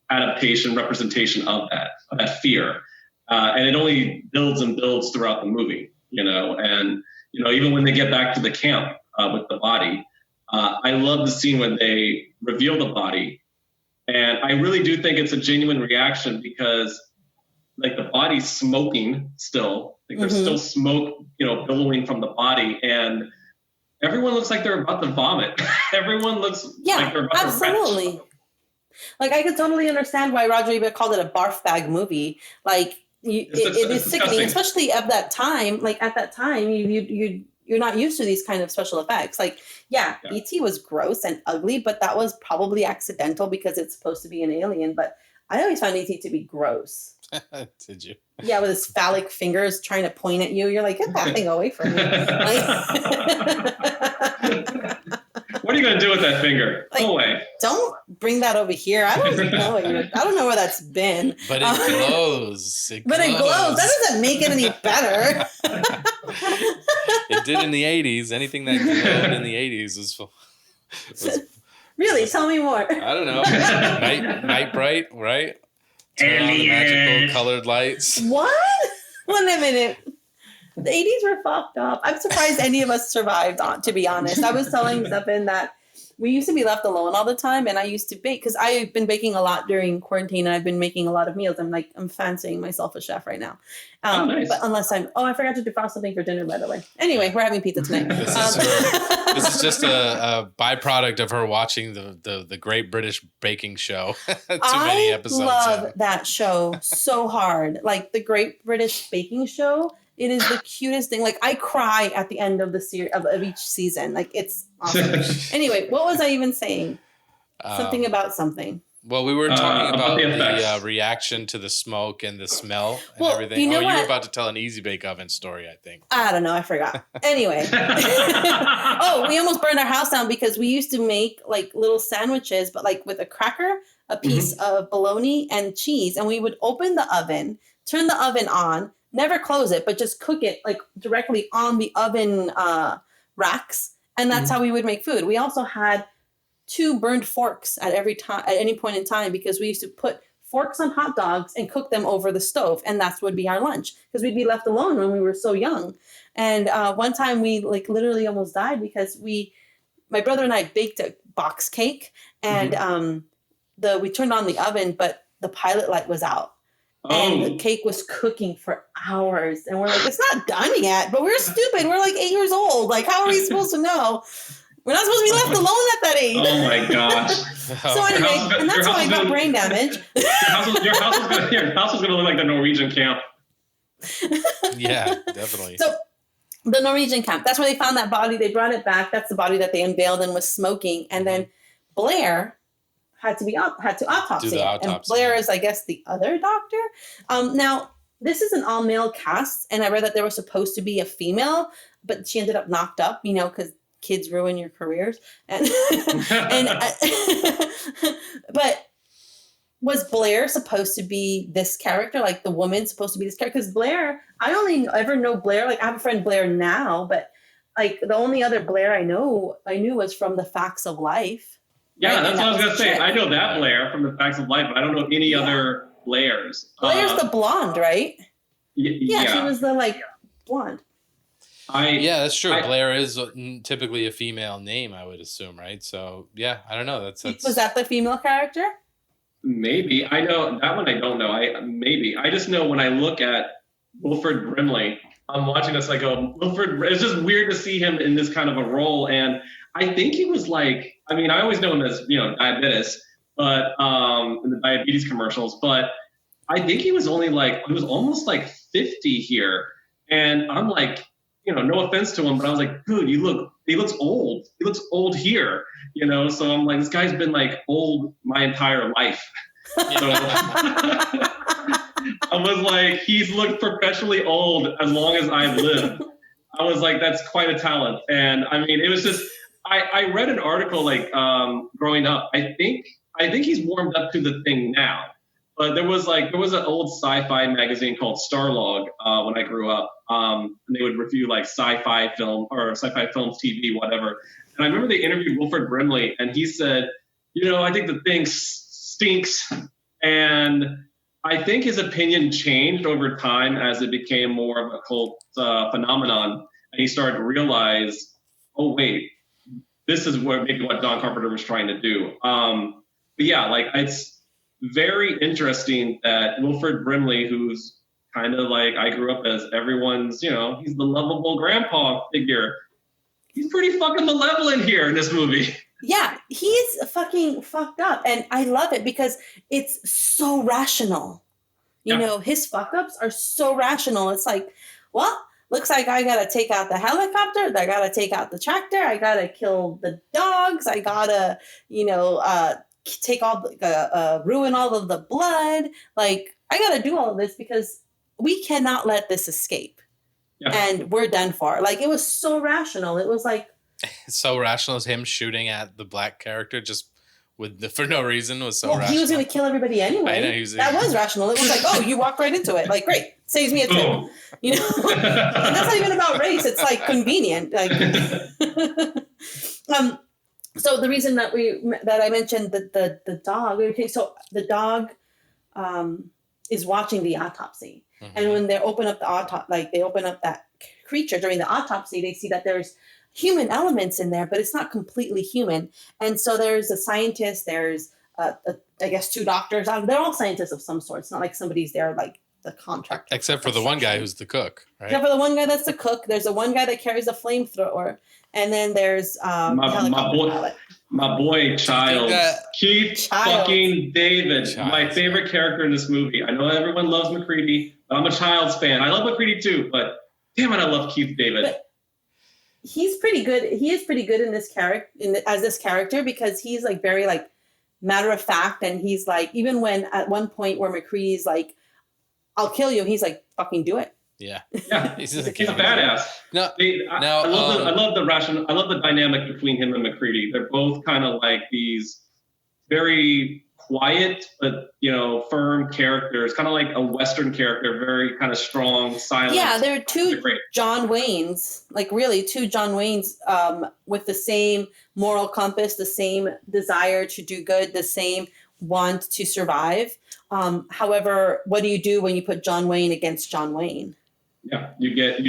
adaptation, representation of that fear. And it only builds and builds throughout the movie, you know, and, you know, even when they get back to the camp with the body, I love the scene when they reveal the body. And I really do think it's a genuine reaction because like the body's smoking still, like there's still smoke, you know, billowing from the body and everyone looks like they're about to vomit. Everyone looks like they're about to retch. Like I could totally understand why Roger Ebert called it a barf bag movie. Like it is sickening, especially at that time. Like at that time, you're not used to these kind of special effects. Like, E.T. was gross and ugly, but that was probably accidental because it's supposed to be an alien. But I always found E.T. to be gross. Did you? Yeah, with his phallic fingers trying to point at you. You're like, get that thing away from me. What are you going to do with that finger? Like, go away. Don't bring that over here. I don't know where that's been. But it glows. It glows. That doesn't make it any better. It did in the 80s. Anything that glowed in the 80s was really? Tell me more. I don't know. Night bright, right? Turn on the magical colored lights. What? Wait a minute. The 80s were fucked up. I'm surprised any of us survived, to be honest. I was telling Stefan that we used to be left alone all the time, and I used to bake because I've been baking a lot during quarantine, and I've been making a lot of meals. I'm fancying myself a chef right now. Nice. But unless I forgot to defrost something for dinner, by the way. Anyway, we're having pizza tonight. This is just a byproduct of her watching the Great British Baking Show. Too many episodes. I love that show so hard. Like the Great British Baking Show. It is the cutest thing. Like I cry at the end of the series of each season. Like it's awesome. Anyway, what was I even saying? Something about something. Well, we were talking about the reaction to the smoke and the smell and everything. You were about to tell an Easy Bake Oven story, I think. I don't know. I forgot. Anyway. We almost burned our house down because we used to make like little sandwiches, but like with a cracker, a piece of bologna and cheese. And we would open the oven, turn the oven on, never close it, but just cook it like directly on the oven racks. And that's how we would make food. We also had 2 burned forks at any point in time because we used to put forks on hot dogs and cook them over the stove. And that would be our lunch because we'd be left alone when we were so young. And one time we like literally almost died because my brother and I baked a box cake and we turned on the oven, but the pilot light was out. And the cake was cooking for hours. And we're like, it's not done yet. But we're stupid. We're like 8 years old. Like, how are we supposed to know? We're not supposed to be left alone at that age. Oh, my gosh. So anyway, and that's how I got brain damage. Your house is going to look like the Norwegian camp. Yeah, definitely. So the Norwegian camp, that's where they found that body. They brought it back. That's the body that they unveiled and was smoking. And then Blair had to autopsy it. And Blair is, I guess, the other doctor. Now, this is an all-male cast, and I read that there was supposed to be a female, but she ended up knocked up, because kids ruin your careers. And but was Blair supposed to be this character? Like the woman supposed to be this character? Because Blair, I only ever know Blair. Like I have a friend Blair now, but like the only other Blair I knew was from The Facts of Life. Yeah, right? That's what I was going to say. I know that Blair from The Facts of Life, but I don't know any other Blairs. Blair's the blonde, right? Yeah, she was the blonde. Yeah, that's true. Blair is typically a female name, I would assume, right? So, yeah, I don't know. That's Was that the female character? Maybe. I know that one. I don't know. I just know when I look at Wilford Brimley, I'm watching this. I go, Wilford. It's just weird to see him in this kind of a role, and I think he was like. I mean, I always know him as diabetes, but in the diabetes commercials. But I think he was only like he was almost like 50 here, and I'm like, no offense to him, but I was like, dude, he looks old. He looks old here, So I'm like, this guy's been like old my entire life. So I was like, he's looked perpetually old as long as I've lived. I was like, that's quite a talent. And I mean, it was just, I read an article like growing up. I think he's warmed up to the thing now. But there was an old sci-fi magazine called Starlog when I grew up, and they would review like sci-fi film or sci-fi films, TV, whatever. And I remember they interviewed Wilford Brimley, and he said, I think the thing stinks, and I think his opinion changed over time as it became more of a cult phenomenon, and he started to realize, oh wait, this is maybe what Don Carpenter was trying to do. But yeah, like it's very interesting that Wilford Brimley, who's kind of like I grew up as everyone's, he's the lovable grandpa figure. He's pretty fucking malevolent here in this movie. Yeah, he's fucking fucked up. And I love it because it's so rational. His fuck ups are so rational. It's like, well, looks like I got to take out the helicopter. I got to take out the tractor. I got to kill the dogs. I got to, take all ruin all of the blood. Like, I got to do all of this because we cannot let this escape. Yeah. And we're done for. Like, it was so rational. It was like, so rational as him shooting at the black character just for no reason was so rational. He was going to kill everybody anyway. I know, that was rational. It was like, oh, you walk right into it. Like, great. Saves me a trip. And that's not even about race. It's like convenient. Like, so the reason that I mentioned the dog. Okay, so the dog is watching the autopsy, and when they open up they open up that creature during the autopsy, they see that there's human elements in there, but it's not completely human. And so there's a scientist. There's I guess 2 doctors. They're all scientists of some sort. It's not like somebody's there like the contractor. Except for the one guy who's the cook, right? Except for the one guy that's the cook. There's the one guy that carries a flamethrower. And then there's my boy Childs. Keith fucking David. Childs, my favorite character in this movie. I know everyone loves McCready, but I'm a Childs fan. I love McCready too, but damn it, I love Keith David. But he's pretty good. He is pretty good in this character, as this character, because he's like very like matter of fact, and he's like, even when at one point where McCready's like, "I'll kill you," he's like, "Fucking do it." Yeah. he's a badass. I love the rational. I love the dynamic between him and McCready. They're both kind of like these very quiet but firm characters, kind of like a Western character, very kind of strong, silent. Yeah, there are 2 John Waynes, like really 2 John Waynes with the same moral compass, the same desire to do good, the same want to survive. However, what do you do when you put John Wayne against John Wayne? Yeah, you get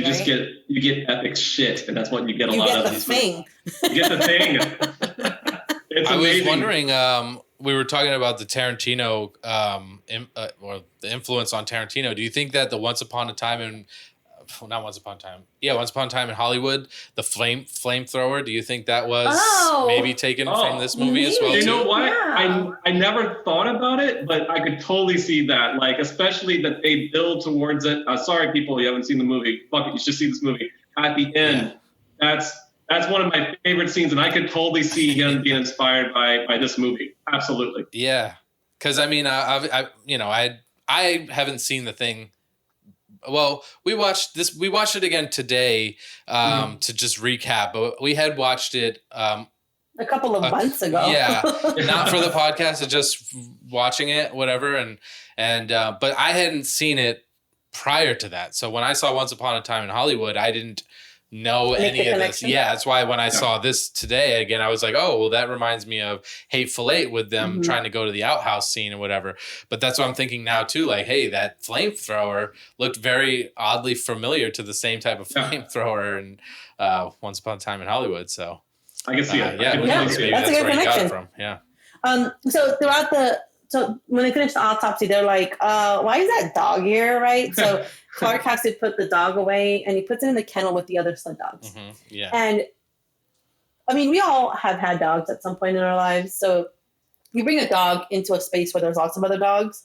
epic shit, and that's what you get a lot of. You get the thing. It's I amazing. was wondering, we were talking about the Tarantino, or the influence on Tarantino. Do you think that the Once Upon a Time in Hollywood, the flamethrower, do you think that was maybe taken from this movie as well? You know what? Yeah. I never thought about it, but I could totally see that. Like, especially that they build towards it. Sorry, people, you haven't seen the movie. Fuck it, you should see this movie. At the end, that's one of my favorite scenes, and I could totally see him being inspired by this movie. Absolutely. Yeah, because I mean, I haven't seen the thing. Well, we watched it again today to just recap, but we had watched it a couple of months ago. Yeah, not for the podcast, just watching it, whatever. And but I hadn't seen it prior to that. So when I saw Once Upon a Time in Hollywood, I didn't know any of this. Yeah, that's why when I saw this today again, I was like, oh, well, that reminds me of Hateful Eight with them trying to go to the outhouse scene or whatever. But that's what I'm thinking now too. Like, hey, that flamethrower looked very oddly familiar to the same type of flamethrower in Once Upon a Time in Hollywood. So I can see it. Yeah, that's a good connection. Yeah. So throughout so when they finish the autopsy, they're like, why is that dog here, right? So Clark has to put the dog away, and he puts it in the kennel with the other sled dogs. Mm-hmm. Yeah. And I mean, we all have had dogs at some point in our lives. So you bring a dog into a space where there's lots of other dogs,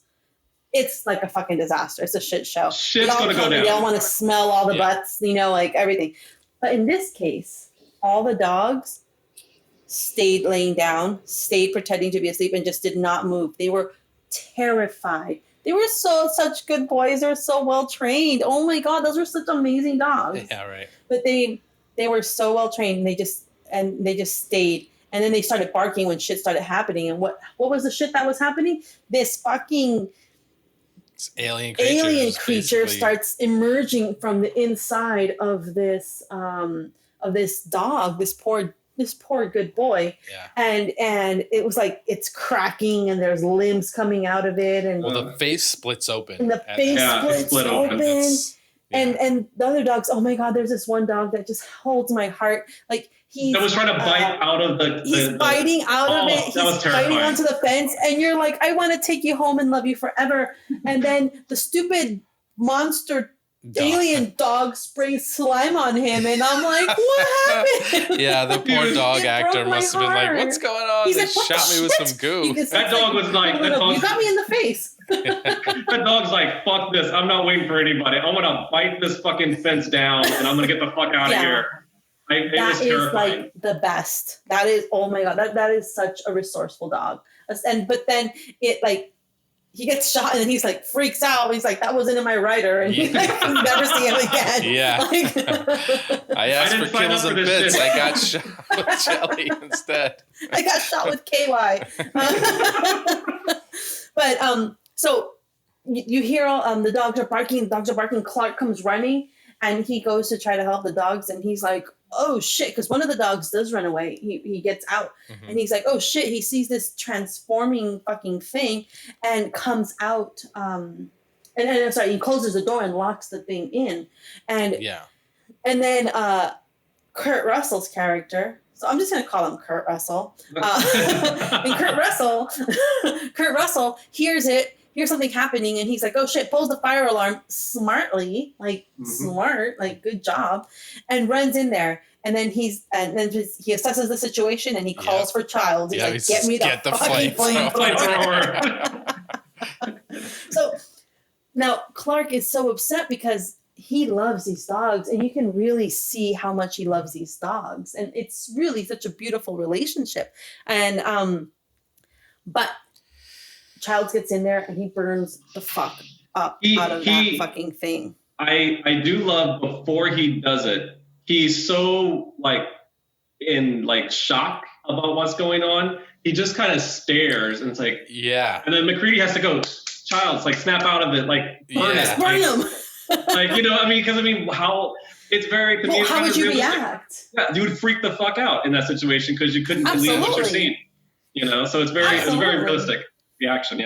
it's like a fucking disaster. It's a shit show. Shit's gonna go down. They all want to smell all the butts, like everything. But in this case, all the dogs stayed laying down, stayed pretending to be asleep, and just did not move. They were terrified. They were such good boys. They were so well trained. Oh my God, those were such amazing dogs. Yeah, right. But they were so well trained. And they just stayed. And then they started barking when shit started happening. And what was the shit that was happening? This fucking alien creature starts emerging from the inside of this dog, this poor good boy. Yeah. And it was like it's cracking and there's limbs coming out of it, and the face splits open. And the face splits open. And the other dogs, oh my God, there's this one dog that just holds my heart. Like that was trying to bite out of he's biting out of it. He's biting onto the fence, and you're like, I want to take you home and love you forever. And then the stupid monster alien dog sprays slime on him, and I'm like, what happened? Yeah, the poor dog actor must have been like, what's going on? He's they like, shot me with some goo. That dog was like, you got me in the face. That dog's like, fuck this. I'm not waiting for anybody. I'm gonna bite this fucking fence down, and I'm gonna get the fuck out of here. That is like the best. That is, oh my God, that is such a resourceful dog. But then it like, he gets shot and then he's like freaks out. He's like, that wasn't in my rider, and he like never see him again. Yeah. I asked for kills and bits. I got shot with jelly instead. I got shot with KY. But so you hear the dogs are barking. Clark comes running, and he goes to try to help the dogs, and he's like, oh shit, because one of the dogs does run away. He gets out, and he's like, oh shit, he sees this transforming fucking thing and comes out, and I'm sorry, he closes the door and locks the thing in, and then Kurt Russell's character, so I'm just gonna call him Kurt Russell, and Kurt Russell hears something happening, and he's like, oh shit, pulls the fire alarm smartly, like smart, like good job, and runs in there. And then he assesses the situation, and he calls for Childs. He's like, get me the fucking flamethrower. So now Clark is so upset because he loves these dogs, and you can really see how much he loves these dogs. And it's really such a beautiful relationship. And, but Childs gets in there and he burns the fuck up out of that fucking thing. I do love before he does it, he's so like in like shock about what's going on. He just kind of stares, and it's like, and then McCready has to go, Childs, like snap out of it, like burn him. Like, how it's very, to me, how would you react? Yeah, you would freak the fuck out in that situation because you couldn't believe what you're seeing. So it's very realistic reaction,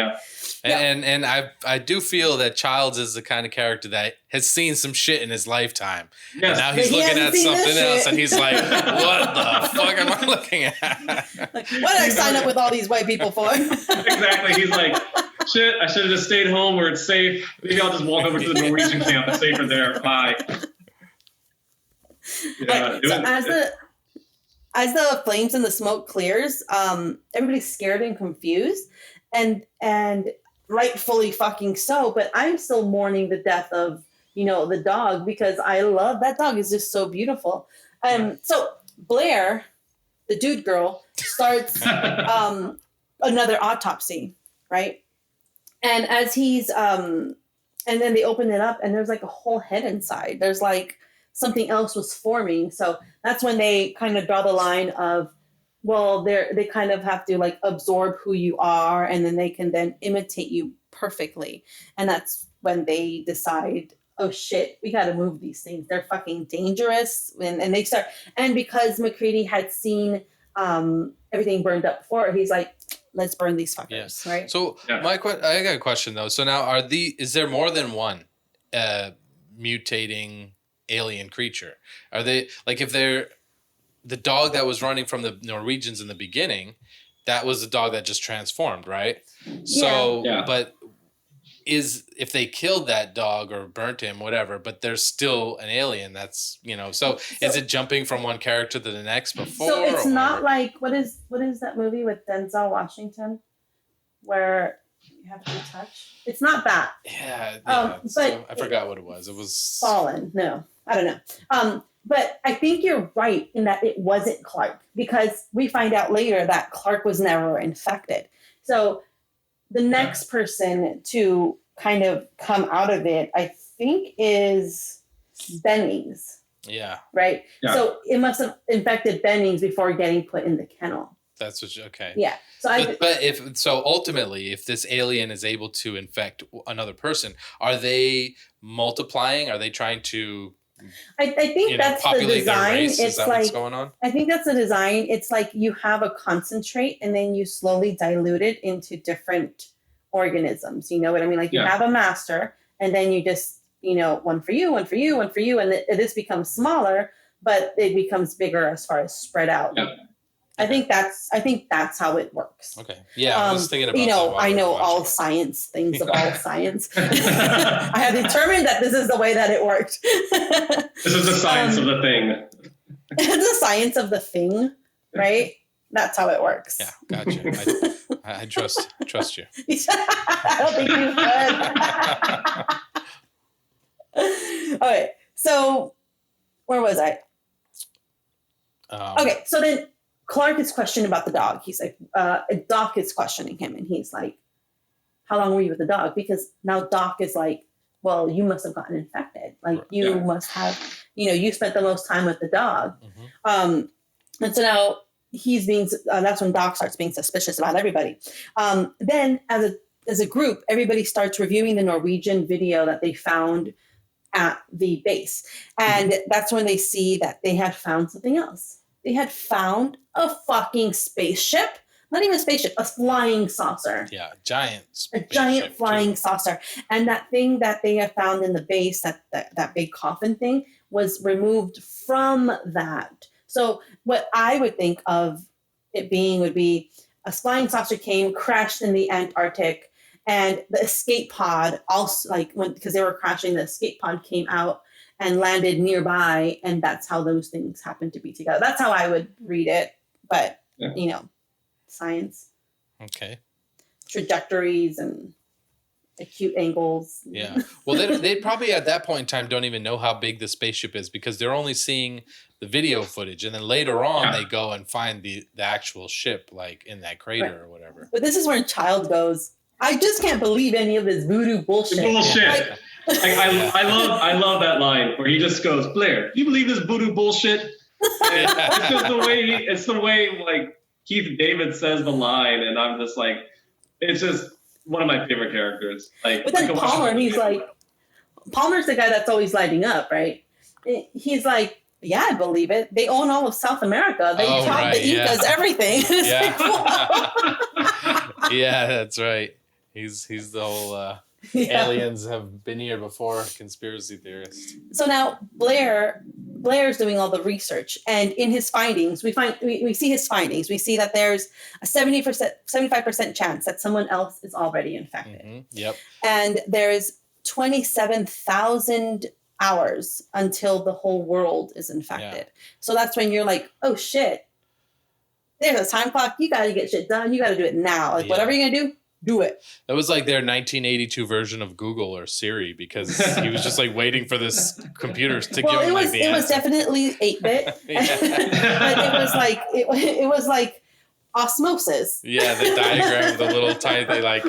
And I do feel that Childs is the kind of character that has seen some shit in his lifetime. Yes. And now he's looking at something else, and he's like, what the fuck am I looking at? Like, what did I sign up with all these white people for? Exactly. He's like, shit, I should have just stayed home where it's safe. Maybe I'll just walk over to the Norwegian camp. It's safer there. Bye. As the flames and the smoke clears, everybody's scared and confused, and rightfully fucking so. But I'm still mourning the death of the dog, because I love that dog. Is just so beautiful. So Blair, the dude girl, starts another autopsy, right? And as he's and then they open it up, and there's like a whole head inside. There's like something else was forming. So that's when they kind of draw the line of, well, they kind of have to like absorb who you are, and then they can then imitate you perfectly. And that's when they decide, oh shit, we got to move these things. They're fucking dangerous. And they start, and because McCready had seen everything burned up before, he's like, let's burn these fuckers, right? So I got a question though. So now is there more than one mutating alien creature? Are they, like, if they're the dog that was running from the Norwegians in the beginning, that was a dog that just transformed, right? So, Yeah. but if they killed that dog or burnt him, whatever, but there's still an alien that's, so is it jumping from one character to the next before? So it's not like, what is that movie with Denzel Washington where you have to touch? It's not that. Yeah. But I forgot what it was. It was Fallen. No, I don't know. But I think you're right in that it wasn't Clark, because we find out later that Clark was never infected. So the next person to kind of come out of it, I think, is Bennings. Yeah. Right? Yeah. So it must have infected Bennings before getting put in the kennel. That's okay. Yeah. So ultimately, if this alien is able to infect another person, are they multiplying? Are they trying to I think that's the design. It's is that like, what's going on? I think that's the design. It's like you have a concentrate and then you slowly dilute it into different organisms. You know what I mean? Like you have a master and then you just, one for you, one for you, one for you. And this becomes smaller, but it becomes bigger as far as spread out. Yeah. I think that's how it works. Okay. Yeah, I was thinking about I know all science, things of all science. I have determined that this is the way that it worked. This is the science of the thing. It's the science of the thing, right? That's how it works. Yeah, gotcha. I trust you. I don't think you should. All right. So where was I? Okay. So then Clark is questioned about the dog. He's like, Doc is questioning him. And he's like, how long were you with the dog? Because now Doc is like, well, you must have gotten infected. Like you must have, you spent the most time with the dog. Mm-hmm. And so now he's being, that's when Doc starts being suspicious about everybody. Then as a group, everybody starts reviewing the Norwegian video that they found at the base. And that's when they see that they had found something else. They had found a fucking spaceship. Not even a spaceship, a flying saucer. Yeah, giant flying saucer. And that thing that they had found in the base, that big coffin thing, was removed from that. So what I would think of it being would be a flying saucer came, crashed in the Antarctic, and the escape pod also, because they were crashing, the escape pod came out and landed nearby, and that's how those things happen to be together. That's how I would read it, but, science. Okay. Trajectories and acute angles. Yeah. Well, they probably at that point in time don't even know how big the spaceship is because they're only seeing the video footage, and then later on they go and find the actual ship, like in that crater or whatever. But this is where Child goes, I just can't believe any of this voodoo bullshit. I love that line where he just goes, Blair, do you believe this voodoo bullshit? It's just the way like Keith David says the line, and I'm just like, it's just one of my favorite characters. But then Palmer, Palmer's the guy that's always lighting up, right? He's like, yeah, I believe it. They own all of South America. They taught the Incas everything. Yeah, that's right. He's the whole aliens have been here before conspiracy theorist. So now Blair's doing all the research, and in his findings, we see his findings. We see that there's a 75% chance that someone else is already infected. Mm-hmm. Yep. And there's 27,000 hours until the whole world is infected. Yeah. So that's when you're like, oh shit, there's a time clock. You got to get shit done. You got to do it now. Like whatever you're going to do it. That was like their 1982 version of Google or Siri, because he was just like waiting for this computer to give him like the answer. It was definitely 8-bit. But it was like osmosis. Yeah, the diagram of the little tiny like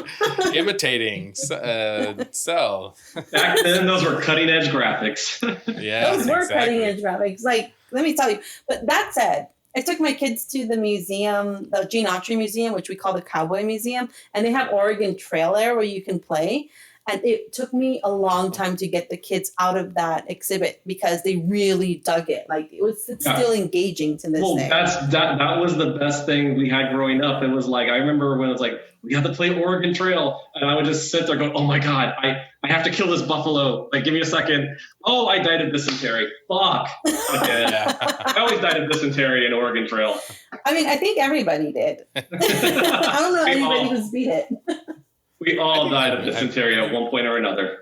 imitating cell. Back then, those were cutting edge graphics. Yeah, those were cutting edge graphics. Like, let me tell you. But that said, I took my kids to the museum, the Gene Autry Museum, which we call the Cowboy Museum, and they have Oregon Trail there where you can play. And it took me a long time to get the kids out of that exhibit because they really dug it. Like it's still engaging to this day. That was the best thing we had growing up. It was like, I remember when it was like, we have to play Oregon Trail. And I would just sit there going, oh my God, I have to kill this buffalo. Like, give me a second. Oh, I died of dysentery. Fuck. Okay. I always died of dysentery in Oregon Trail. I mean, I think everybody did. I don't know anybody who's beat it. We all died of dysentery at one point or another.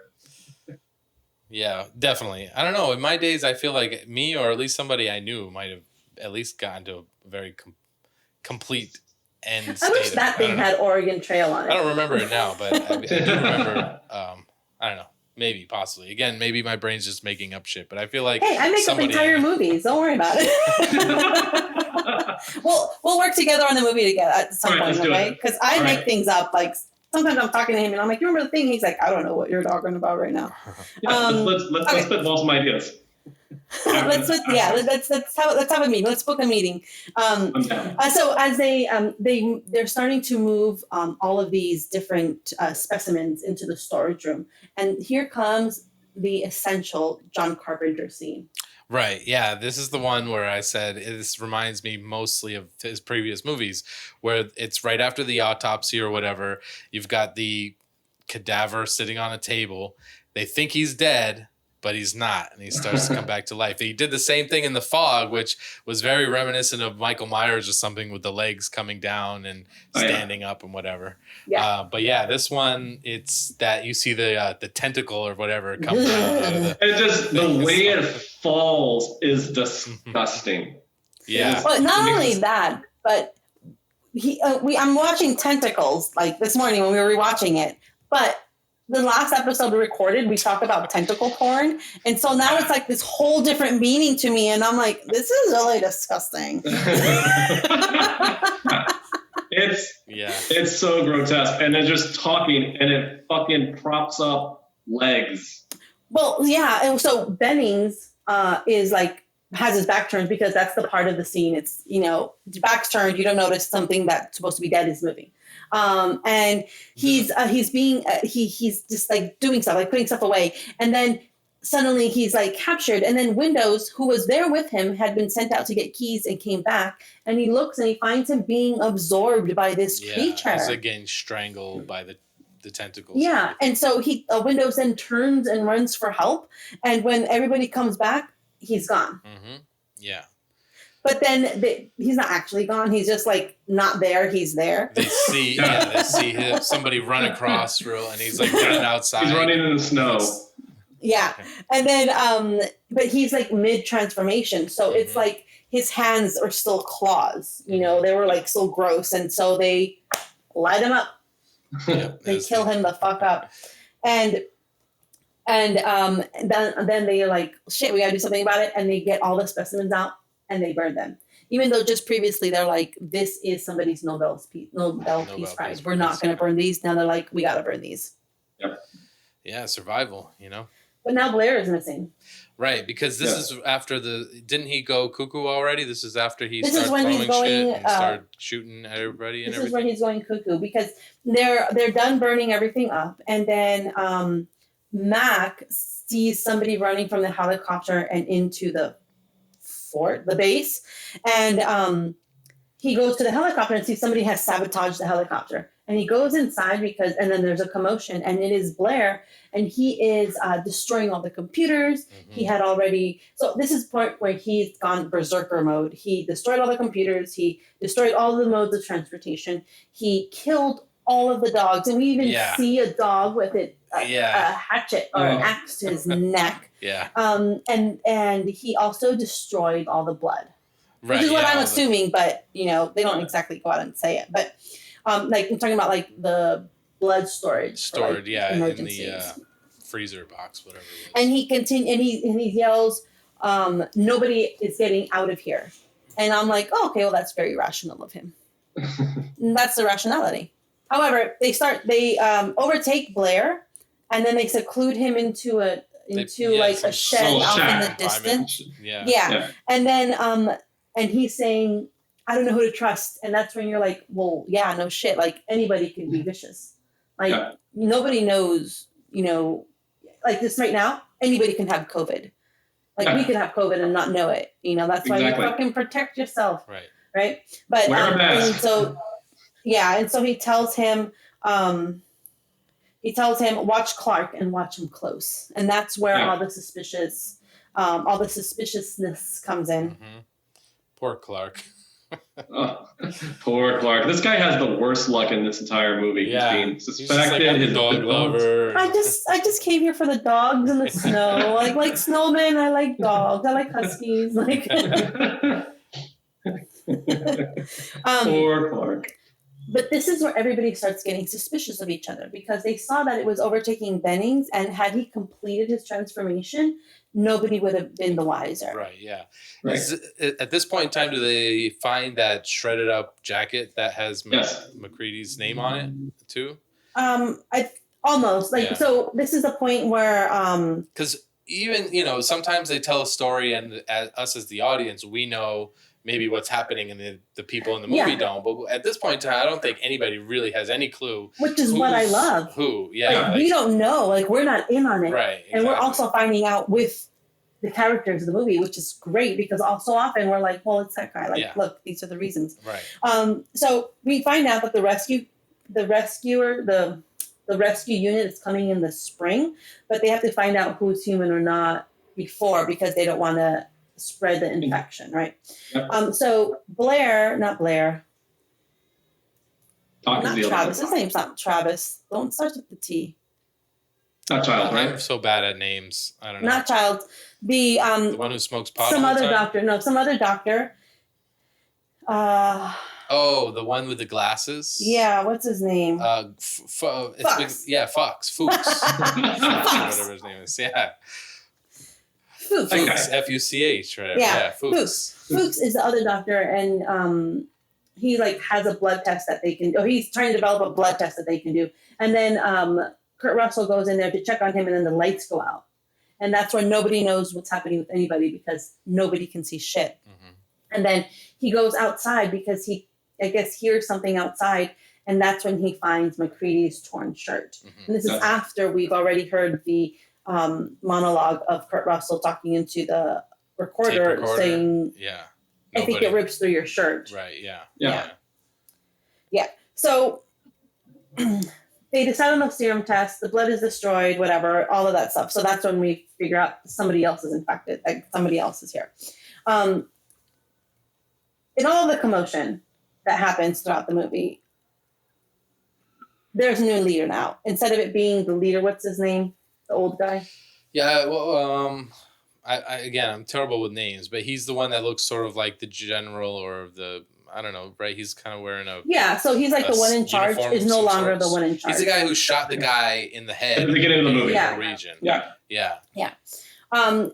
Yeah, definitely. I don't know. In my days, I feel like me or at least somebody I knew might have at least gotten to a very complete end state. I wish that thing had Oregon Trail on it. I don't remember it now, but I do remember, I don't know, maybe, possibly. Again, maybe my brain's just making up shit, but I feel like... Hey, I make up entire movies. Don't worry about it. We'll work together on the movie together at some point, okay? Because I make things up, like... Sometimes I'm talking to him and I'm like, you remember the thing? He's like, I don't know what you're talking about right now. Let's spitball some ideas. let's have a meeting. Let's book a meeting. So as they're starting to move all of these different specimens into the storage room, and here comes the essential John Carpenter scene. Right. Yeah. This is the one where I said this reminds me mostly of his previous movies, where it's right after the autopsy or whatever. You've got the cadaver sitting on a table. They think he's dead, but he's not. And he starts to come back to life. He did the same thing in The Fog, which was very reminiscent of Michael Myers or something, with the legs coming down and standing up and whatever. Yeah. But yeah, this one, it's that you see the tentacle or whatever come down out of the... And just the way it falls is disgusting. Yeah. But not only that, but I'm watching Tentacles like this morning when we were rewatching it. But the last episode we recorded, we talked about tentacle porn. And so now it's like this whole different meaning to me. And I'm like, this is really disgusting. It's so grotesque. And they're just talking and it fucking props up legs. Well, yeah. And so Bennings is like, has his back turned because that's the part of the scene. It's, back's turned. You don't notice something that's supposed to be dead is moving. And he's just like doing stuff, like putting stuff away. And then suddenly he's like captured. And then Windows, who was there with him, had been sent out to get keys and came back. And he looks and he finds him being absorbed by this creature. He's like getting strangled by the tentacles. Yeah. And so Windows then turns and runs for help. And when everybody comes back, he's gone. Mm-hmm. Yeah. But then he's not actually gone. He's just like not there. He's there. They see him, somebody run across and he's like running outside. He's running in the snow. Yeah. And then, but he's like mid transformation. So it's like his hands are still claws, they were like so gross. And so they light him up. Yeah, they kill him the fuck up. And then they're like, shit, we gotta do something about it. And they get all the specimens out and they burn them. Even though just previously they're like, this is somebody's Nobel Peace Prize. We're not going to burn these. Now they're like, we got to burn these. Yep. Yeah, survival, But now Blair is missing. Right, because this is after didn't he go cuckoo already? This is after he started throwing shit and started shooting at everybody and everything? This is when he's going cuckoo because they're done burning everything up. And then Mac sees somebody running from the helicopter and into the base, and he goes to the helicopter and sees somebody has sabotaged the helicopter, and he goes inside and then there's a commotion, and it is Blair, and he is destroying all the computers. He had already, so this is the point where he's gone berserker mode. He destroyed all the computers, he destroyed all the modes of transportation, he killed all of the dogs, and we even see a dog with a hatchet or an axe to his neck. Yeah. And he also destroyed all the blood. Right. Which is what I'm assuming, but they don't exactly go out and say it. But like I'm talking about like the blood storage. Stored, in the freezer box, whatever it is. And he yells, nobody is getting out of here. And I'm like, oh, okay, well that's very rational of him. And that's the rationality. However, they overtake Blair, and then they seclude him into a shed off in the distance. Yeah. And then and he's saying, I don't know who to trust. And that's when you're like, well, yeah, no shit. Like anybody can be vicious. Like nobody knows, like this right now, anybody can have COVID. Like we could have COVID and not know it. That's why you fucking protect yourself. Right. But wear a mask. And so he tells him, watch Clark and watch him close. And that's where all the suspiciousness comes in. Poor Clark. Oh, poor Clark. This guy has the worst luck in this entire movie. Yeah. He's being He's just like a dog lover. I just came here for the dogs and the snow. I like snowmen. I like dogs. I like huskies. Like. Poor Clark. But this is where everybody starts getting suspicious of each other because they saw that it was overtaking Bennings, and had he completed his transformation, nobody would have been the wiser. Right, yeah. Right. At this point in time, do they find that shredded up jacket that has McCready's name on it too? I almost like so. This is the point where because even sometimes they tell a story, and us as the audience, we know maybe what's happening and the people in the movie don't. But at this point in time, I don't think anybody really has any clue. Which is what I love. Who, yeah. Like, we don't know. Like, we're not in on it. Right. Exactly. And we're also finding out with the characters of the movie, which is great because so often we're like, well, it's that guy. Like, look, these are the reasons. Right. So we find out that the rescue unit is coming in the spring, but they have to find out who's human or not before because they don't want to spread the infection, right? Yep. So not Travis. His name's not Travis. Don't start with the T. Not Child, right? I'm so bad at names. I don't know. Not Child. The one who smokes pot. Some other doctor. No, some other doctor. Oh, the one with the glasses. Yeah, what's his name? Fox. Yeah, Fox. Fuchs. Whatever his name is. Yeah. Fuchs, F-U-C-H, right? Yeah, Fuchs. Fuchs is the other doctor, and he like has a blood test that they can. He's trying to develop a blood test that they can do, and then Kurt Russell goes in there to check on him, and then the lights go out, and that's when nobody knows what's happening with anybody because nobody can see shit. Mm-hmm. And then he goes outside because he, I guess, hears something outside, and that's when he finds McCready's torn shirt. Mm-hmm. And this is after we've already heard the monologue of Kurt Russell talking into the recorder saying, I think it rips through your shirt. Right, Yeah. So they decide on the serum test, the blood is destroyed, whatever, all of that stuff. So that's when we figure out somebody else is infected, like somebody else is here. In all of the commotion that happens throughout the movie, there's a new leader now. Instead of it being the leader, what's his name? The old guy? Yeah, well, I'm terrible with names, but he's the one that looks sort of like the general or the, I don't know, right? He's kind of wearing a... Yeah, so he's like the one in charge, is no longer the one in charge. He's the guy who shot the guy in the head. At the beginning of the movie. Region. Yeah.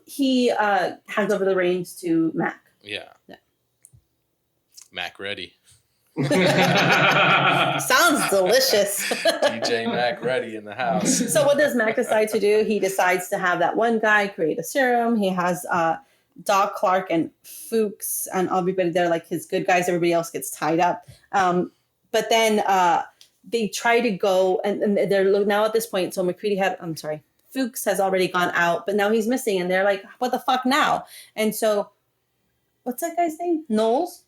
He hands over the reins to Mac. Yeah. Mac ready. Sounds delicious. DJ Mac ready in the house. So what does Mac decide to do? He decides to have that one guy create a serum. He has Doc, Clark, and Fuchs, and everybody there, like his good guys. Everybody else gets tied up. But then they try to go, and they're now at this point. So Fuchs has already gone out, but now he's missing, and they're like, "What the fuck now?" And so, what's that guy's name? Knowles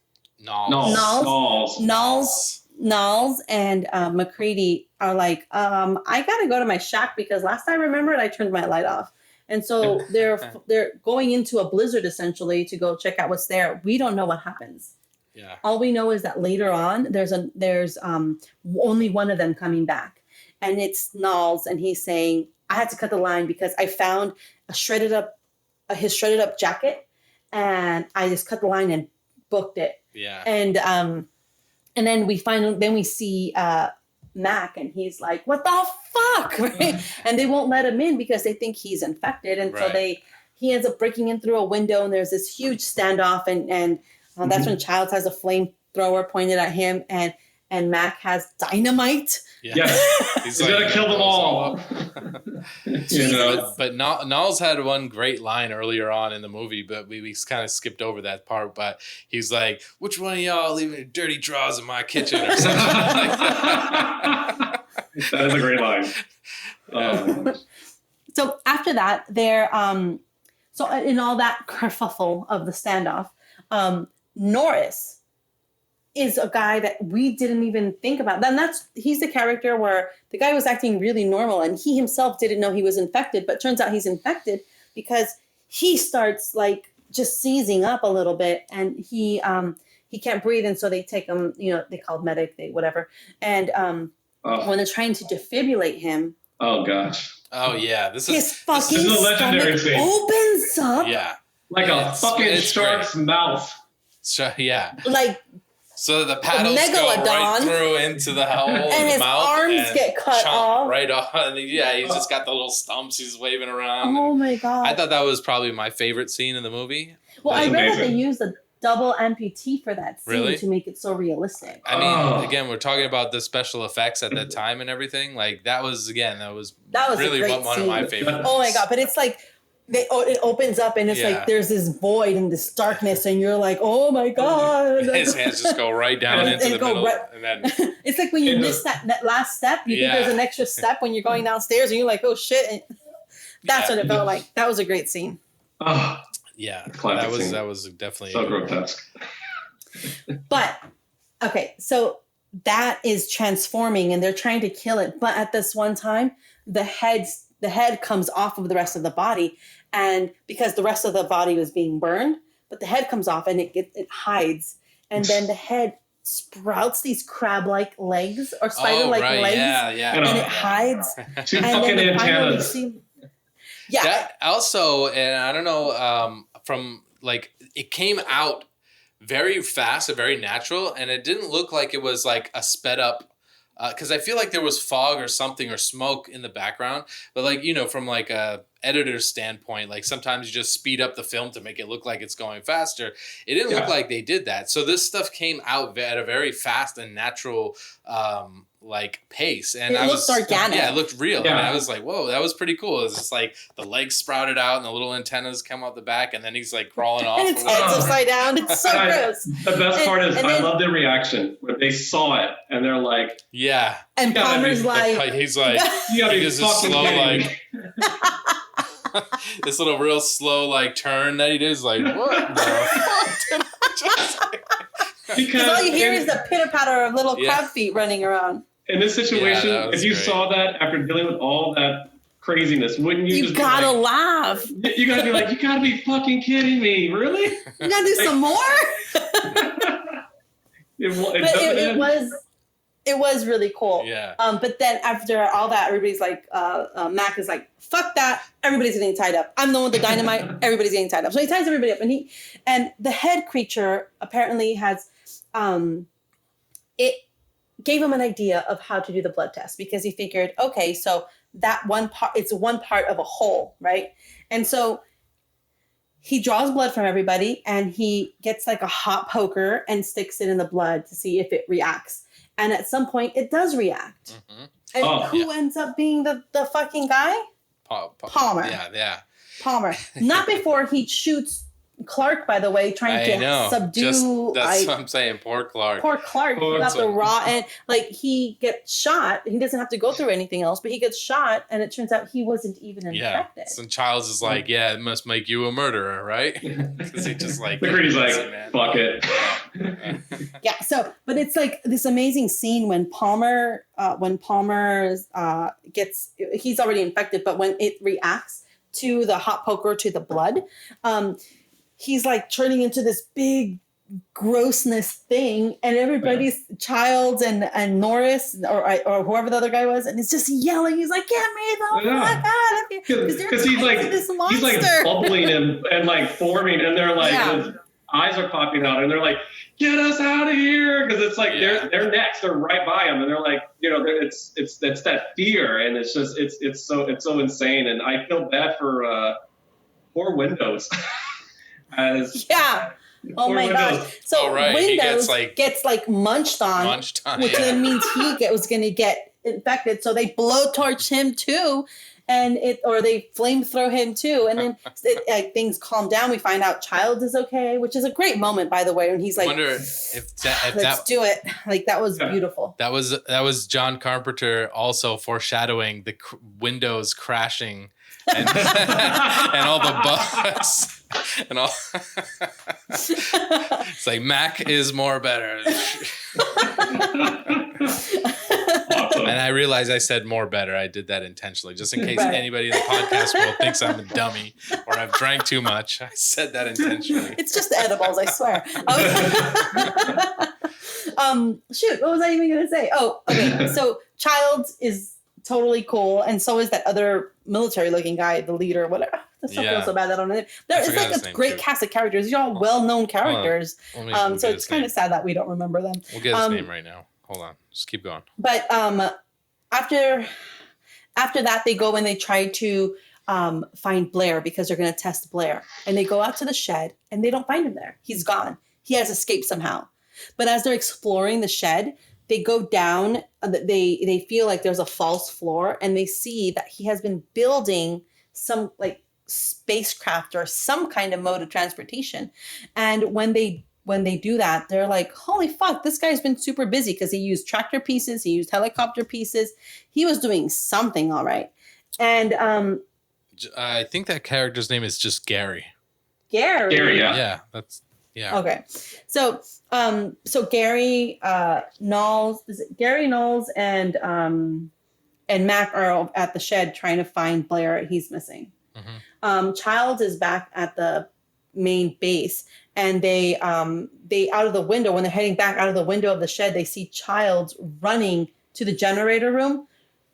and McCready are like, I gotta go to my shack because last I remembered I turned my light off. And so they're going into a blizzard essentially to go check out what's there. We don't know what happens. Yeah. All we know is that later on there's only one of them coming back, and it's Knowles, and he's saying, I had to cut the line because I found his shredded up jacket, and I just cut the line and booked it. Yeah. And then we see Mac, and he's like, what the fuck? Right? And they won't let him in because they think he's infected. And so he ends up breaking in through a window, and there's this huge standoff, and that's when Childs has a flamethrower pointed at him, and Mac has dynamite. Yeah. He's gonna kill them all. But Knowles had one great line earlier on in the movie, but we kind of skipped over that part. But he's like, "Which one of y'all leaving your dirty drawers in my kitchen?" or something like that. That is a great line. So after that, they're so in all that kerfuffle of the standoff, Norris is a guy that we didn't even think about. Then he's the character where the guy was acting really normal, and he himself didn't know he was infected, but turns out he's infected because he starts like just seizing up a little bit, and he he can't breathe, and so they take him. They call medic, whatever, and when they're trying to defibrillate him. Oh gosh. Oh yeah, his fucking stomach opens up. Yeah, like a fucking shark's mouth. So yeah, like. So the paddles go right through into the hole and his mouth arms get cut off. Right off. And he's just got the little stumps he's waving around. Oh my god! I thought that was probably my favorite scene in the movie. Well, I read that they used a double amputee for that scene to make it so realistic. I mean, again, we're talking about the special effects at that time and everything. Like that was really one of my favorites. Oh my god! But it's like. It opens up and it's like there's this void and this darkness and you're like, oh my god! His hands just go right down into the middle, and then it's like when you miss that last step. You think there's an extra step when you're going downstairs and you're like, oh shit! And that's what it felt like. That was a great scene. Oh yeah, that was definitely so grotesque. But okay, so that is transforming and they're trying to kill it, but at this one time, the head comes off of the rest of the body. And because the rest of the body was being burned, but the head comes off and it hides. And then the head sprouts these crab-like legs or spider-like legs. Yeah. And it hides. Two fucking antennas. That also, and I don't know, from like, it came out very fast and very natural. And it didn't look like it was like a sped up. Because I feel like there was fog or something or smoke in the background. But like, from like a editor's standpoint, like sometimes you just speed up the film to make it look like it's going faster. It didn't look like they did that. So this stuff came out at a very fast and natural like pace. And it looked organic. Yeah, it looked real. Yeah. And I was like, whoa, that was pretty cool. It's just like the legs sprouted out and the little antennas come out the back and then he's like crawling off. And its head's upside down. It's so gross. The best part is I love their reaction when they saw it and they're like, yeah. And Palmer's like, he's like, he does this slow like, this little real slow like turn that he did is like, what the fuck did I just say? Because all you hear is the pitter patter of little crab feet running around. In this situation, if you saw that after dealing with all that craziness, wouldn't you? You just gotta laugh. You gotta be like, you gotta be fucking kidding me, really? You gotta do some more. It was really cool. Yeah. But then after all that, everybody's like, Mac is like, fuck that. Everybody's getting tied up. I'm the one with the dynamite. Everybody's getting tied up. So he ties everybody up, and the head creature apparently has, it gave him an idea of how to do the blood test because he figured, okay, so that one part, it's one part of a whole, right? And so he draws blood from everybody and he gets like a hot poker and sticks it in the blood to see if it reacts. And at some point, it does react. Mm-hmm. And who ends up being the fucking guy? Palmer. Yeah. Palmer. Not before he shoots Clark, by the way, trying to subdue. That's what I'm saying. Poor Clark. Poor Clark. He got the raw end. Like, he gets shot. He doesn't have to go through anything else, but he gets shot, and it turns out he wasn't even infected. Yeah. So Childs is like, yeah, it must make you a murderer, right? Because he just like... McCready's like, fuck it. Yeah, so, but it's like this amazing scene when Palmer gets... He's already infected, but when it reacts to the hot poker, to the blood... he's like turning into this big grossness thing, and everybody's Childs and Norris or whoever the other guy was, and it's just yelling. He's like, "Get me the fuck out of here!" Because he's like bubbling and like forming, and they're like his eyes are popping out, and they're like, "Get us out of here!" Because it's like they're next, they're right by him, and they're like, it's that fear, and it's just it's so insane, and I feel bad for poor Windows. Oh my gosh. So Windows gets munched on, which then means he was going to get infected. So they blowtorch him too, or they flamethrow him too, and then things calm down. We find out Childs is okay, which is a great moment, by the way. And he's like, "I wonder if let's do it." Like, that was beautiful. That was John Carpenter also foreshadowing the Windows crashing. And, and all the bugs and all. It's like Mac is more better. Awesome. And I realized I said more better. I did that intentionally, just in case anybody in the podcast world thinks I'm a dummy or I've drank too much. I said that intentionally. It's just the edibles, I swear. Shoot, what was I even going to say? Oh, okay. So Childs is totally cool, and so is that other military-looking guy, the leader, whatever. This stuff feels so bad that I don't know. It's like a great cast of characters. These are all well-known characters. So it's kind of sad that we don't remember them. We'll get his name right now. Hold on. Just keep going. But after that, they go and they try to find Blair because they're going to test Blair. And they go out to the shed, and they don't find him there. He's gone. He has escaped somehow. But as they're exploring the shed, they go down. They feel like there's a false floor, and they see that he has been building some like spacecraft or some kind of mode of transportation. And when they do that, they're like, holy fuck, this guy's been super busy, because he used tractor pieces, he used helicopter pieces. He was doing something all right. And I think that character's name is just Gary. Gary, yeah. Yeah, that's yeah. Okay. So Gary Knowles, is it Gary Knowles and Mac are at the shed trying to find Blair. He's missing. Mm-hmm. Childs is back at the main base, and they out of the window, when they're heading back out of the window of the shed, they see Childs running to the generator room,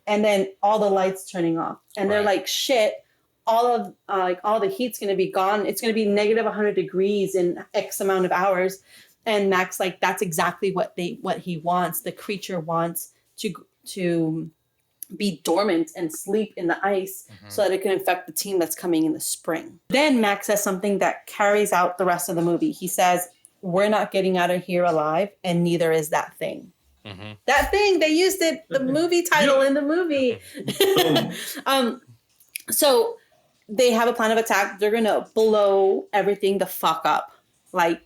and then all the lights turning off, and they're like, shit. All the heat's going to be gone. It's going to be negative 100 degrees in X amount of hours. And Mac's like, that's exactly what he wants. The creature wants to be dormant and sleep in the ice, so that it can infect the team that's coming in the spring. Then Mac says something that carries out the rest of the movie. He says, we're not getting out of here alive, and neither is that thing. Mm-hmm. That thing, they used it, the movie title in the movie. So they have a plan of attack. They're going to blow everything the fuck up. Like,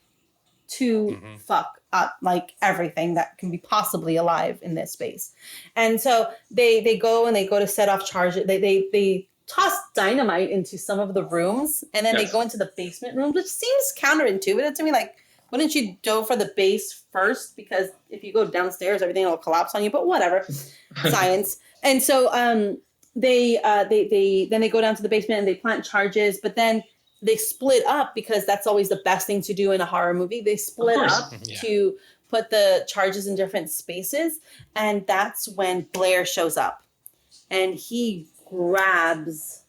fuck up, like, everything that can be possibly alive in this space. And so they go to set off charges. They toss dynamite into some of the rooms, and then they go into the basement room, which seems counterintuitive to me. Like, wouldn't you go for the base first? Because if you go downstairs, everything will collapse on you, but whatever. Science. And so, They go down to the basement and they plant charges, but then they split up, because that's always the best thing to do in a horror movie. They split up to put the charges in different spaces, and that's when Blair shows up, and he grabs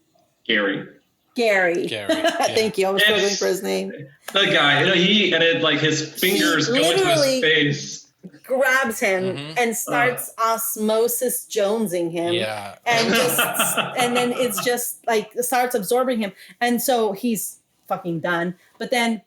Gary. Thank you. I was struggling for his name. The guy, his fingers go into his face. Grabs him and starts osmosis jonesing him, and then it's just like starts absorbing him, and so he's fucking done. But then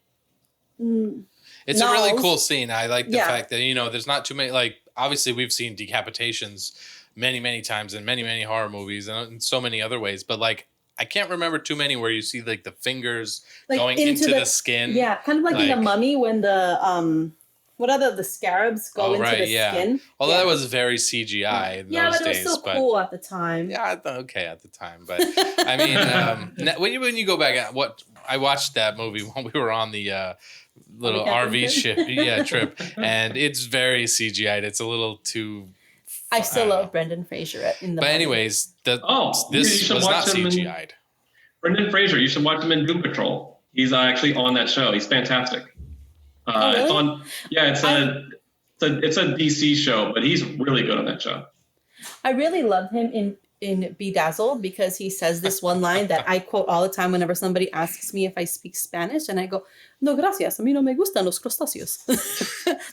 it's a really cool scene. I like the fact that there's not too many. Like, obviously we've seen decapitations many times in many horror movies and in so many other ways, but like I can't remember too many where you see like the fingers going into the skin. Yeah, kind of like in The Mummy when the what are the scarabs go into the skin? Although that was very CGI in those days. But it was so cool at the time. Yeah, okay at the time. But I mean, when you go back at I watched that movie when we were on the little RV trip, and it's very CGI'd. It's a little too. I still love Brendan Fraser in the. But anyways, this was not CGI'd. Brendan Fraser, you should watch him in Doom Patrol. He's actually on that show. He's fantastic. Really? It's on. Yeah, it's a DC show, but he's really good on that show. I really love him in Bedazzled, because he says this one line that I quote all the time whenever somebody asks me if I speak Spanish, and I go, "No, gracias. A mí no me gustan los crustáceos,"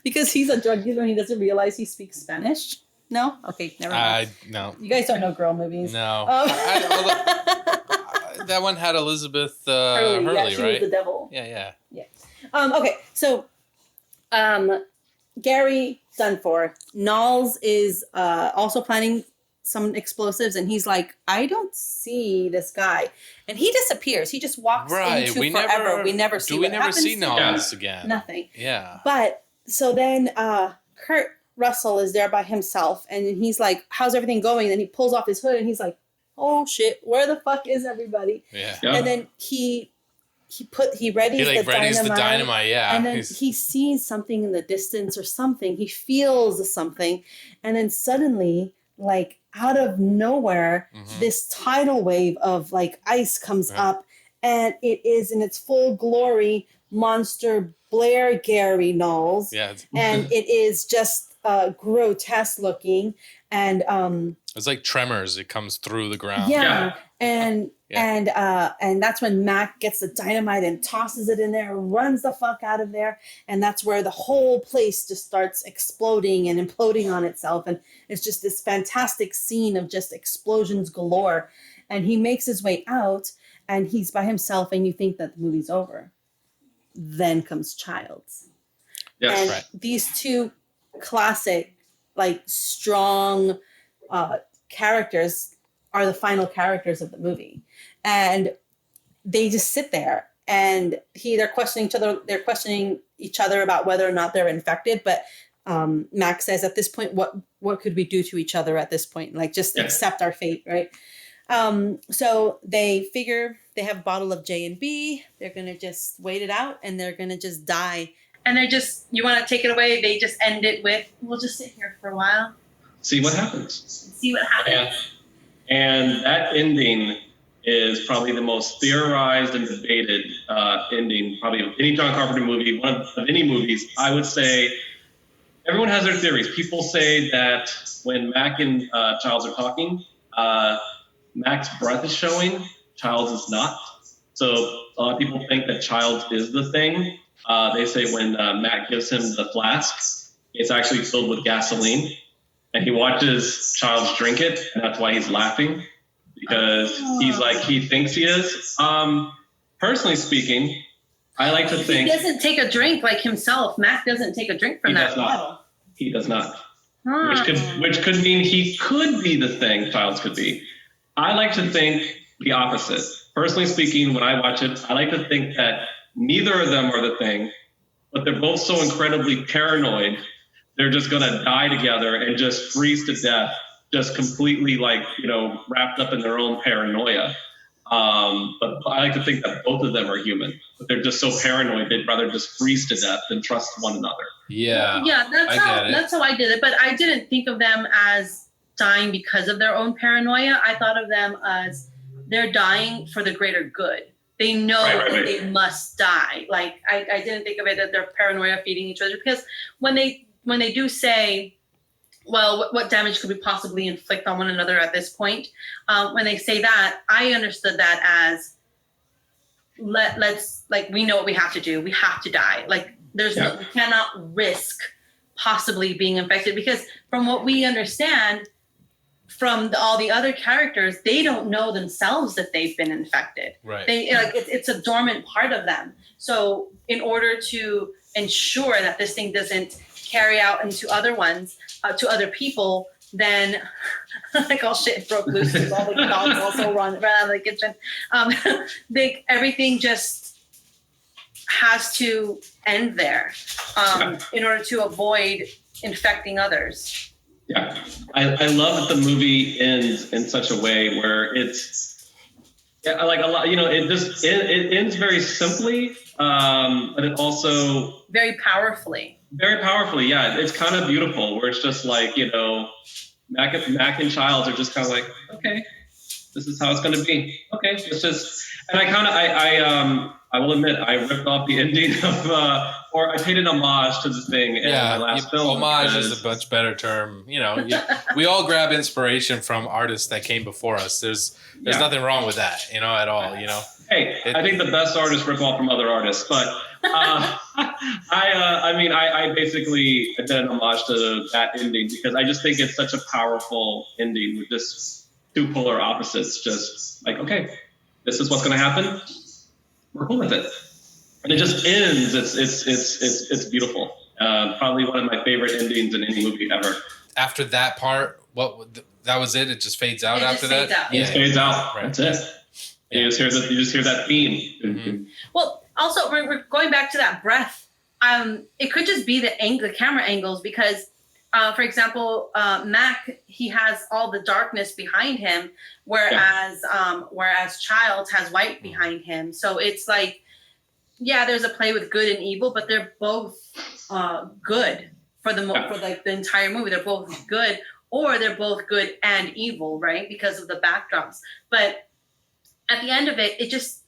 because he's a drug dealer and he doesn't realize he speaks Spanish. No, okay, never mind. No, you guys don't know girl movies. No, that one had Elizabeth Hurley, yeah, she right? was the devil. Yeah. Okay, so Gary done for. Knowles is also planning some explosives, and he's like, I don't see this guy, and he disappears. He just walks into forever. We never see. We never see Knowles again. Nothing. Yeah. But so then Kurt Russell is there by himself, and he's like, how's everything going? And he pulls off his hood, and he's like, oh shit, where the fuck is everybody? Yeah. And then he readies the dynamite, and then he sees something in the distance or something. He feels something, and then suddenly like out of nowhere, this tidal wave of like ice comes up, and it is in its full glory, Monster Blair Gary Knowles. Yeah. And it is just grotesque looking. And it's like Tremors. It comes through the ground. Yeah. And that's when Mac gets the dynamite and tosses it in there, runs the fuck out of there. And that's where the whole place just starts exploding and imploding on itself. And it's just this fantastic scene of just explosions galore. And he makes his way out and he's by himself and you think that the movie's over. Then comes Childs. Yes, and these two classic, like strong characters are the final characters of the movie. And they just sit there and they're questioning each other about whether or not they're infected. But Max says at this point, what could we do to each other at this point? Like just accept our fate, right? So they figure they have a bottle of J&B. They're going to just wait it out and they're going to just die. And they're just, you want to take it away? They just end it with, we'll just sit here for a while. See what happens. Yeah. And that ending is probably the most theorized and debated ending, probably of any John Carpenter movie, one of any movies. I would say everyone has their theories. People say that when Mac and Childs are talking, Mac's breath is showing, Childs is not. So a lot of people think that Childs is the thing. They say when Mac gives him the flask, it's actually filled with gasoline. And he watches Childs drink it, and that's why he's laughing, because he's like, he thinks he is. Personally speaking, I like to think... He doesn't take a drink like himself. Mac doesn't take a drink from that bottle. He does not. Which could mean he could be the thing Childs could be. I like to think the opposite. Personally speaking, when I watch it, I like to think that neither of them are the thing, but they're both so incredibly paranoid, they're just going to die together and just freeze to death, just completely wrapped up in their own paranoia. But I like to think that both of them are human, but they're just so paranoid they'd rather just freeze to death than trust one another. Yeah. Yeah, that's how I did it. But I didn't think of them as dying because of their own paranoia. I thought of them as they're dying for the greater good. They know that they must die. Like I didn't think of it that they're paranoia feeding each other, because when they do say, well, what damage could we possibly inflict on one another at this point? When they say that, I understood that as let's we know what we have to do. We have to die. Like we cannot risk possibly being infected, because from what we understand from all the other characters, they don't know themselves that they've been infected. Right. It's a dormant part of them. So in order to ensure that this thing doesn't carry out into other ones, to other people, then all shit broke loose. All the dogs also run around the kitchen. Everything just has to end there in order to avoid infecting others. Yeah, I love that the movie ends in such a way where it's like a lot. It ends very simply, but it also very powerfully. Very powerfully, yeah. It's kind of beautiful, where it's just like Mac and Childs are just kind of like, okay, this is how it's going to be. Okay, it's just, and I will admit, I ripped off the ending of, or I paid an homage to the thing in my last film. Homage is a much better term. We all grab inspiration from artists that came before us. There's nothing wrong with that, at all, Hey, I think the best artists rip off from other artists, but I basically did an homage to that ending because I just think it's such a powerful ending with just two polar opposites. Just like, okay, this is what's going to happen. We're cool with it, and it just ends. It's beautiful. Probably one of my favorite endings in any movie ever. After that part, that was it. It just fades out after that. It fades out. Right. That's it. Yeah. You just hear that theme. Mm-hmm. Well, also we're going back to that breath. It could just be the camera angles, because, for example, Mac, he has all the darkness behind him, whereas Childs has white behind him. So it's like, there's a play with good and evil, but they're both good for the entire movie. They're both good, or they're both good and evil, right? Because of the backdrops. But at the end of it,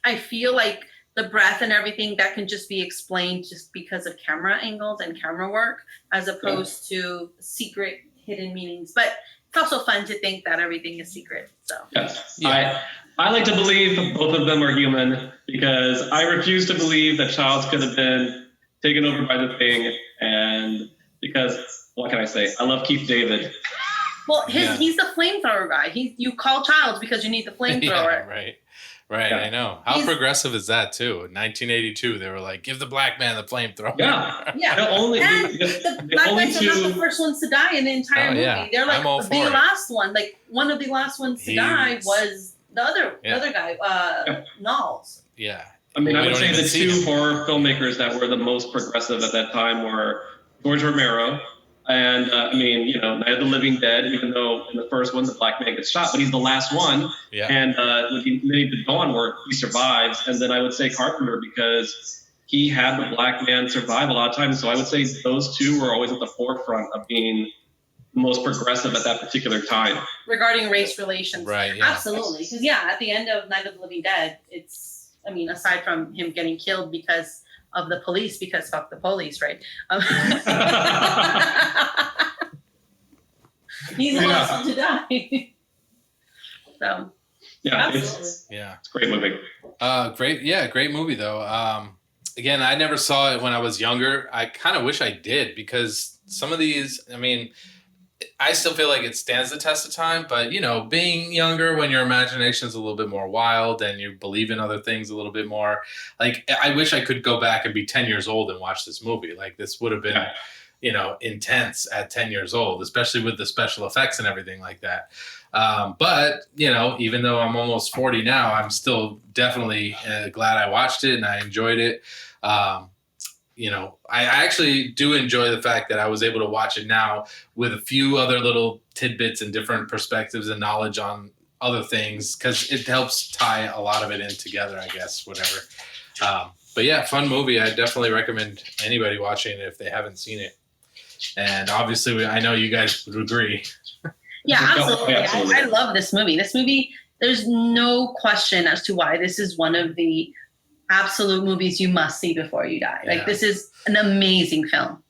I feel like the breath and everything that can just be explained just because of camera angles and camera work, as opposed to secret hidden meanings. But it's also fun to think that everything is secret. So yes, I like to believe both of them are human, because I refuse to believe that Childs could have been taken over by the Thing, and because what can I say? I love Keith David. Well, he's the flamethrower guy. You call Childs because you need the flamethrower. Yeah, right. Right, I know. How progressive is that, too? In 1982, they were like, give the black man the flamethrower. Yeah. The black guys are not the first ones to die in the entire movie. Yeah. They're like the last one. Like, one of the last ones to die was the other guy, Knowles. Yeah. I mean, I would say the two horror filmmakers that were the most progressive at that time were George Romero and, Night of the Living Dead, even though in the first one, the black man gets shot, but he's the last one. Yeah. And with the Dawn work, he survives. And then I would say Carpenter, because he had the black man survive a lot of times. So I would say those two were always at the forefront of being the most progressive at that particular time. Regarding race relations. Right, yeah. Absolutely. Because, at the end of Night of the Living Dead, aside from him getting killed because of the police, because fuck the police, right? He's the last one to die. So, it's a great movie. Great movie though. Again, I never saw it when I was younger. I kind of wish I did, because some of these, I still feel like it stands the test of time, but being younger when your imagination is a little bit more wild and you believe in other things a little bit more, like I wish I could go back and be 10 years old and watch this movie. Like this would have been, intense at 10 years old, especially with the special effects and everything like that. But even though I'm almost 40 now, I'm still definitely glad I watched it and I enjoyed it. I actually do enjoy the fact that I was able to watch it now with a few other little tidbits and different perspectives and knowledge on other things, because it helps tie a lot of it in together, I guess, whatever. But yeah, fun movie. I definitely recommend anybody watching it if they haven't seen it. And obviously, I know you guys would agree. Yeah, absolutely. I love this movie. This movie, there's no question as to why this is one of the absolute movies you must see before you die. Like, this is an amazing film.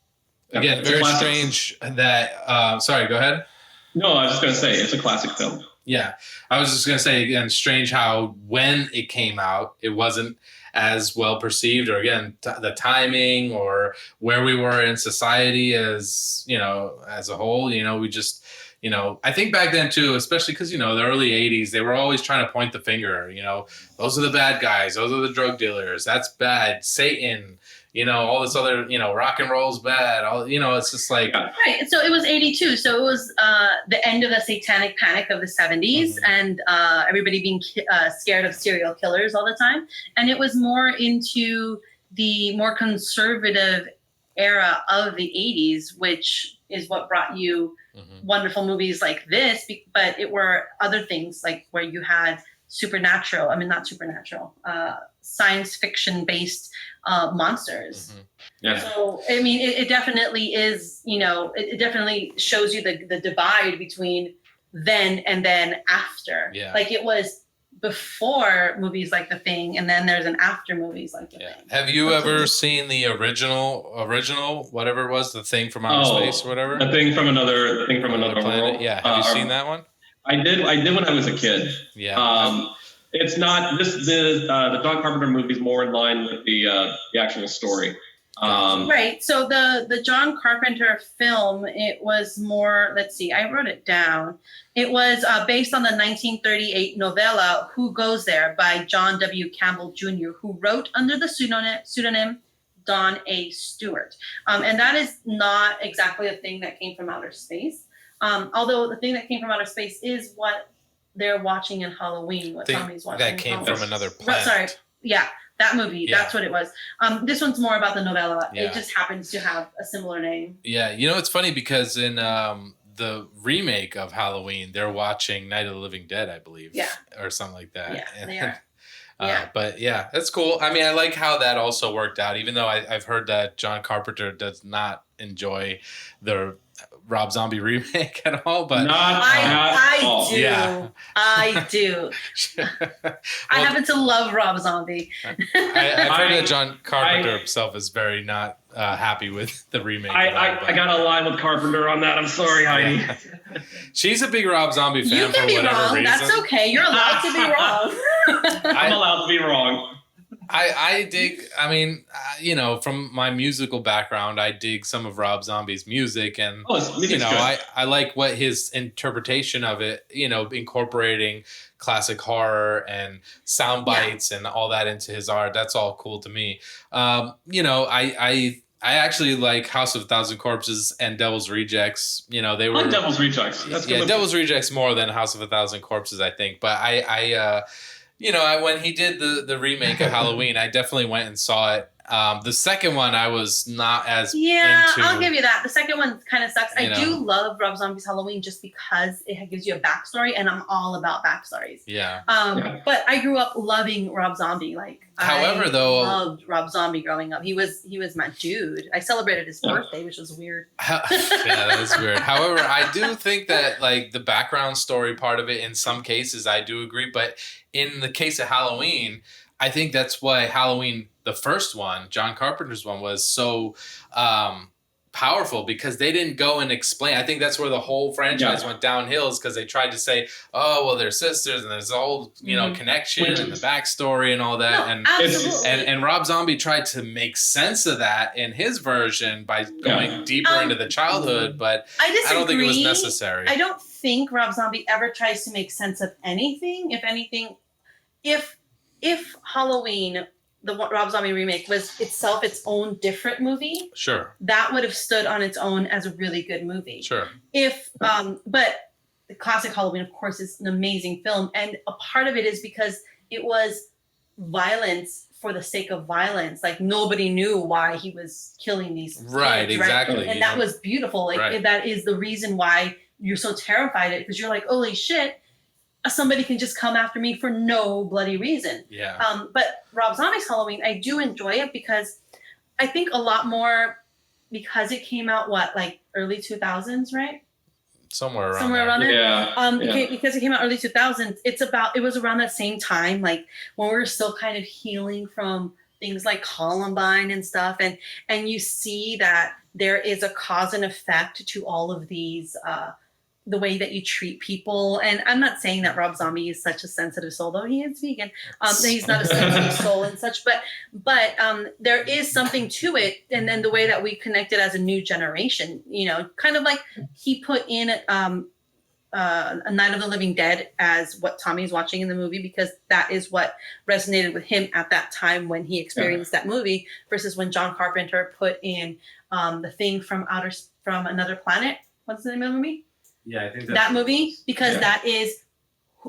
Again, very strange that, sorry, go ahead. No, I was just going to say, it's a classic film. Yeah. I was just going to say, again, strange how when it came out, it wasn't as well perceived, or again, the timing or where we were in society as, as a whole, we just, I think back then too, especially because, the early 80s, they were always trying to point the finger, those are the bad guys. Those are the drug dealers. That's bad. Satan, all this other, rock and roll's bad. It's just like. Right. So it was 82. So it was the end of the satanic panic of the 70s and everybody being scared of serial killers all the time. And it was more into the more conservative era of the 80s, which is what brought you wonderful movies like this, but it were other things like where you had science fiction based monsters. Yeah. So, it definitely is, it definitely shows you the divide between then and then after. Yeah. Like it was before movies like The Thing, and then there's an after movies like The Thing. Have you ever seen the original, whatever it was, The Thing from Outer Space or whatever? The Thing from Another Planet. World. Yeah. Have you seen that one? I did when I was a kid. Yeah. It's not the John Carpenter movie is more in line with the actual story. Right. So the John Carpenter film, it was more, let's see, I wrote it down. It was based on the 1938 novella Who Goes There by John W. Campbell Jr., who wrote under the pseudonym Don A. Stewart. And that is not exactly a thing that came from outer space. Although the thing that came from outer space is what they're watching in Halloween, what Tommy's watching. That came from another planet. Sorry. Yeah. That movie, that's what it was. This one's more about the novella. Yeah. It just happens to have a similar name. Yeah, it's funny because in the remake of Halloween, they're watching Night of the Living Dead, I believe. Yeah. Or something like that. Yeah, they are. But yeah, that's cool. I like how that also worked out, even though I've heard that John Carpenter does not enjoy the Rob Zombie remake at all, but I do. Yeah. I do. I happen to love Rob Zombie. I've heard that John Carpenter himself is very not happy with the remake. I got to align with Carpenter on that. I'm sorry, Heidi. Yeah. She's a big Rob Zombie fan you can for be whatever wrong. reason. That's okay. You're allowed to be wrong. I'm allowed to be wrong. I dig, I mean, from my musical background, I dig some of Rob Zombie's music, and, I like what his interpretation of it, incorporating classic horror and sound bites and all that into his art. That's all cool to me. I actually like House of a Thousand Corpses and Devil's Rejects. They were Devil's Rejects. That's good. Devil's Rejects more than House of a Thousand Corpses, I think. But when he did the remake of Halloween, I definitely went and saw it. The second one I was not as into. I'll give you that. The second one kind of sucks. I do love Rob Zombie's Halloween just because it gives you a backstory, and I'm all about backstories. Yeah. But I grew up loving Rob Zombie. I loved Rob Zombie growing up. He was my dude. I celebrated his birthday, which was weird. Yeah, that is weird. However, I do think that the background story part of it, in some cases, I do agree. But in the case of Halloween, I think that's why Halloween, the first one, John Carpenter's one, was so powerful, because they didn't go and explain. I think that's where the whole franchise went downhill, is because they tried to say, oh, well, they're sisters and there's a whole connection and the backstory and all that. And Rob Zombie tried to make sense of that in his version by going deeper into the childhood, but I don't think it was necessary. I don't think Rob Zombie ever tries to make sense of anything. If anything, if Halloween, the Rob Zombie remake, was itself its own different movie, sure, that would have stood on its own as a really good movie. Sure. But the classic Halloween, of course, is an amazing film, and a part of it is because it was violence for the sake of violence. Nobody knew why he was killing these kids, right? Exactly. Right? And that was beautiful. That is the reason why you're so terrified, because you're like, holy shit, somebody can just come after me for no bloody reason. Yeah. But Rob Zombie's Halloween, I do enjoy it because I think a lot more, because it came out early 2000s, right? Somewhere around there. Yeah. Because it came out early 2000s. It was around that same time, when we were still kind of healing from things like Columbine and stuff, and you see that there is a cause and effect to all of these. The way that you treat people. And I'm not saying that Rob Zombie is such a sensitive soul, though he is vegan. He's not a sensitive soul and such, but there is something to it. And then the way that we connected as a new generation, kind of like he put in a Night of the Living Dead as what Tommy's watching in the movie, because that is what resonated with him at that time when he experienced that movie, versus when John Carpenter put in The Thing from Another Planet. What's the name of the movie? Yeah, I think that movie, because that is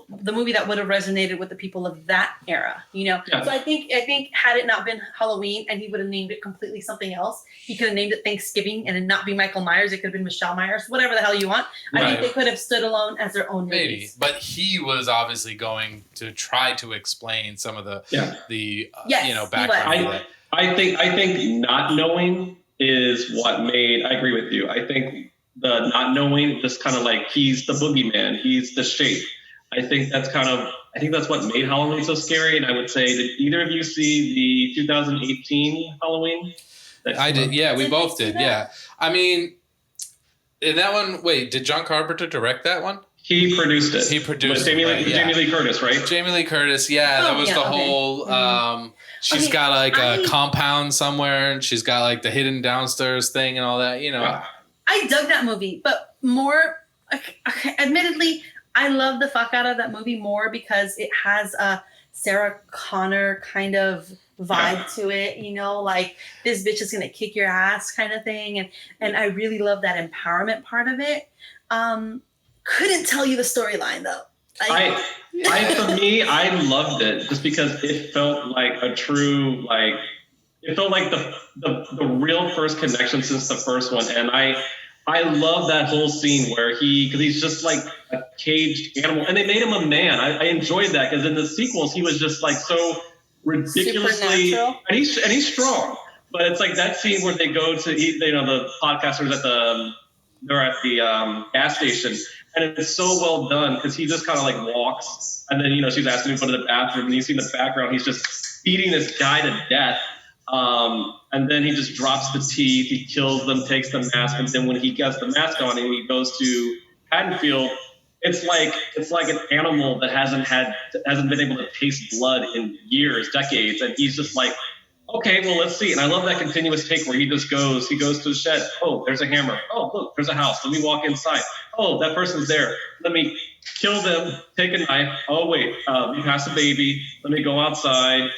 the movie that would have resonated with the people of that era, Yeah. So I think had it not been Halloween and he would have named it completely something else, he could have named it Thanksgiving and it not be Michael Myers. It could have been Michelle Myers, whatever the hell you want. Right. I think they could have stood alone as their own movies. Maybe, but he was obviously going to try to explain some of the background of it. I think not knowing is what made. I agree with you. I think the not knowing, just kind of he's the boogeyman, he's the shape. I think that's what made Halloween so scary. And I would say, did either of you see the 2018 Halloween? I did. Yeah, we both did. Yeah. I mean, in that one, wait, did John Carpenter direct that one? He produced it. He produced Jamie Lee Curtis, right? Jamie Lee Curtis. Yeah, that was the whole. She's got a compound somewhere, and she's got the hidden downstairs thing and all that. I dug that movie, but more, admittedly, I love the fuck out of that movie more because it has a Sarah Connor kind of vibe to it, this bitch is going to kick your ass kind of thing. And I really love that empowerment part of it. Couldn't tell you the storyline though. For me, I loved it just because it felt like a true, it felt like the real first connection since the first one. And I love that whole scene where because he's just like a caged animal, and they made him a man. I enjoyed that because in the sequels he was just so ridiculously, and he's strong. But it's that scene where they go to eat, the podcasters at they're at the gas station, and it's so well done because he just kind of like walks, and then she's asking him to go to the bathroom, and you see in the background he's just beating this guy to death. And then he just drops the teeth, he kills them, takes the mask, and then when he gets the mask on and he goes to Haddonfield, it's like an animal that hasn't been able to taste blood in years, decades, and he's just like, okay, well, let's see. And I love that continuous take where he goes to the shed. Oh, there's a hammer. Oh, look, there's a house. Let me walk inside. Oh, that person's there. Let me kill them, take a knife. Oh, wait, we passed a baby. Let me go outside.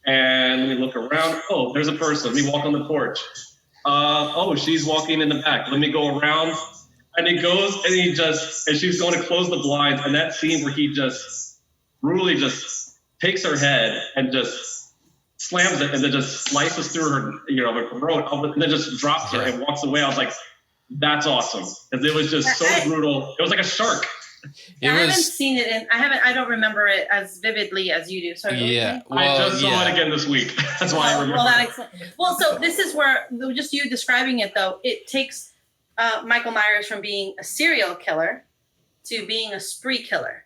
And let me look around. Oh, there's a person. Let me walk on the porch. Oh, she's walking in the back. Let me go around. And he goes and she's going to close the blinds. And that scene where he just brutally just takes her head and just slams it and then just slices through her, her throat and then just drops her and walks away. I was like, that's awesome. Because it was just so brutal. It was like a shark. I haven't seen it, and I don't remember it as vividly as you do. So yeah, I just saw it again this week. That's why I remember. So this is where just you describing it though. It takes Michael Myers from being a serial killer to being a spree killer,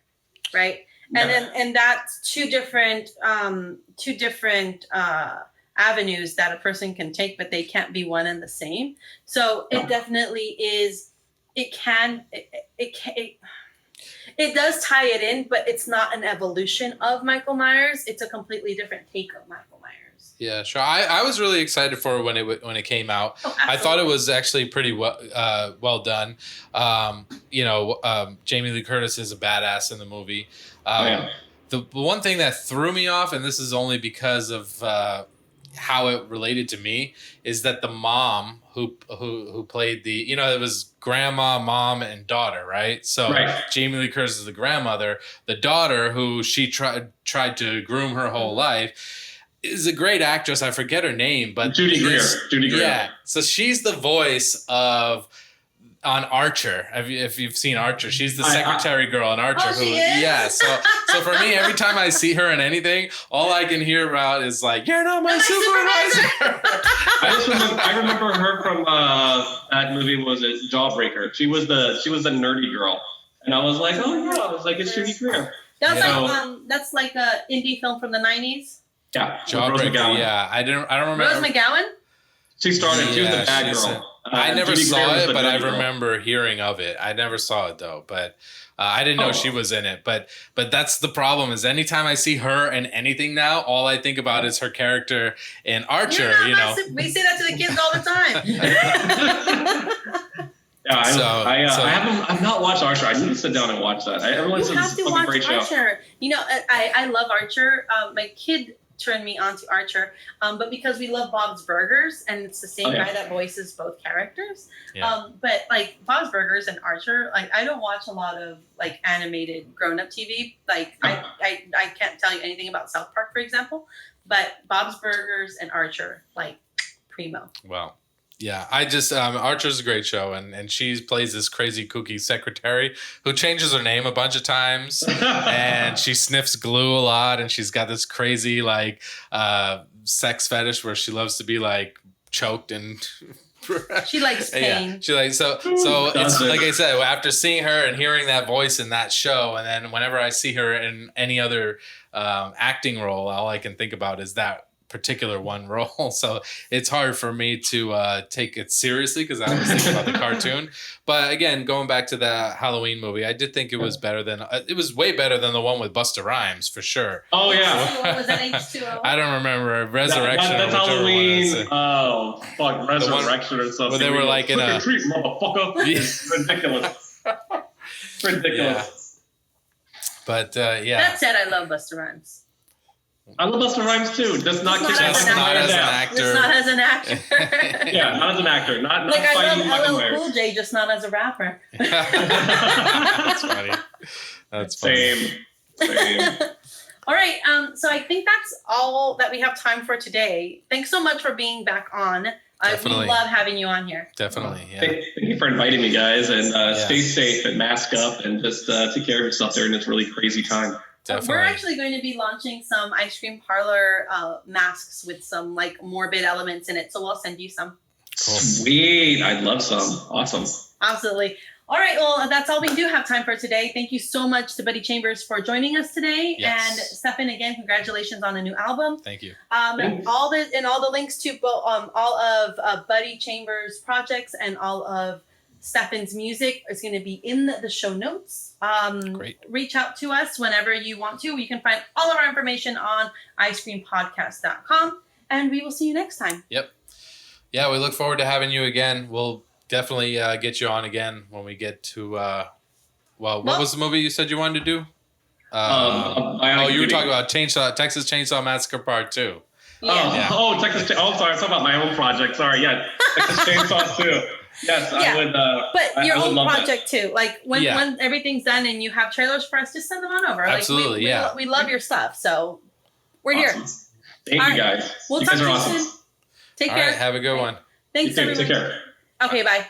right? And that's two different avenues that a person can take, but they can't be one and the same. So it definitely is. It does tie it in, but it's not an evolution of Michael Myers. It's a completely different take of Michael Myers. Yeah, sure. I was really excited for it when it came out. Oh, I thought it was actually pretty well done. Jamie Lee Curtis is a badass in the movie. The one thing that threw me off, and this is only because of how it related to me, is that the mom who played the, it was grandma, mom, and daughter, right? So Jamie Lee Curtis is the grandmother. The daughter, who she tried to groom her whole life, is a great actress. I forget her name, but Judy Greer. Yeah, so she's the voice of on Archer. If you've seen Archer, she's the secretary girl in Archer. Oh, she is? Yeah. So for me, every time I see her in anything, all I can hear about is like, "You're not my supervisor." I remember her from that movie. Was it Jawbreaker? She was the nerdy girl, and I was like, oh yeah, I was like, it's Judy Greer. That's like a indie film from the 90s. Yeah, Jawbreaker. Yeah, I don't remember. Rose McGowan. She started. She was the bad girl. I never saw it, but I remember hearing of it. I never saw it though, but I didn't know she was in it. But that's the problem, is anytime I see her in anything now, all I think about is her character in Archer. We say that to the kids all the time. Yeah, I've not watched Archer. I need to sit down and watch that. Everyone says it's a fucking great show. Archer. I love Archer. My kid turned me on to Archer, but because we love Bob's Burgers, and it's the same guy that voices both characters. But like Bob's Burgers and Archer, like I don't watch a lot of like animated grown-up TV. Like I can't tell you anything about South Park, for example, but Bob's Burgers and Archer, like primo. Wow. Yeah, I just Archer's a great show, and she plays this crazy kooky secretary who changes her name a bunch of times, and she sniffs glue a lot, and she's got this crazy like sex fetish where she loves to be like choked and she likes pain. Yeah, she likes so it's like I said, after seeing her and hearing that voice in that show, and then whenever I see her in any other acting role, all I can think about is that particular one role. So it's hard for me to take it seriously because I was thinking about the cartoon. But again, going back to the Halloween movie, I did think it was better than it was way better than the one with Busta Rhymes for sure. Oh yeah. Was that H2O? I don't remember. Resurrection. That's Halloween. Oh fuck, Resurrection or something. Where they were like in a treat, motherfucker. It's ridiculous. Ridiculous. Yeah. But yeah. That said, I love Busta Rhymes. I love Busta Rhymes too. Just not as an actor. Just not as an actor. Yeah, not as an actor. Not like fighting I love LL Cool J, just not as a rapper. That's funny. That's funny. Same. All right. So I think that's all that we have time for today. Thanks so much for being back on. We love having you on here. Definitely. Yeah. Thank you for inviting me, guys, and stay safe and mask up and just take care of yourself during this really crazy time. Definitely. We're actually going to be launching some ice cream parlor masks with some like morbid elements in it. So we'll send you some. Cool. Sweet. I'd love some. Awesome. Absolutely. All right. Well, that's all we do have time for today. Thank you so much to Buddy Chambers for joining us today. Yes. And Stefan, again, congratulations on a new album. Thank you. All the links to all of Buddy Chambers' projects and all of Stefan's music is going to be in the show notes. Great. Reach out to us whenever you want to. You can find all of our information on icecreampodcast.com. And we will see you next time. Yep. Yeah, we look forward to having you again. We'll definitely get you on again when we get to, what was the movie you said you wanted to do? You were talking about Texas Chainsaw Massacre Part 2. Yeah. Sorry. I was talking about my own project. Sorry. Yeah. Texas Chainsaw 2. Yes, yeah. I would. But your own project too. Like when everything's done and you have trailers for us, just send them on over. Absolutely. Like, we love your stuff. So we're here. Thank you guys. We'll you talk guys to are you awesome. soon. Take All care. Right, have a good one. Thanks, everyone. Take care. Okay, bye.